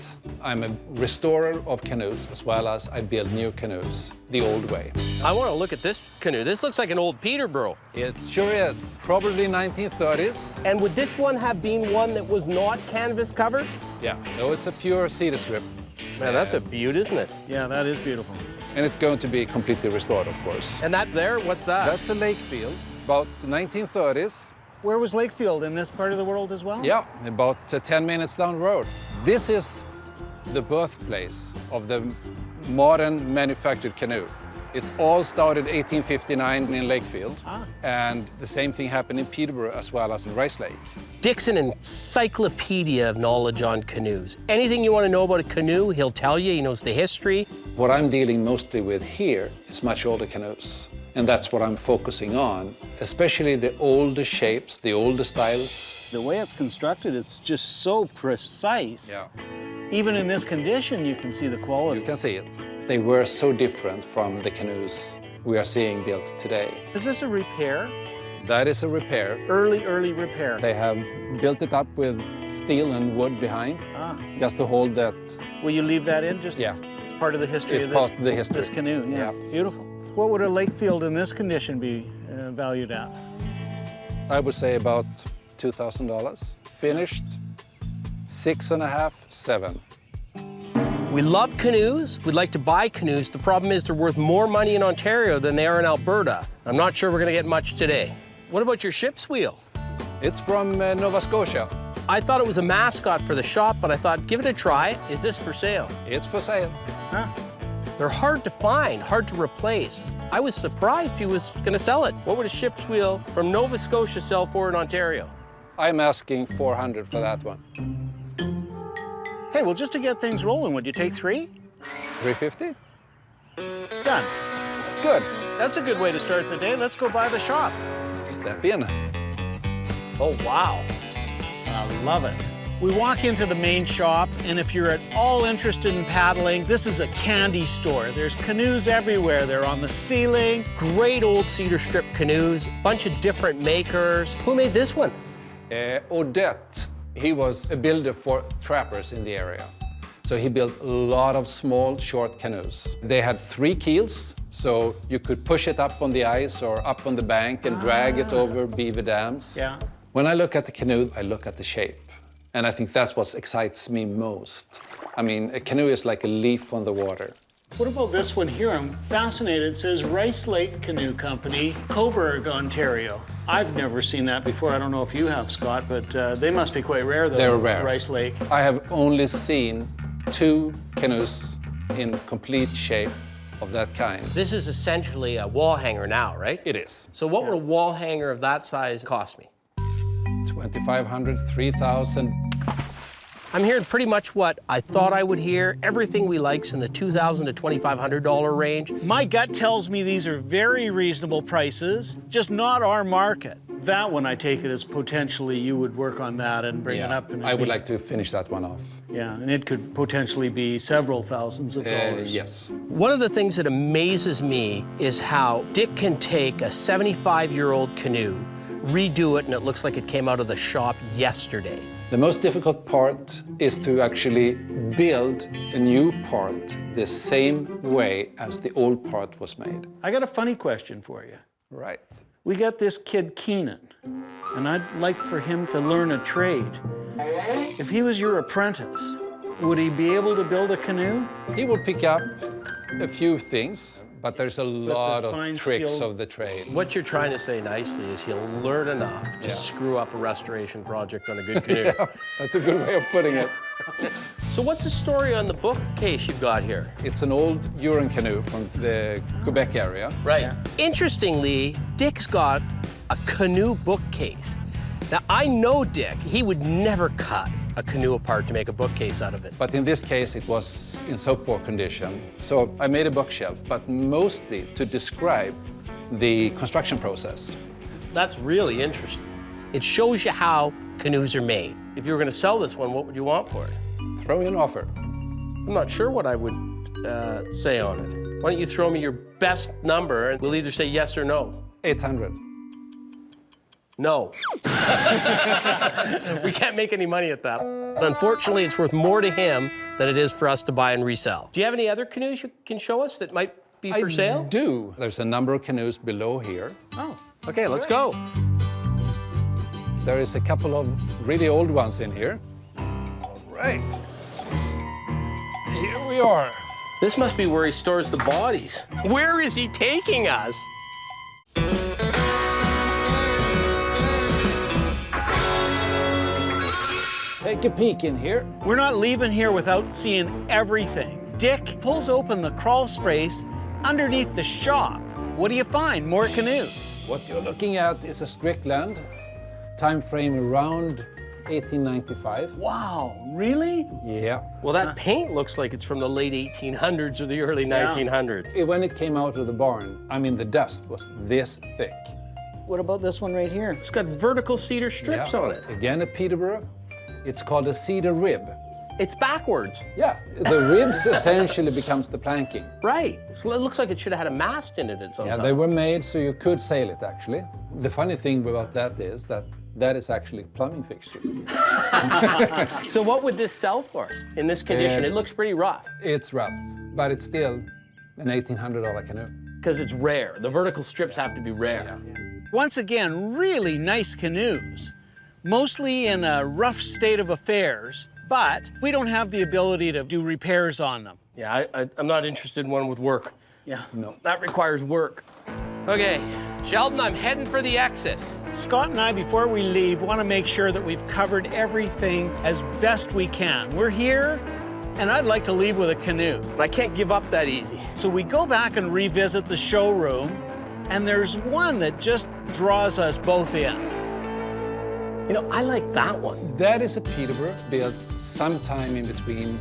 I'm a restorer of canoes as well as I build new canoes the old way. I want to look at this canoe. This looks like an old Peterborough. It sure is. Probably 1930s. And would this one have been one that was not canvas covered? Yeah, no, it's a pure cedar strip. Man, that's a beaut, isn't it? Yeah, that is beautiful. And it's going to be completely restored, of course. And that there, what's that? That's a lake field, about the 1930s. Where was Lakefield, in this part of the world as well? Yeah, about 10 minutes down the road. This is the birthplace of the modern manufactured canoe. It all started 1859 in Lakefield, and the same thing happened in Peterborough as well as in Rice Lake. Dick's an encyclopedia of knowledge on canoes. Anything you want to know about a canoe, he'll tell you. He knows the history. What I'm dealing mostly with here is much older canoes, and that's what I'm focusing on, especially the older shapes, the older styles. The way it's constructed, it's just so precise. Yeah. Even in this condition, you can see the quality. You can see it. They were so different from the canoes we are seeing built today. Is this a repair? That is a repair. Early repair. They have built it up with steel and wood behind, just to hold that. Will you leave that in? Just yeah. It's part of the history It's of this, part of the history. This canoe. Yeah. Beautiful. What would a Lakefield in this condition be valued at? I would say about $2,000. Finished, 6.5, 7. We love canoes. We'd like to buy canoes. The problem is they're worth more money in Ontario than they are in Alberta. I'm not sure we're going to get much today. What about your ship's wheel? It's from Nova Scotia. I thought it was a mascot for the shop, but I thought, give it a try. Is this for sale? It's for sale. Huh? They're hard to find, hard to replace. I was surprised he was going to sell it. What would a ship's wheel from Nova Scotia sell for in Ontario? I'm asking $400 for that one. Hey, well, just to get things rolling, would you take 3? $350? Done. Good. That's a good way to start the day. Let's go by the shop. Step in. Oh, wow. I love it. We walk into the main shop, and if you're at all interested in paddling, this is a candy store. There's canoes everywhere. They're on the ceiling. Great old cedar strip canoes, bunch of different makers. Who made this one? Odette. He was a builder for trappers in the area. So he built a lot of small, short canoes. They had 3 keels, so you could push it up on the ice or up on the bank and drag it over beaver dams. Yeah. When I look at the canoe, I look at the shape. And I think that's what excites me most. I mean, a canoe is like a leaf on the water. What about this one here? I'm fascinated. It says Rice Lake Canoe Company, Cobourg, Ontario. I've never seen that before. I don't know if you have, Scott, but they must be quite rare, though. They're rare. Rice Lake. I have only seen 2 canoes in complete shape of that kind. This is essentially a wall hanger now, right? It is. So what would a wall hanger of that size cost me? $2,500, $3,000. I'm hearing pretty much what I thought I would hear. Everything we like's in the $2,000 to $2,500 range. My gut tells me these are very reasonable prices, just not our market. That one, I take it as potentially you would work on that and bring it up. And I would like to finish that one off. Yeah, and it could potentially be several thousands of dollars. Yes. One of the things that amazes me is how Dick can take a 75-year-old canoe, redo it, and it looks like it came out of the shop yesterday. The most difficult part is to actually build a new part the same way as the old part was made. I got a funny question for you. Right. We got this kid Keenan, and I'd like for him to learn a trade. If he was your apprentice, would he be able to build a canoe? He will pick up a few things, but there's a lot of fine tricks skill- of the trade. What you're trying to say nicely is he'll learn enough to screw up a restoration project on a good canoe. Yeah, that's a good way of putting it. So what's the story on the bookcase you've got here? It's an old Huron canoe from the Quebec area. Right. Interestingly, Dick's got a canoe bookcase. Now, I know Dick. He would never cut a canoe apart to make a bookcase out of it. But in this case, it was in so poor condition. So I made a bookshelf, but mostly to describe the construction process. That's really interesting. It shows you how canoes are made. If you were going to sell this one, what would you want for it? Throw you an offer. I'm not sure what I would say on it. Why don't you throw me your best number, and we'll either say yes or no. 800. No. We can't make any money at that. Unfortunately, it's worth more to him than it is for us to buy and resell. Do you have any other canoes you can show us that might be for sale? I do. There's a number of canoes below here. Oh, okay, let's go. There is a couple of really old ones in here. All right. Here we are. This must be where he stores the bodies. Where is he taking us? Take a peek in here. We're not leaving here without seeing everything. Dick pulls open the crawl space underneath the shop. What do you find? More canoes. What you're looking at is a Strickland, time frame around 1895. Wow, really? Yeah. Well, that paint looks like it's from the late 1800s or the early 1900s. When it came out of the barn, I mean, the dust was this thick. What about this one right here? It's got vertical cedar strips on it. Again, a Peterborough. It's called a cedar rib. It's backwards. Yeah, the ribs essentially becomes the planking. Right. So it looks like it should have had a mast in it at some Yeah, time. they were made so you could sail it, actually. The funny thing about that is that is actually plumbing fixture. So what would this sell for in this condition? It looks pretty rough. It's rough, but it's still an $1,800 canoe. Because it's rare. The vertical strips have to be rare. Once again, really nice canoes. Mostly in a rough state of affairs, but we don't have the ability to do repairs on them. Yeah, I'm not interested in one with work. Yeah. No. That requires work. Okay, Sheldon, I'm heading for the exit. Scott and I, before we leave, want to make sure that we've covered everything as best we can. We're here, and I'd like to leave with a canoe. I can't give up that easy. So we go back and revisit the showroom, and there's one that just draws us both in. You know, I like that one. That is a Peterborough built sometime in between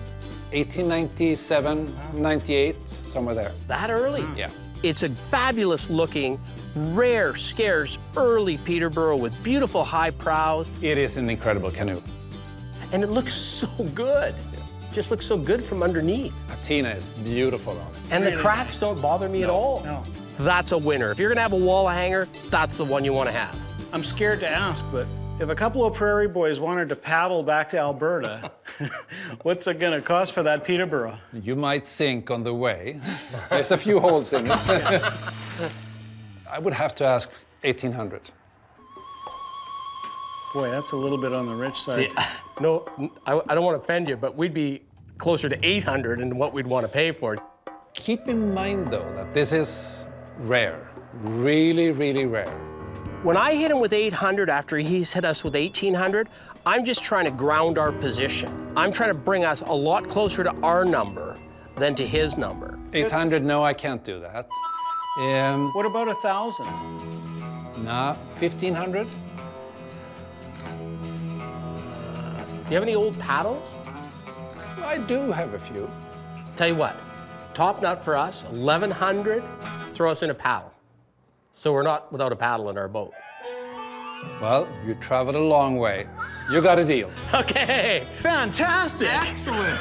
1897, 98, somewhere there. That early? Yeah. It's a fabulous looking, rare, scarce, early Peterborough with beautiful high prows. It is an incredible canoe. And it looks so good. Just looks so good from underneath. Patina is beautiful on it. And the cracks don't bother me at all. No. That's a winner. If you're gonna have a wall hanger, that's the one you wanna have. I'm scared to ask, but if a couple of prairie boys wanted to paddle back to Alberta, what's it gonna cost for that Peterborough? You might sink on the way. There's a few holes in it. I would have to ask 1,800. Boy, that's a little bit on the rich side. See, no, I don't want to offend you, but we'd be closer to 800 in what we'd want to pay for it. Keep in mind, though, that this is rare. Really, really rare. When I hit him with 800 after he's hit us with 1,800, I'm just trying to ground our position. I'm trying to bring us a lot closer to our number than to his number. 800, no, I can't do that. What about 1,000? Nah, 1,500? Do you have any old paddles? I do have a few. Tell you what, top nut for us, 1,100, throw us in a paddle. So we're not without a paddle in our boat. Well, you traveled a long way. You got a deal. Okay. Fantastic. Excellent.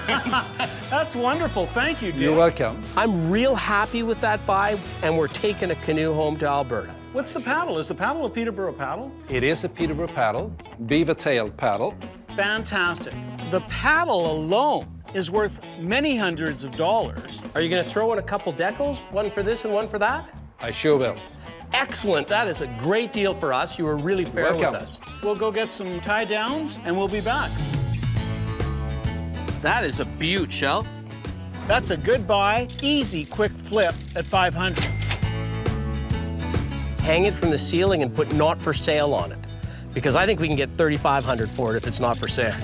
That's wonderful. Thank you, Dick. You're welcome. I'm real happy with that buy, and we're taking a canoe home to Alberta. What's the paddle? Is the paddle a Peterborough paddle? It is a Peterborough paddle, beaver-tailed paddle. Fantastic. The paddle alone is worth many hundreds of dollars. Are you gonna throw in a couple decals? One for this and one for that? I sure will. Excellent, that is a great deal for us. You were really fair with Welcome. us. We'll go get some tie downs and we'll be back. That is a beaut, Shell. That's a good buy, easy, quick flip at 500. Hang it from the ceiling and put not for sale on it. Because I think we can get $3,500 for it if it's not for sale.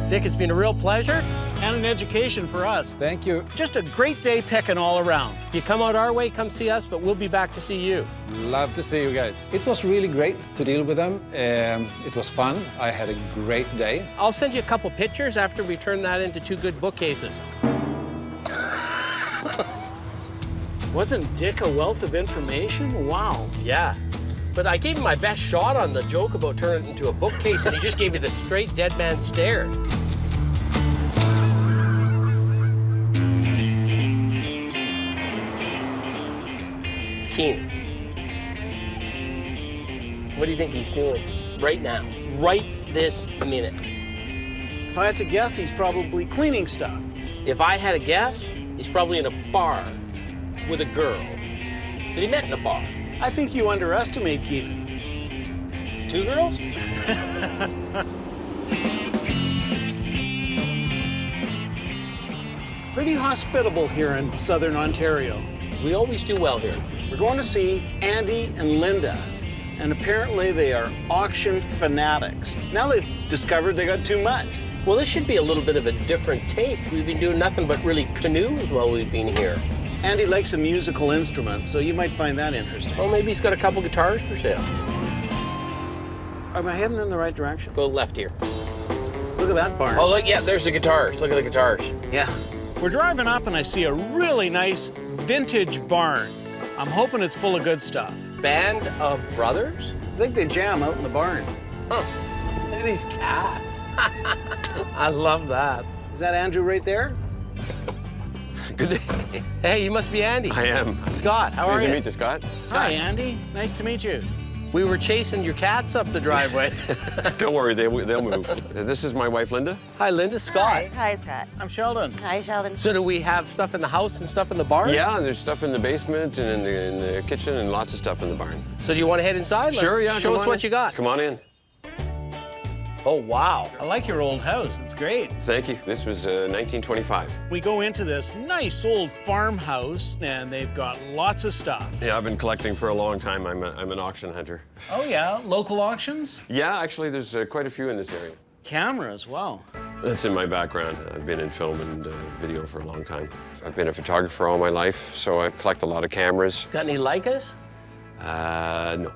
Dick, it's been a real pleasure. And an education for us. Thank you. Just a great day picking all around. If you come out our way, come see us, but we'll be back to see you. Love to see you guys. It was really great to deal with them. It was fun. I had a great day. I'll send you a couple pictures after we turn that into 2 good bookcases. Wasn't Dick a wealth of information? Wow. Yeah. But I gave him my best shot on the joke about turning it into a bookcase, and he just gave me the straight dead man stare. Keenan, what do you think he's doing right now? Right this minute. If I had to guess, he's probably cleaning stuff. If I had a guess, he's probably in a bar with a girl that he met in a bar. I think you underestimate Keenan. 2 girls? Pretty hospitable here in Southern Ontario. We always do well here. We're going to see Andy and Linda, and apparently they are auction fanatics. Now they've discovered they got too much. Well, this should be a little bit of a different take. We've been doing nothing but really canoes while we've been here. Andy likes a musical instrument, so you might find that interesting. Well, maybe he's got a couple guitars for sale. Am I heading in the right direction? Go left here. Look at that barn. Oh, look, yeah, there's the guitars. Look at the guitars. Yeah. We're driving up and I see a really nice vintage barn. I'm hoping it's full of good stuff. Band of brothers? I think they jam out in the barn. Huh. Look at these cats. I love that. Is that Andrew right there? Good day. Hey, you must be Andy. I am. Scott, how are you? Nice to meet you, Scott. Hi, Andy. Nice to meet you. We were chasing your cats up the driveway. Don't worry, they'll move. This is my wife, Linda. Hi, Linda. Scott. Hi, Scott. I'm Sheldon. Hi, Sheldon. So do we have stuff in the house and stuff in the barn? Yeah, there's stuff in the basement and in the kitchen and lots of stuff in the barn. So do you want to head inside? Sure, yeah. Show us what you got. Come on in. Oh, wow. I like your old house. It's great. Thank you. This was 1925. We go into this nice old farmhouse, and they've got lots of stuff. Yeah, I've been collecting for a long time. I'm an auction hunter. Oh, yeah? Local auctions? Yeah, actually, there's quite a few in this area. Cameras, wow. That's in my background. I've been in film and video for a long time. I've been a photographer all my life, so I collect a lot of cameras. Got any Leicas? No.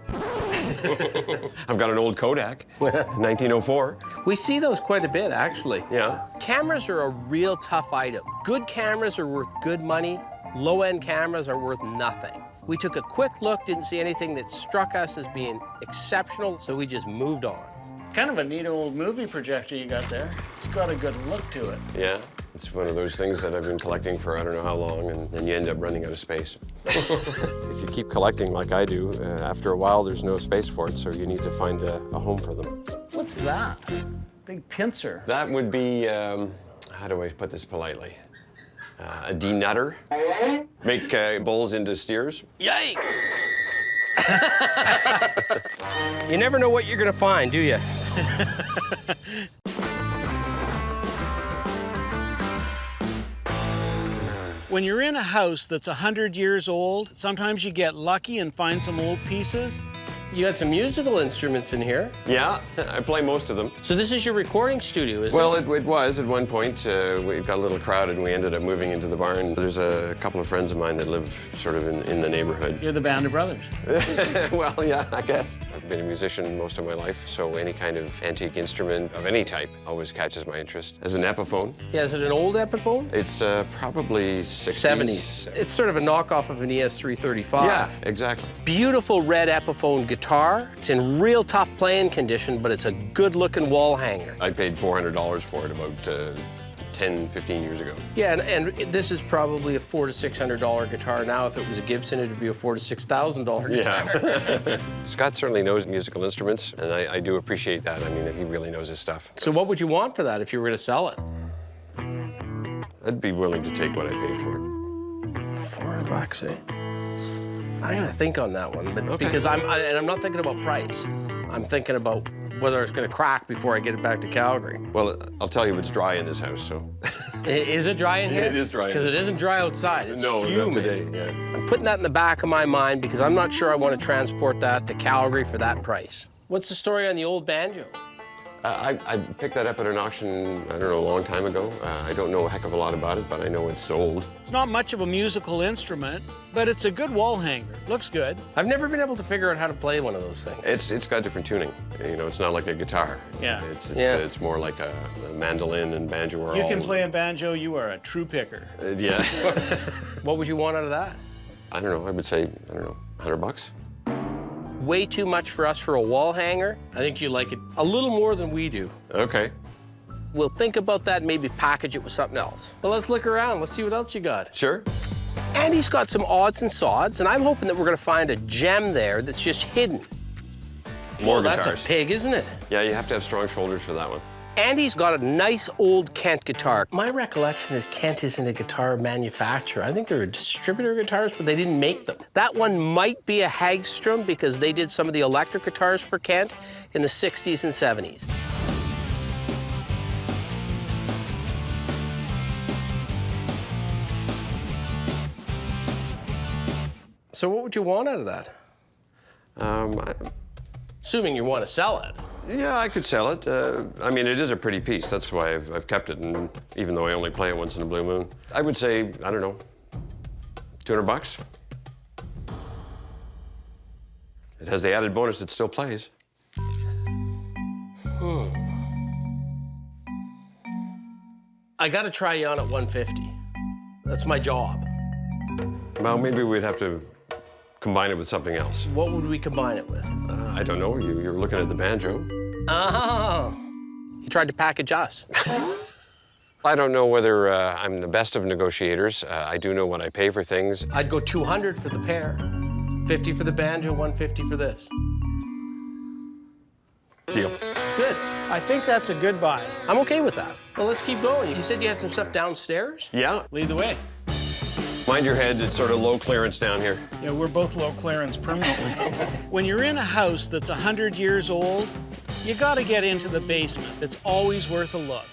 I've got an old Kodak, 1904. We see those quite a bit, actually. Yeah. Cameras are a real tough item. Good cameras are worth good money. Low-end cameras are worth nothing. We took a quick look, didn't see anything that struck us as being exceptional, so we just moved on. Kind of a neat old movie projector you got there. It's got a good look to it. Yeah, it's one of those things that I've been collecting for I don't know how long, and then you end up running out of space. If you keep collecting like I do, after a while there's no space for it, so you need to find a home for them. What's that? Big pincer. That would be, how do I put this politely? A denutter. Make bulls into steers. Yikes! You never know what you're gonna find, do you? When you're in a house that's 100 years old, sometimes you get lucky and find some old pieces. You got some musical instruments in here. Yeah, I play most of them. So this is your recording studio, is Well, it? it was at one point. We got a little crowded and we ended up moving into the barn. There's a couple of friends of mine that live sort of in the neighborhood. You're the band of brothers. Well, yeah, I guess. I've been a musician most of my life, so any kind of antique instrument of any type always catches my interest. As an Epiphone. Yeah, is it an old Epiphone? It's probably 60s. It's sort of a knockoff of an ES335. Yeah, exactly. Beautiful red Epiphone guitar. It's in real tough playing condition, but it's a good-looking wall hanger. I paid $400 for it about 10, 15 years ago. Yeah, and this is probably a $400 to $600 guitar now. If it was a Gibson, it'd be a $4,000 to $6,000 guitar. Yeah. Scott certainly knows musical instruments, and I do appreciate that. I mean, he really knows his stuff. So what would you want for that if you were going to sell it? I'd be willing to take what I paid for it. $400, eh? I gotta think on that one, but because I'm not thinking about price. I'm thinking about whether it's gonna crack before I get it back to Calgary. Well, I'll tell you, it's dry in this house, so. Is it dry in here? It is dry. Because it isn't dry outside. It's humid. Not today. Yeah. I'm putting that in the back of my mind because I'm not sure I want to transport that to Calgary for that price. What's the story on the old banjo? I picked that up at an auction, I don't know, a long time ago. I don't know a heck of a lot about it, but I know it's sold. It's not much of a musical instrument, but it's a good wall hanger. Looks good. I've never been able to figure out how to play one of those things. It's got different tuning. You know, it's not like a guitar. Yeah. It's more like a mandolin and banjo are You all... can play a banjo, you are a true picker. Yeah. What would you want out of that? I don't know, I would say, I don't know, $100? Way too much for us for a wall hanger. I think you like it a little more than we do. Okay. We'll think about that and maybe package it with something else. Well, let's look around. Let's see what else you got. Sure. Andy's got some odds and sods, and I'm hoping that we're going to find a gem there that's just hidden. More well, guitars. That's a pig, isn't it? Yeah, you have to have strong shoulders for that one. Andy's got a nice old Kent guitar. My recollection is Kent isn't a guitar manufacturer. I think they're a distributor of guitars, but they didn't make them. That one might be a Hagstrom because they did some of the electric guitars for Kent in the 60s and 70s. So what would you want out of that? Assuming you want to sell it. Yeah, I could sell it. I mean, it is a pretty piece. That's why I've kept it, and even though I only play it once in a blue moon. I would say, I don't know, $200. It has the added bonus it still plays. I got to try you on at 150. That's my job. Well, maybe we'd have to combine it with something else. What would we combine it with? I don't know. You're looking at the banjo. Oh, you tried to package us. I don't know whether I'm the best of negotiators. I do know what I pay for things. I'd go 200 for the pair. 50 for the banjo, 150 for this. Deal. Good. I think that's a good buy. I'm okay with that. Well, let's keep going. You said you had some stuff downstairs? Yeah. Lead the way. Mind your head, it's sort of low clearance down here. Yeah, we're both low clearance permanently. When you're in a house that's 100 years old, you gotta get into the basement. It's always worth a look.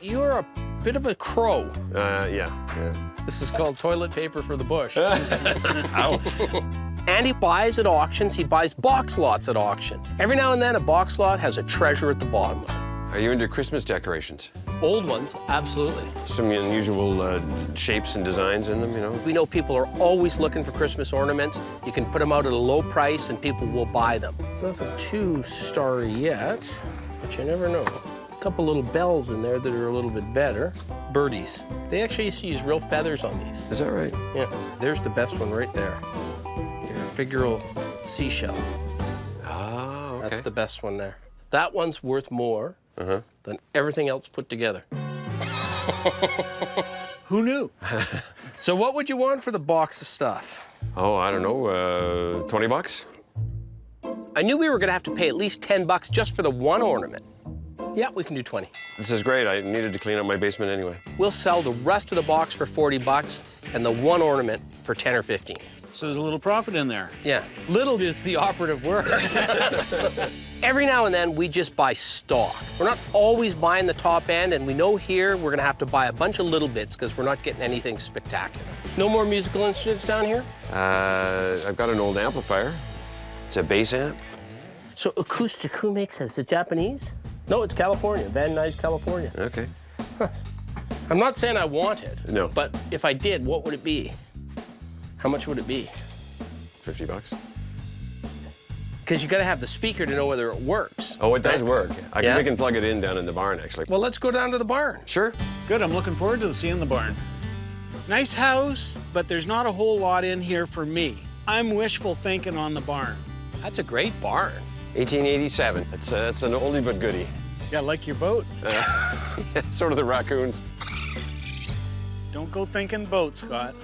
You're a bit of a crow. Yeah. This is called toilet paper for the bush. Ow. Andy buys at auctions, he buys box lots at auction. Every now and then, a box lot has a treasure at the bottom of it. Are you into Christmas decorations? Old ones, absolutely. Some unusual shapes and designs in them, you know? We know people are always looking for Christmas ornaments. You can put them out at a low price and people will buy them. Nothing too starry yet, but you never know. A couple little bells in there that are a little bit better. Birdies. They actually used to use real feathers on these. Is that right? Yeah. There's the best one right there. Your figural seashell. Oh, okay. That's the best one there. That one's worth more than everything else put together. Who knew? So what would you want for the box of stuff? Oh, I don't know, 20 bucks? I knew we were gonna have to pay at least 10 bucks just for the one ornament. Yeah, we can do 20. This is great. I needed to clean up my basement anyway. We'll sell the rest of the box for 40 bucks and the one ornament for 10 or 15. So there's a little profit in there. Yeah, little is the operative word. Every now and then, we just buy stock. We're not always buying the top end, and we know here we're gonna have to buy a bunch of little bits because we're not getting anything spectacular. No more musical instruments down here? I've got an old amplifier. It's a bass amp. So acoustic, who makes that? Is it Japanese? No, it's California, Van Nuys, California. Okay. Huh. I'm not saying I want it. No. But if I did, what would it be? How much would it be? 50 bucks. Because you got to have the speaker to know whether it works. Oh, it does work. Yeah? We can plug it in down in the barn, actually. Well, let's go down to the barn. Sure. Good, I'm looking forward to seeing the barn. Nice house, but there's not a whole lot in here for me. I'm wishful thinking on the barn. That's a great barn. 1887. It's an oldie but goodie. Yeah, like your boat. Yeah, sort of the raccoons. Don't go thinking boat, Scott.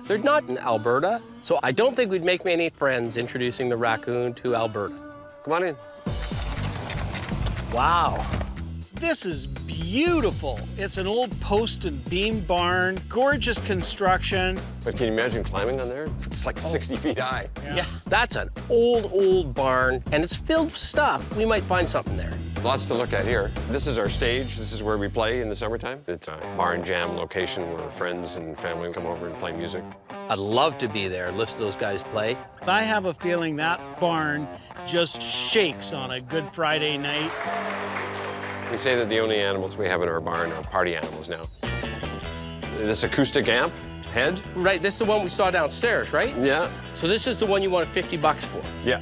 They're not in Alberta, so I don't think we'd make many friends introducing the raccoon to Alberta. Come on in. Wow. This is beautiful. It's an old post and beam barn, gorgeous construction. But can you imagine climbing on there? It's like 60 feet high. Yeah, that's an old barn, and it's filled with stuff. We might find something there. Lots to look at here. This is our stage. This is where we play in the summertime. It's a barn jam location where friends and family come over and play music. I'd love to be there and listen to those guys play. I have a feeling that barn just shakes on a Good Friday night. We say that the only animals we have in our barn are party animals now. This acoustic amp head. Right, this is the one we saw downstairs, right? Yeah. So this is the one you wanted $50 for. Yeah.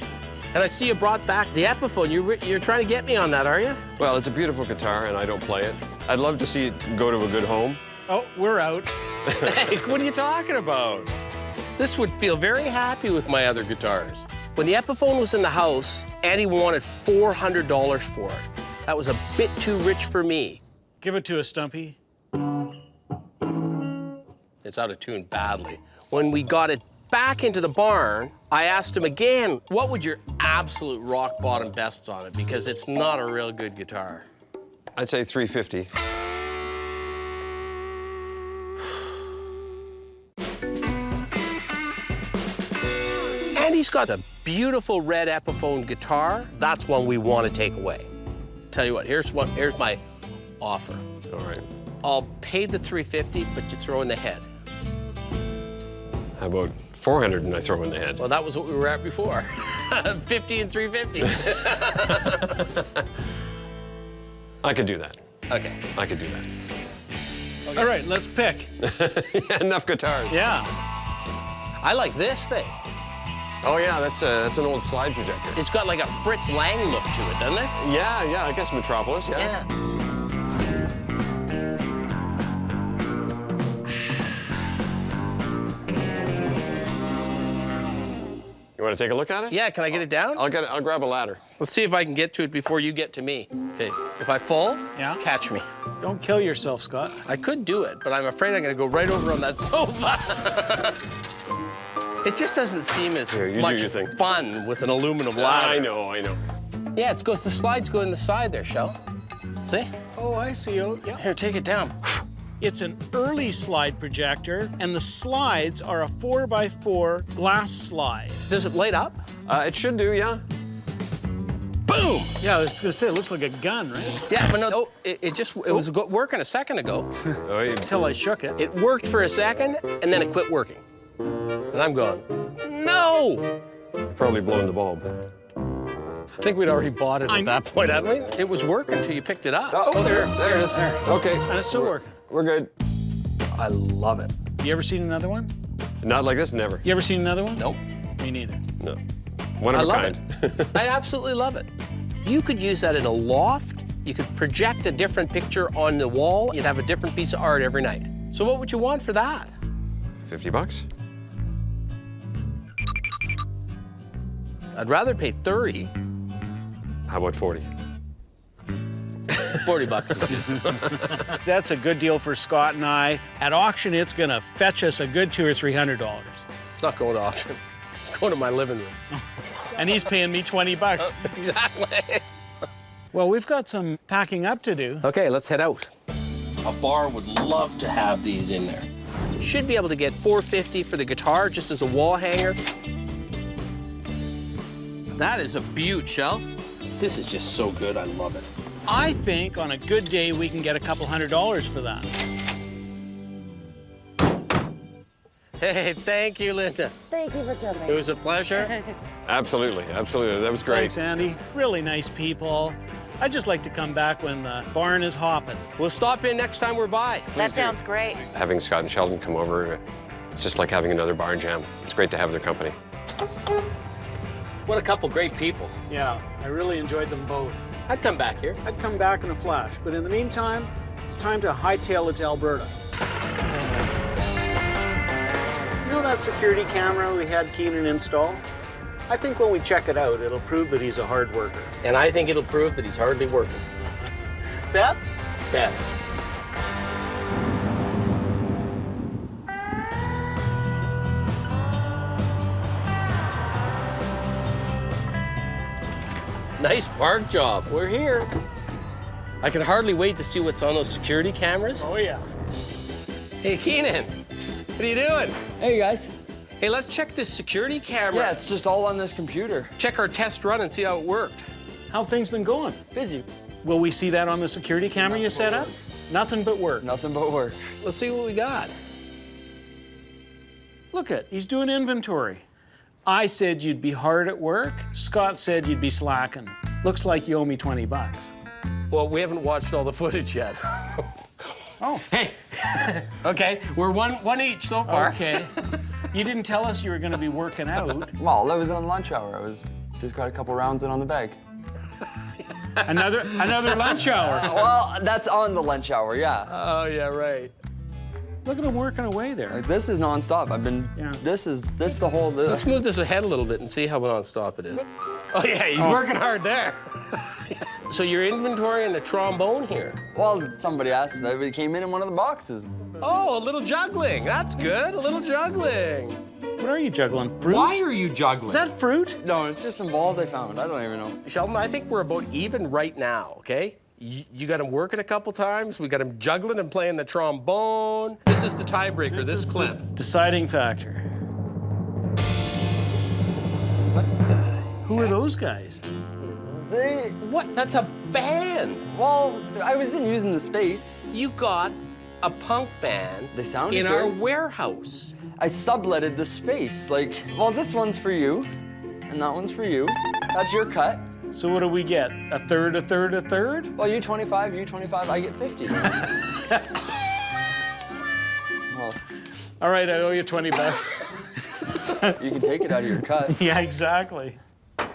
And I see you brought back the Epiphone. You're trying to get me on that, are you? Well, it's a beautiful guitar, and I don't play it. I'd love to see it go to a good home. Oh, we're out. Hey, what are you talking about? This would feel very happy with my other guitars. When the Epiphone was in the house, Andy wanted $400 for it. That was a bit too rich for me. Give it to us, Stumpy. It's out of tune badly. When we got it back into the barn, I asked him again, what would your absolute rock bottom best on it? Because it's not a real good guitar. I'd say $350. Andy's got a beautiful red Epiphone guitar. That's one we want to take away. Tell you what, here's my offer. All right. I'll pay the $350, but you throw in the head. How about $400 and I throw in the head? Well, that was what we were at before. 50 and 350. I could do that. Okay. I could do that. Okay. All right, let's pick. Yeah, enough guitars. Yeah. I like this thing. Oh yeah, that's an old slide projector. It's got like a Fritz Lang look to it, doesn't it? Yeah, I guess Metropolis, yeah. You want to take a look at it? Yeah, can I get it down? I'll grab a ladder. Let's see if I can get to it before you get to me. Okay, if I fall, catch me. Don't kill yourself, Scott. I could do it, but I'm afraid I'm gonna go right over on that sofa. It just doesn't seem as much fun with an aluminum ladder. I know. Yeah, it's because the slides go in the side there, Shell. See? Oh, I see. Oh, yeah. Here, take it down. It's an early slide projector, and the slides are a 4x4 glass slide. Does it light up? It should do, yeah. Boom! Yeah, I was gonna say, it looks like a gun, right? Yeah, but no, it was working a second ago. Until I shook it. It worked for a second, and then it quit working. And I'm going, no! Probably blowing the bulb. I think we'd already bought it at that point, hadn't we? It was working until you picked it up. Oh, there it is. There. Okay. And it's still working. We're good. I love it. You ever seen another one? Not like this, never. You ever seen another one? Nope. Me neither. No. One of a kind. I absolutely love it. You could use that in a loft. You could project a different picture on the wall. You'd have a different piece of art every night. So what would you want for that? $50? I'd rather pay 30. How about 40? $40. That's a good deal for Scott and I. At auction, it's gonna fetch us a good $200 or $300. It's not going to auction. It's going to my living room. And he's paying me $20. Exactly. Well, we've got some packing up to do. Okay, let's head out. A bar would love to have these in there. Should be able to get $450 for the guitar just as a wall hanger. That is a beaut, Shell. This is just so good, I love it. I think on a good day, we can get a couple $100 for that. Hey, thank you, Linda. Thank you for coming. It was a pleasure. Absolutely. That was great. Thanks, Andy. Really nice people. I'd just like to come back when the barn is hopping. We'll stop in next time we're by. That sounds great. Having Scott and Sheldon come over, it's just like having another barn jam. It's great to have their company. What a couple great people. Yeah, I really enjoyed them both. I'd come back here. I'd come back in a flash, but in the meantime, it's time to hightail it to Alberta. You know that security camera we had Keenan install? I think when we check it out, it'll prove that he's a hard worker. And I think it'll prove that he's hardly working. Bet? Bet. Nice park job. We're here. I can hardly wait to see what's on those security cameras. Oh, yeah. Hey, Keenan, what are you doing? Hey, guys. Hey, let's check this security camera. Yeah, it's just all on this computer. Check our test run and see how it worked. How have things been going? Busy. Will we see that on the security camera you set up? Nothing but work. Nothing but work. Let's see what we got. Look at, he's doing inventory. I said you'd be hard at work. Scott said you'd be slacking. Looks like you owe me 20 bucks. Well, we haven't watched all the footage yet. Oh. Hey, okay, we're one each so far. Okay. You didn't tell us you were going to be working out. Well, that was on lunch hour. I was just got a couple rounds in on the bag. Another lunch hour. Well, that's on the lunch hour, yeah. Oh, yeah, right. Look at him working away there. Like, this is nonstop. I've been, this the whole. Let's move this ahead a little bit and see how nonstop it is. Oh, yeah, he's working hard there. So you're inventorying a trombone here? Well, somebody asked. It came in one of the boxes. Oh, a little juggling. That's good, a little juggling. What are you juggling? Fruit? Why are you juggling? Is that fruit? No, it's just some balls I found. I don't even know. Sheldon, I think we're about even right now, okay? You got him working a couple times. We got him juggling and playing the trombone. This is the tiebreaker, this clip. Deciding factor. Who are those guys? What? That's a band. Well, I wasn't using the space. You got a punk band They sounded in good. our warehouse. I subletted the space. Like, well, this one's for you, and that one's for you. That's your cut. So what do we get? A third, a third, a third? Well, you 25, I get 50. Well, all right, I owe you 20 bucks. you can take it out of your cut. Yeah, exactly. Come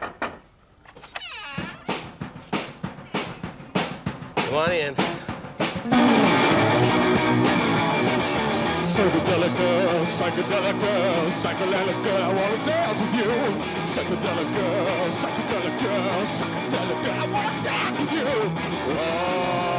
on in. Psychedelic girl, psychedelic girl, psychedelic girl, I wanna dance with you. Psychedelic girl, psychedelic girl, psychedelic girl, I wanna dance with you. Oh.